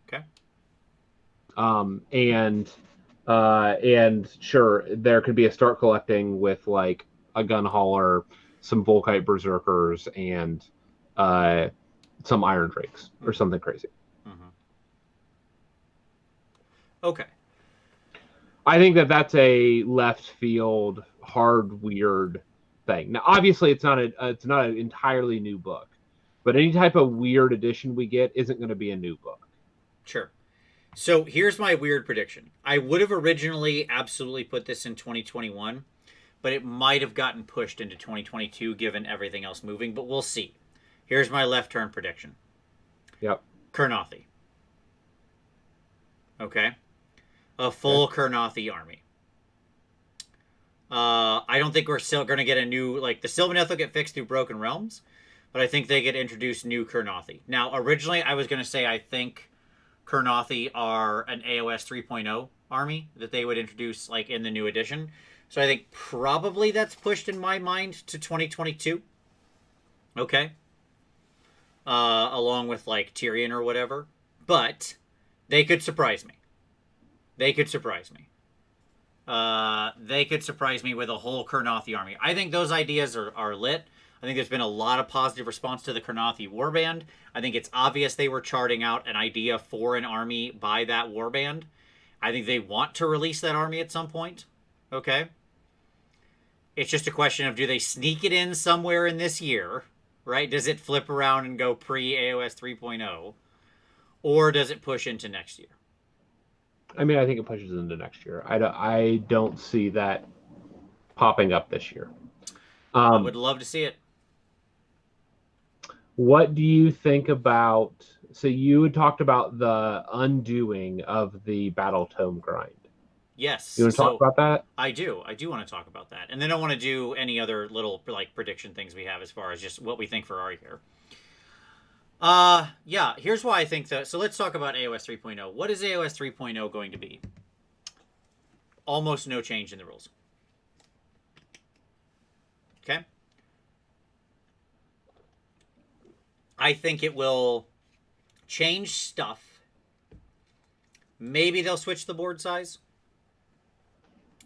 Okay. And sure, there could be a Start Collecting with like a gun hauler, some Volkite berserkers, and some Iron Drakes or something crazy. Okay. I think that that's a left field, hard, weird thing. Now, obviously, it's not an entirely new book, but any type of weird addition we get isn't going to be a new book. Sure. So here's my weird prediction. I would have originally absolutely put this in 2021, but it might have gotten pushed into 2022 given everything else moving, but we'll see. Here's my left turn prediction. Yep. Kurnothi. Okay? A full Kurnothi army. I don't think we're still going to get a new... Like, the Sylvaneth will get fixed through Broken Realms, but I think they get introduced new Kurnothi. Now, originally, I was going to say I think Kurnothi are an AOS 3.0 army that they would introduce, like, in the new edition. So I think probably that's pushed in my mind to 2022. Okay? Along with, like, Tyrion or whatever. But they could surprise me. They could surprise me with a whole Kurnothi army. I think those ideas are lit. I think there's been a lot of positive response to the Kurnothi warband. I think it's obvious they were charting out an idea for an army by that warband. I think they want to release that army at some point. Okay? It's just a question of, do they sneak it in somewhere in this year? Right? Does it flip around and go pre-AOS 3.0? Or does it push into next year? I mean, I think it pushes into next year. I don't see that popping up this year. I would love to see it. What do you think about... So you had talked about the undoing of the Battle Tome grind. Yes. You want to talk about that? I do. I do want to talk about that. And then I want to do any other little like prediction things we have as far as just what we think for our year. Yeah, here's why I think that. So let's talk about AOS 3.0. What is AOS 3.0 going to be? Almost no change in the rules. Okay? I think it will change stuff. Maybe they'll switch the board size.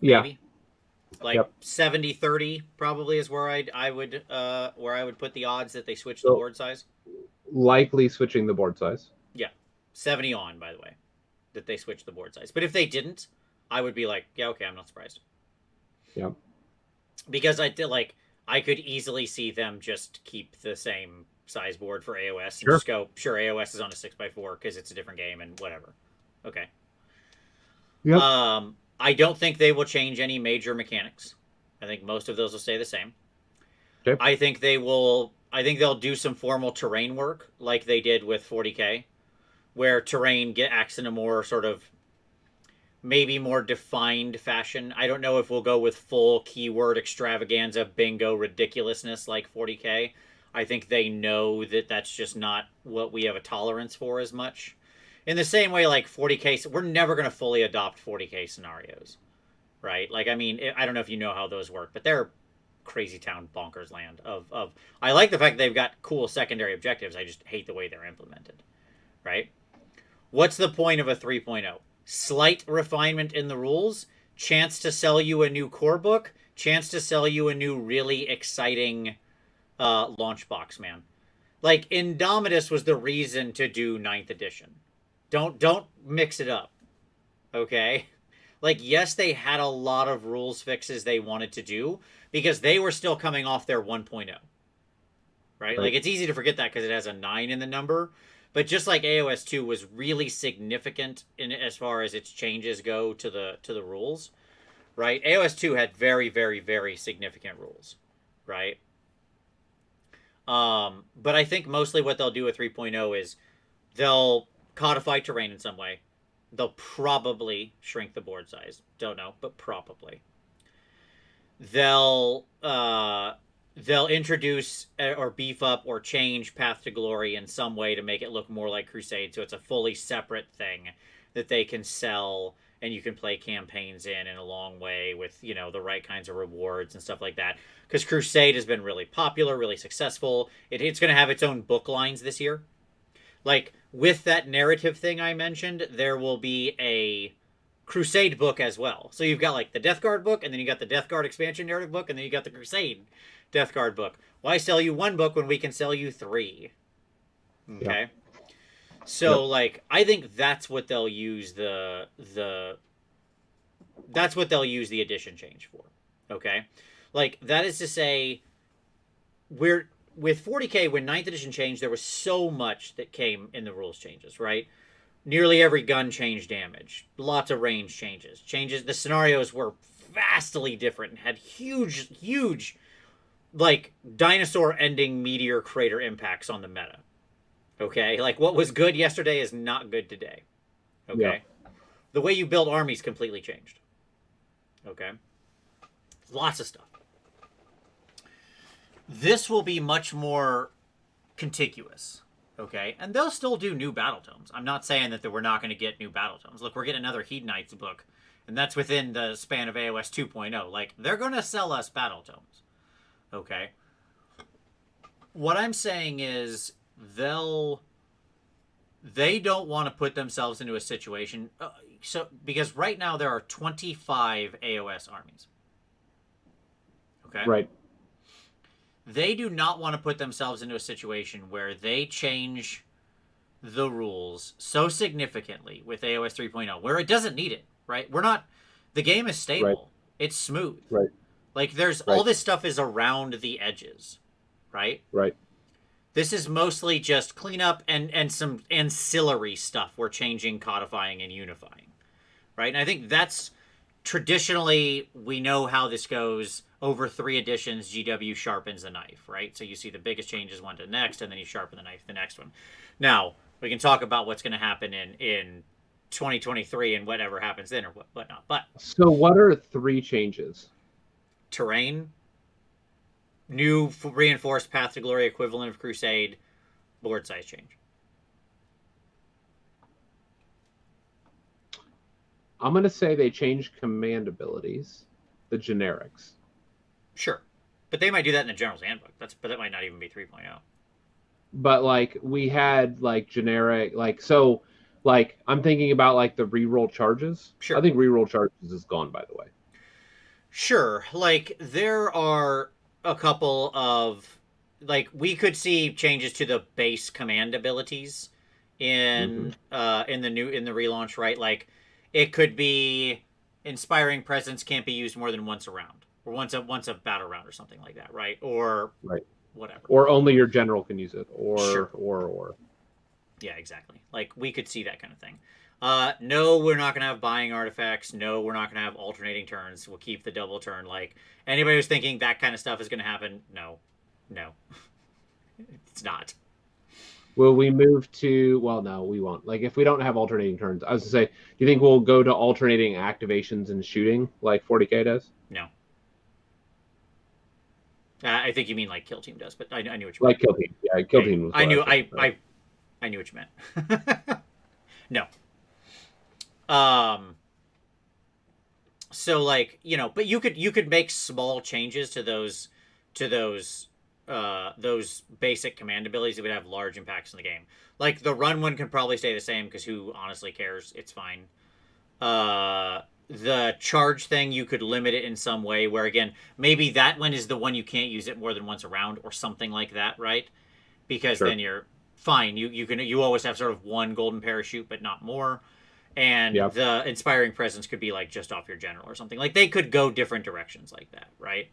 Maybe. Yeah. Like 70-30 probably is where I would put the odds that they switch the board size. Likely switching the board size. Yeah. 70 on, by the way, that they switch the board size. But if they didn't, I would be like, yeah, okay, I'm not surprised. Yeah. Because I could easily see them just keep the same size board for AOS and just go, sure, AOS is on a 6x4 because it's a different game and whatever. Okay. Yep. I don't think they will change any major mechanics. I think most of those will stay the same. Okay. I think they'll do some formal terrain work like they did with 40K, where terrain acts in a more sort of maybe more defined fashion. I don't know if we'll go with full keyword extravaganza, bingo ridiculousness like 40K. I think they know that that's just not what we have a tolerance for as much. In the same way, like 40K, we're never going to fully adopt 40K scenarios, right? Like, I mean, I don't know if you know how those work, but they're crazy town bonkers land of I like the fact that they've got cool secondary objectives. I just hate the way they're implemented, right? What's the point of a 3.0? Slight refinement in the rules, chance to sell you a new core book, chance to sell you a new really exciting launch box, man. Like, Indomitus was the reason to do 9th edition. Don't mix it up, okay? Like, yes, they had a lot of rules fixes they wanted to do because they were still coming off their 1.0, right? Like, it's easy to forget that because it has a 9 in the number. But just like AOS 2 was really significant in as far as its changes go to the rules, right? AOS 2 had very, very, very significant rules, right? But I think mostly what they'll do with 3.0 is they'll codify terrain in some way. They'll probably shrink the board size. Don't know, but probably. They'll introduce or beef up or change Path to Glory in some way to make it look more like Crusade, so it's a fully separate thing that they can sell and you can play campaigns in a long way with, you know, the right kinds of rewards and stuff like that. Because Crusade has been really popular, really successful. It's going to have its own book lines this year. Like, with that narrative thing I mentioned, there will be a Crusade book as well. So you've got, like, the Death Guard book, and then you got the Death Guard expansion narrative book, and then you got the Crusade Death Guard book. Why sell you one book when we can sell you 3? Okay? Yeah. So, like, I think that's what they'll use that's what they'll use the edition change for. Okay? Like, that is to say, with 40K, when 9th edition changed, there was so much that came in the rules changes, right? Nearly every gun changed damage. Lots of range changes. The scenarios were vastly different and had huge, like, dinosaur-ending meteor crater impacts on the meta. Okay? Like, what was good yesterday is not good today. Okay? Yeah. The way you build armies completely changed. Okay? Lots of stuff. This will be much more contiguous, okay? And they'll still do new battle tomes. I'm not saying that we're not going to get new battle tomes. Look, we're getting another Hedonites book, and that's within the span of AOS 2.0. Like, they're going to sell us battle tomes, okay? What I'm saying is they'll they don't want to put themselves into a situation. Because right now there are 25 AOS armies. Okay. Right. They do not want to put themselves into a situation where they change the rules so significantly with AOS 3.0 where it doesn't need it, right? The game is stable. Right. It's smooth. Right. Like there's all this stuff is around the edges, right? Right. This is mostly just cleanup and some ancillary stuff we're changing, codifying, and unifying, right? And I think that's traditionally, we know how this goes. Over 3 editions, GW sharpens the knife, right? So you see the biggest changes one to the next, and then you sharpen the knife the next one. Now, we can talk about what's going to happen in 2023 and whatever happens then or whatnot. But so what are 3 changes? Terrain, new reinforced Path to Glory equivalent of Crusade, board size change. I'm going to say they changed command abilities, the generics. Sure. But they might do that in the General's Handbook. But that might not even be 3.0. But like we had like generic I'm thinking about like the reroll charges. Sure. I think reroll charges is gone, by the way. Sure. Like there are a couple of we could see changes to the base command abilities in the relaunch, right? Like it could be Inspiring Presence can't be used more than once a round, or once a battle round, or something like that, right? Or whatever. Or only your general can use it, or sure. or. Yeah, exactly. Like we could see that kind of thing. No, we're not gonna have buying artifacts. No, we're not gonna have alternating turns. We'll keep the double turn. Like anybody who's thinking that kind of stuff is gonna happen, no, it's not. Will we move to? Well, no, we won't. Like if we don't have alternating turns, I was gonna say, do you think we'll go to alternating activations and shooting like 40K does? No. I think you mean like Kill Team does, but I knew what you meant. Like Kill Team, yeah, Kill Team. Was I knew I knew what you meant. No. So like, but you could make small changes to those basic command abilities that would have large impacts in the game. Like the run one can probably stay the same because who honestly cares? It's fine. The charge thing, you could limit it in some way where, again, maybe that one is the one you can't use it more than once around or something like that, right? Because then you're fine. You always have sort of one golden parachute, but not more. And the Inspiring Presence could be like just off your general or something. Like they could go different directions like that, right?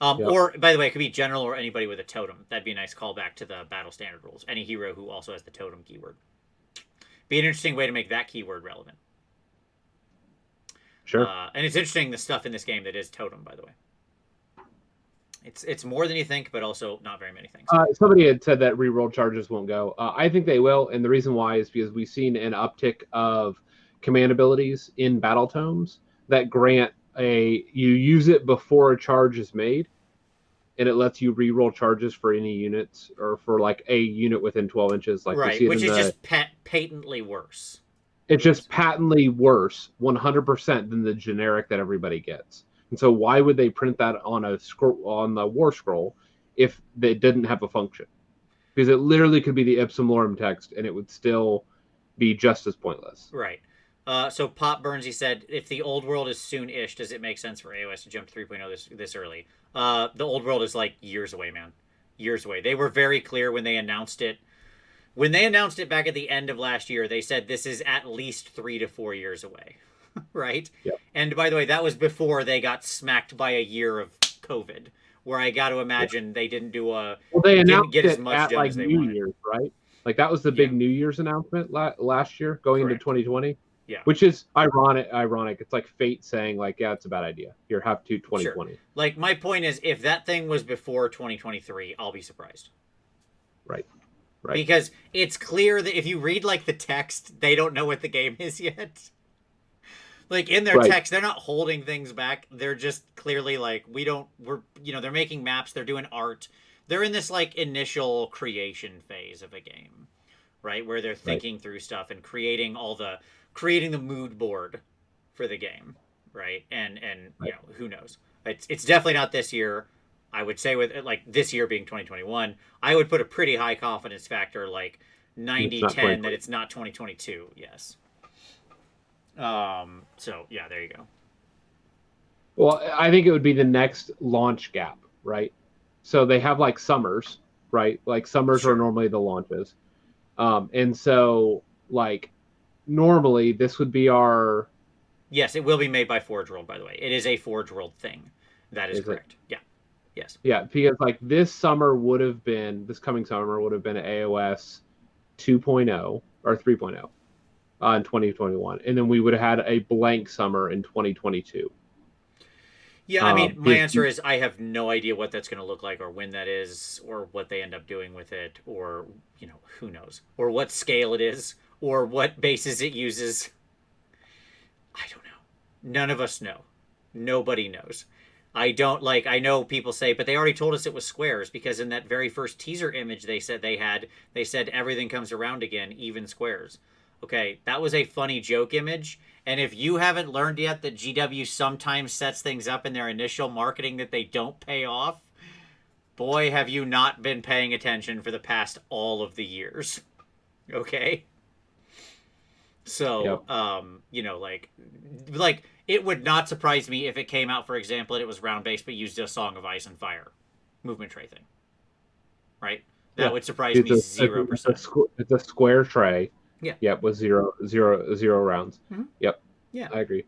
Or, by the way, it could be general or anybody with a totem. That'd be a nice callback to the battle standard rules. Any hero who also has the totem keyword. Be an interesting way to make that keyword relevant. Sure. And it's interesting the stuff in this game that is totem, by the way. It's more than you think, but also not very many things. Somebody had said that reroll charges won't go. I think they will, and the reason why is because we've seen an uptick of command abilities in battle tomes that grant you use it before a charge is made, and it lets you reroll charges for any units or for like a unit within 12 inches. Like right, which is just patently worse. It's just patently worse, 100% than the generic that everybody gets. And so why would they print that on the war scroll if they didn't have a function? Because it literally could be the ipsum lorem text and it would still be just as pointless. Right. So Pop Burnsy said, if the old world is soon-ish, does it make sense for AOS to jump to 3.0 this early? The old world is like years away, man. Years away. They were very clear when they announced it. When they announced it back at the end of last year, they said this is at least 3 to 4 years away. Right? Yep. And by the way, that was before they got smacked by a year of COVID, where I got to imagine they didn't do they announced get it as much at done like as they New wanted. Year's, right? Like that was the big New Year's announcement last year going into 2020. Yeah. Which is ironic. It's like fate saying like, yeah, it's a bad idea. Here, have to 2020. Sure. Like my point is, if that thing was before 2023, I'll be surprised. Right. Because it's clear that if you read like the text, they don't know what the game is yet. Like in their text, they're not holding things back. They're just clearly like, they're making maps. They're doing art. They're in this like initial creation phase of a game, right? Where they're thinking through stuff and creating the mood board for the game. Right. And who knows? It's definitely not this year. I would say with like this year being 2021, I would put a pretty high confidence factor, like 90-10 that it's not 2022. Yes. So yeah, there you go. Well, I think it would be the next launch gap, right? So they have like summers, right? Like summers are normally the launches. And so like normally this would be our... Yes, it will be made by Forge World, by the way. It is a Forge World thing. That is correct. Yeah. Yes. Yeah, because like this coming summer would have been AOS 2.0 or 3.0 in 2021. And then we would have had a blank summer in 2022. Yeah, I mean, my answer is I have no idea what that's going to look like or when that is or what they end up doing with it or, who knows. Or what scale it is or what bases it uses. I don't know. None of us know. Nobody knows. I know people say, but they already told us it was squares because in that very first teaser image they said they said everything comes around again, even squares. Okay, that was a funny joke image. And if you haven't learned yet that GW sometimes sets things up in their initial marketing that they don't pay off, boy, have you not been paying attention for the past all of the years. Okay? So, yep. It would not surprise me if it came out, for example, and it was round-based but used a Song of Ice and Fire movement tray thing. Right? That would surprise me 0%. It's a square tray. Yeah. Yep, with zero rounds. Mm-hmm. Yep. Yeah. I agree.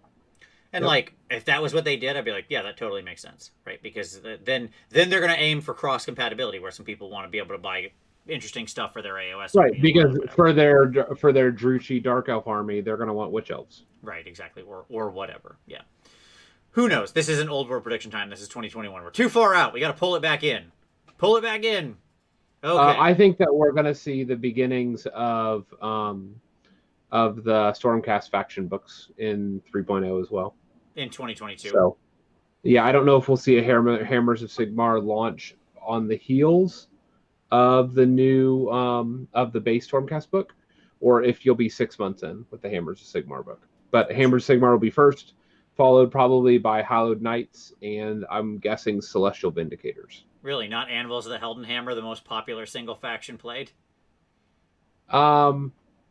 And if that was what they did, I'd be like, yeah, that totally makes sense, right? Because then they're going to aim for cross compatibility, where some people want to be able to buy interesting stuff for their AOS. Right, because for their Druchii Dark Elf army, they're going to want Witch Elves. Right, exactly, or whatever. Yeah. Who knows? This isn't Old World prediction time. This is 2021. We're too far out. We got to pull it back in. Pull it back in. Okay. I think that we're going to see the beginnings of the Stormcast faction books in 3.0 as well. In 2022. So, yeah, I don't know if we'll see a Hammers of Sigmar launch on the heels of the new of the base Stormcast book, or if you'll be 6 months in with the Hammers of Sigmar book. But Hammers of Sigmar will be first, followed probably by Hallowed Knights, and I'm guessing Celestial Vindicators. Really, not Anvils of the Heldenhammer, the most popular single faction played? I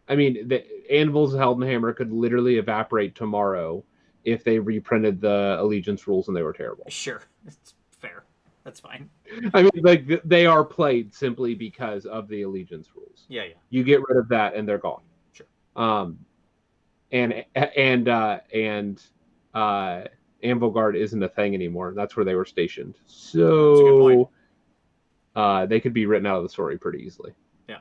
mean, the Anvils of Heldenhammer could literally evaporate tomorrow if they reprinted the Allegiance rules and they were terrible. Sure, it's fair. That's fine. I mean, they are played simply because of the Allegiance rules. Yeah. You get rid of that and they're gone. Sure. And Anvil Guard isn't a thing anymore. That's where they were stationed. So they could be written out of the story pretty easily. Yeah.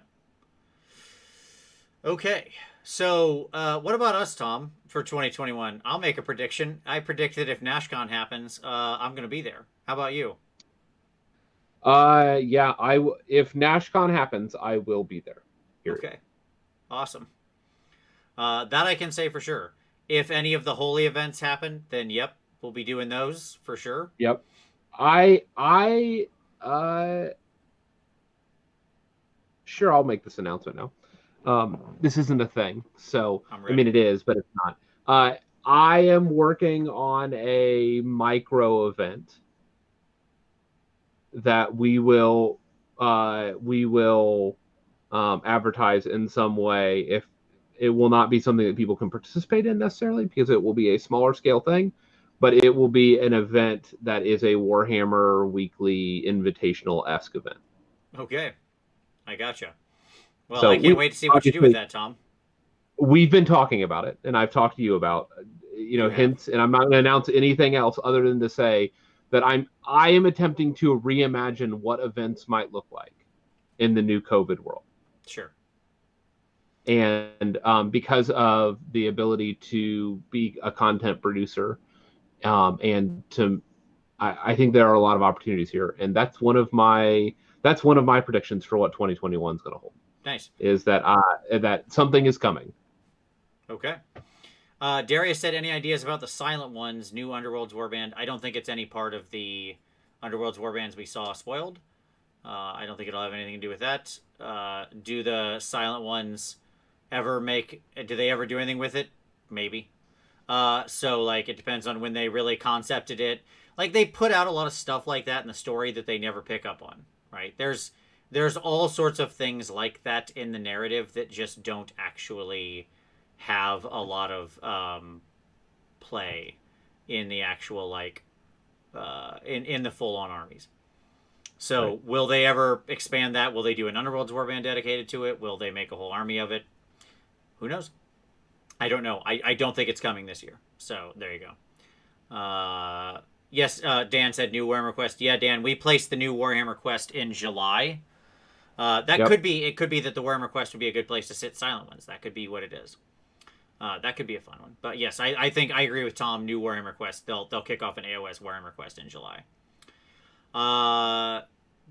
Okay. So what about us, Tom, for 2021? I'll make a prediction. I predict that if NashCon happens, I'm going to be there. How about you? Yeah, if NashCon happens, I will be there. Okay. Awesome. That I can say for sure. If any of the holy events happen, then yep, we'll be doing those for sure. Yep. Sure, I'll make this announcement now. This isn't a thing, so I mean it is, but it's not. I am working on a micro event that we will advertise in some way. If it will not be something that people can participate in necessarily, because it will be a smaller scale thing, but it will be an event that is a Warhammer weekly invitational-esque event. Okay, I gotcha. Well, so I can't wait to see what you do with that, Tom. We've been talking about it, and I've talked to you about, hints, and I'm not going to announce anything else other than to say that I am attempting to reimagine what events might look like in the new COVID world. Sure. And because of the ability to be a content producer, and I think there are a lot of opportunities here, and that's one of my predictions for what 2021 is going to hold. Nice. Is that that something is coming. Okay. Darius said, any ideas about the Silent Ones, new Underworld's Warband? I don't think it's any part of the Underworld's Warbands we saw spoiled. I don't think it'll have anything to do with that. Do the Silent Ones do they ever do anything with it? Maybe. So it depends on when they really concepted it. They put out a lot of stuff like that in the story that they never pick up on, right? There's There's all sorts of things like that in the narrative that just don't actually have a lot of play in the actual like in the full on armies. So Right. will they ever expand that? Will they do an Underworld's Warband dedicated to it? Will they make a whole army of it? Who knows? I don't know. I don't think it's coming this year. So there you go. Yes, Dan said new Warhammer quest. Yeah, Dan, we placed the new Warhammer quest in July. That Yep. could be. It could be that the Warhammer quest would be a good place to sit silent ones. That could be what it is. That could be a fun one. But yes, I think I agree with Tom. New Warhammer quest. They'll kick off an AOS Warhammer quest in July.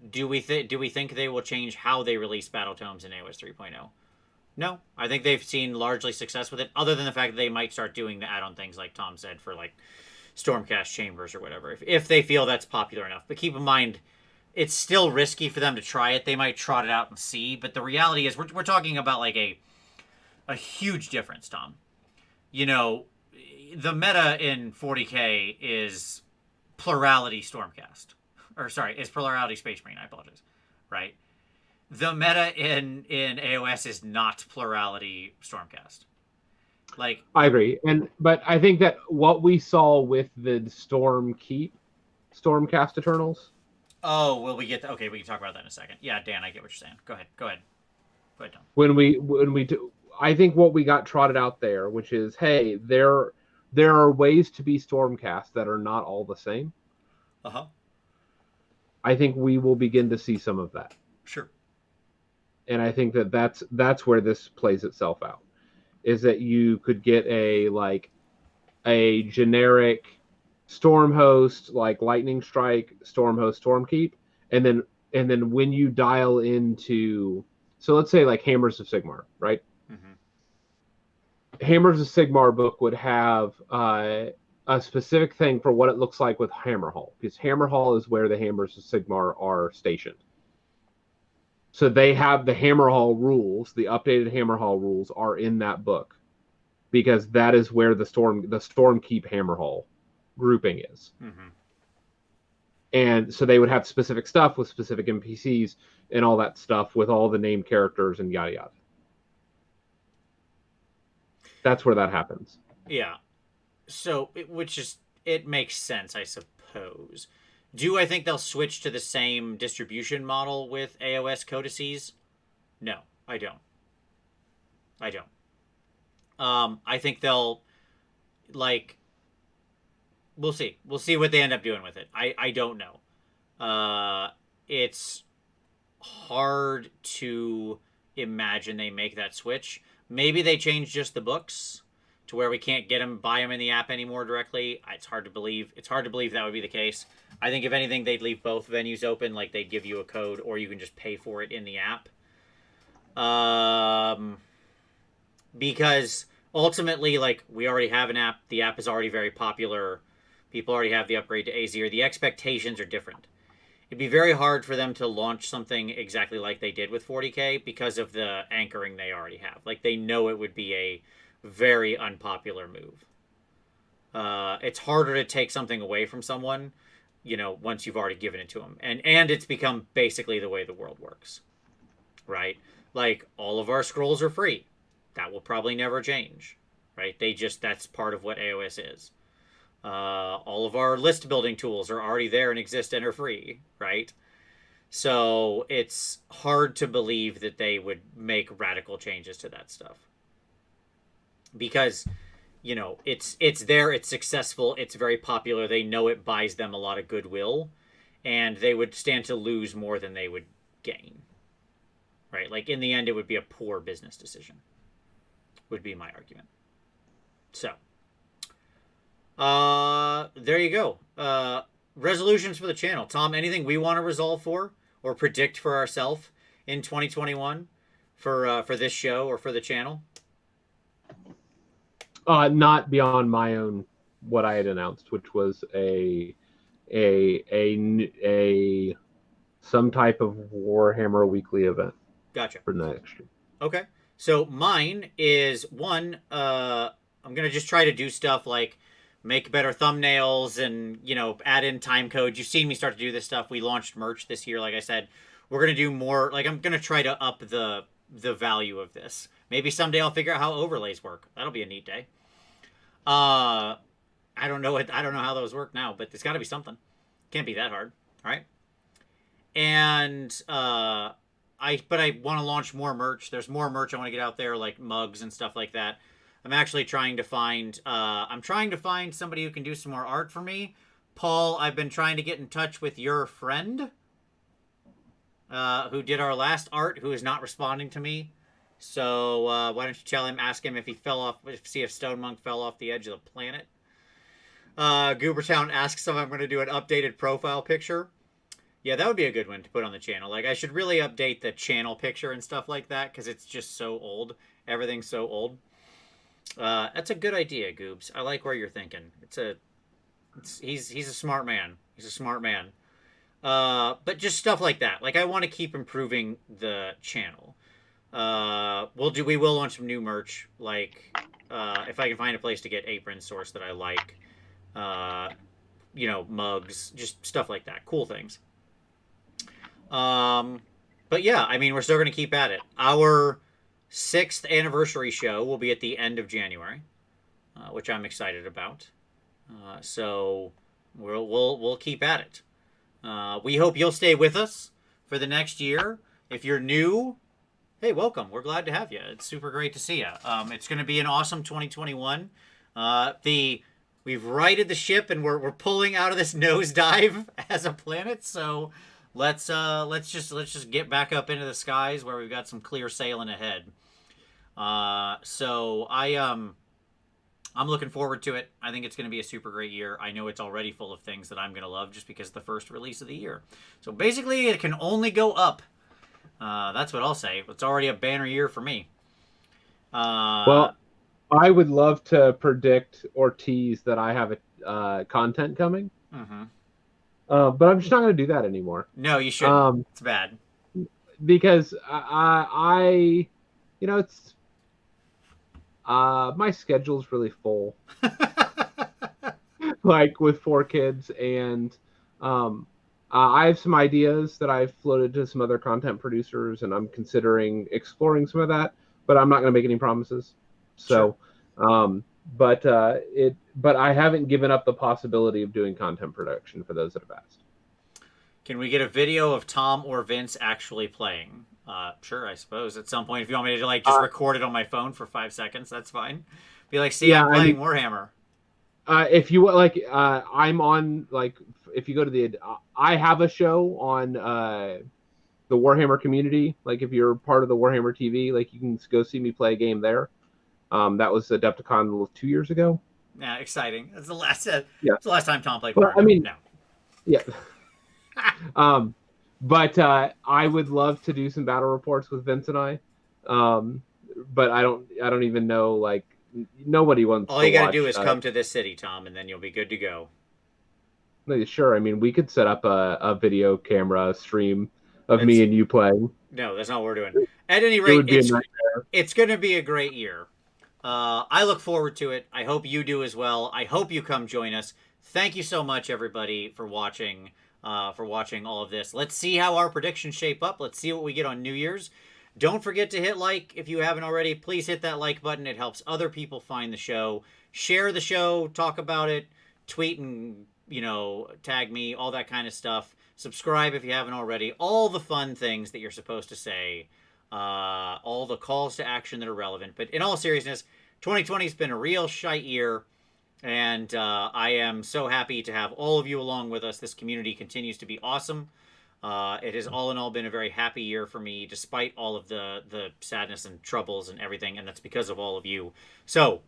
Do we think they will change how they release battle tomes in AOS 3.0? No, I think they've seen largely success with it. Other than the fact that they might start doing the add-on things like Tom said for like Stormcast chambers or whatever, if they feel that's popular enough. But keep in mind, it's still risky for them to try it. They might trot it out and see. But the reality is, we're talking about like a huge difference, Tom. You know, the meta in 40k is plurality Stormcast, or sorry, is plurality Space Marine. I apologize. Right. The meta in AOS is not plurality Stormcast. Like I agree, but I think that what we saw with the Stormcast Eternals. Oh, will we get? Okay, we can talk about that in a second. Yeah, Dan, I get what you're saying. Go ahead, Tom. When we do, I think what we got trotted out there, which is, hey, there are ways to be Stormcast that are not all the same. I think we will begin to see some of that. Sure. And I think that's where this plays itself out, is that you could get a generic Storm Host, like Lightning Strike, Storm Host, Stormkeep, and then when you dial into, so let's say like Hammers of Sigmar, right? Mm-hmm. Hammers of Sigmar book would have a specific thing for what it looks like with Hammerhall, because Hammerhall is where the Hammers of Sigmar are stationed. So they have the Hammerhall rules, the updated Hammerhall rules are in that book, because that is where the Stormkeep Hammerhall grouping is. Mm-hmm. And so they would have specific stuff with specific NPCs and all that stuff with all the named characters and yada yada. That's where that happens. Yeah. So, it makes sense, I suppose. Do I think they'll switch to the same distribution model with AOS codices? No, I don't. I think they'll, like, we'll see. We'll see what they end up doing with it. I don't know. It's hard to imagine they make that switch. Maybe they change just the books to where we can't buy them in the app anymore directly. It's hard to believe. It's hard to believe that would be the case. I think if anything, they'd leave both venues open. Like they'd give you a code, or you can just pay for it in the app. Because ultimately, like, we already have an app. The app is already very popular. People already have the upgrade to Azir. The expectations are different. It'd be very hard for them to launch something exactly like they did with 40k because of the anchoring they already have. Like, they know it would be a very unpopular move. It's harder to take something away from someone, once you've already given it to them. And it's become basically the way the world works, right? Like, all of our scrolls are free. That will probably never change, right? That's part of what AOS is. All of our list building tools are already there and exist and are free, right? So it's hard to believe that they would make radical changes to that stuff. Because, it's there, it's successful, it's very popular. They know it buys them a lot of goodwill, and they would stand to lose more than they would gain. Right? Like, in the end, it would be a poor business decision, would be my argument. So, there you go. Resolutions for the channel. Tom, anything we want to resolve for or predict for ourselves in 2021 for this show or for the channel? Not beyond my own, what I had announced, which was a some type of Warhammer weekly event. Gotcha. For next year. Okay. So mine is one, I'm going to just try to do stuff like make better thumbnails and, add in time codes. You've seen me start to do this stuff. We launched merch this year. Like I said, we're gonna do more. Like I'm gonna try to up the value of this. Maybe someday I'll figure out how overlays work. That'll be a neat day. I don't know how those work now, but it's got to be something. Can't be that hard, right? And I want to launch more merch. There's more merch I want to get out there, like mugs and stuff like that. I'm actually trying to find somebody who can do some more art for me. Paul, I've been trying to get in touch with your friend who did our last art, who is not responding to me. So why don't you tell him, ask him if he fell off, see if Stone Monk fell off the edge of the planet. Goobertown asks if I'm going to do an updated profile picture. Yeah, that would be a good one to put on the channel. Like, I should really update the channel picture and stuff like that, because it's just so old. Everything's so old. That's a good idea, Goobs. I like where you're thinking. He's a smart man. He's a smart man. But just stuff like that. Like, I want to keep improving the channel. We will launch some new merch. Like, if I can find a place to get aprons sourced that I like. Mugs, just stuff like that. Cool things. But yeah, I mean, we're still going to keep at it. Our 6th anniversary show will be at the end of January, which I'm excited about. So we'll keep at it. We hope you'll stay with us for the next year. If you're new, hey, welcome. We're glad to have you. It's super great to see you. It's going to be an awesome 2021. We've righted the ship and we're pulling out of this nosedive as a planet. So let's just get back up into the skies where we've got some clear sailing ahead. So I'm looking forward to it. I think it's going to be a super great year. I know it's already full of things that I'm going to love just because it's the first release of the year. So basically, it can only go up. That's what I'll say. It's already a banner year for me. Well, I would love to predict or tease that I have a content coming. Mm-hmm. But I'm just not going to do that anymore. No, you shouldn't. It's bad. Because it's my schedule's really full. Like with 4 kids, and I have some ideas that I've floated to some other content producers, and I'm considering exploring some of that, but I'm not going to make any promises. So, sure. But I haven't given up the possibility of doing content production for those that have asked. Can we get a video of Tom or Vince actually playing? Sure, I suppose at some point. If you want me to just record it on my phone for 5 seconds, that's fine. Be like, see, I'm playing Warhammer. If you I'm on if you go to I have a show on the Warhammer community. Like if you're part of the Warhammer TV, you can go see me play a game there. That was Adepticon 2 years ago. Yeah, exciting. That's the last. It's the last time Tom played. Well, Warhammer. I mean, no. Yeah. But I would love to do some battle reports with Vince and I. But I don't even know. Nobody wants. All you gotta do is come to this city, Tom, and then you'll be good to go. Sure. I mean, we could set up a video camera stream of me and you playing. No, that's not what we're doing. At any rate, it's going to be a great year. I look forward to it. I hope you do as well. I hope you come join us. Thank you so much, everybody, for watching all of this. Let's see how our predictions shape up. Let's see what we get on New Year's. Don't forget to hit like if you haven't already. Please hit that like button. It helps other people find the show. Share the show. Talk about it. Tweet and, tag me. All that kind of stuff. Subscribe if you haven't already. All the fun things that you're supposed to say. All the calls to action that are relevant. But in all seriousness, 2020 has been a real shite year. And I am so happy to have all of you along with us. This community continues to be awesome. It has all in all been a very happy year for me, despite all of the sadness and troubles and everything, and that's because of all of you. So,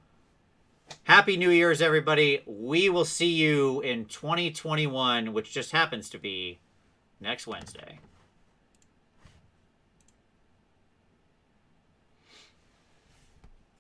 Happy New Year's, everybody. We will see you in 2021, which just happens to be next Wednesday.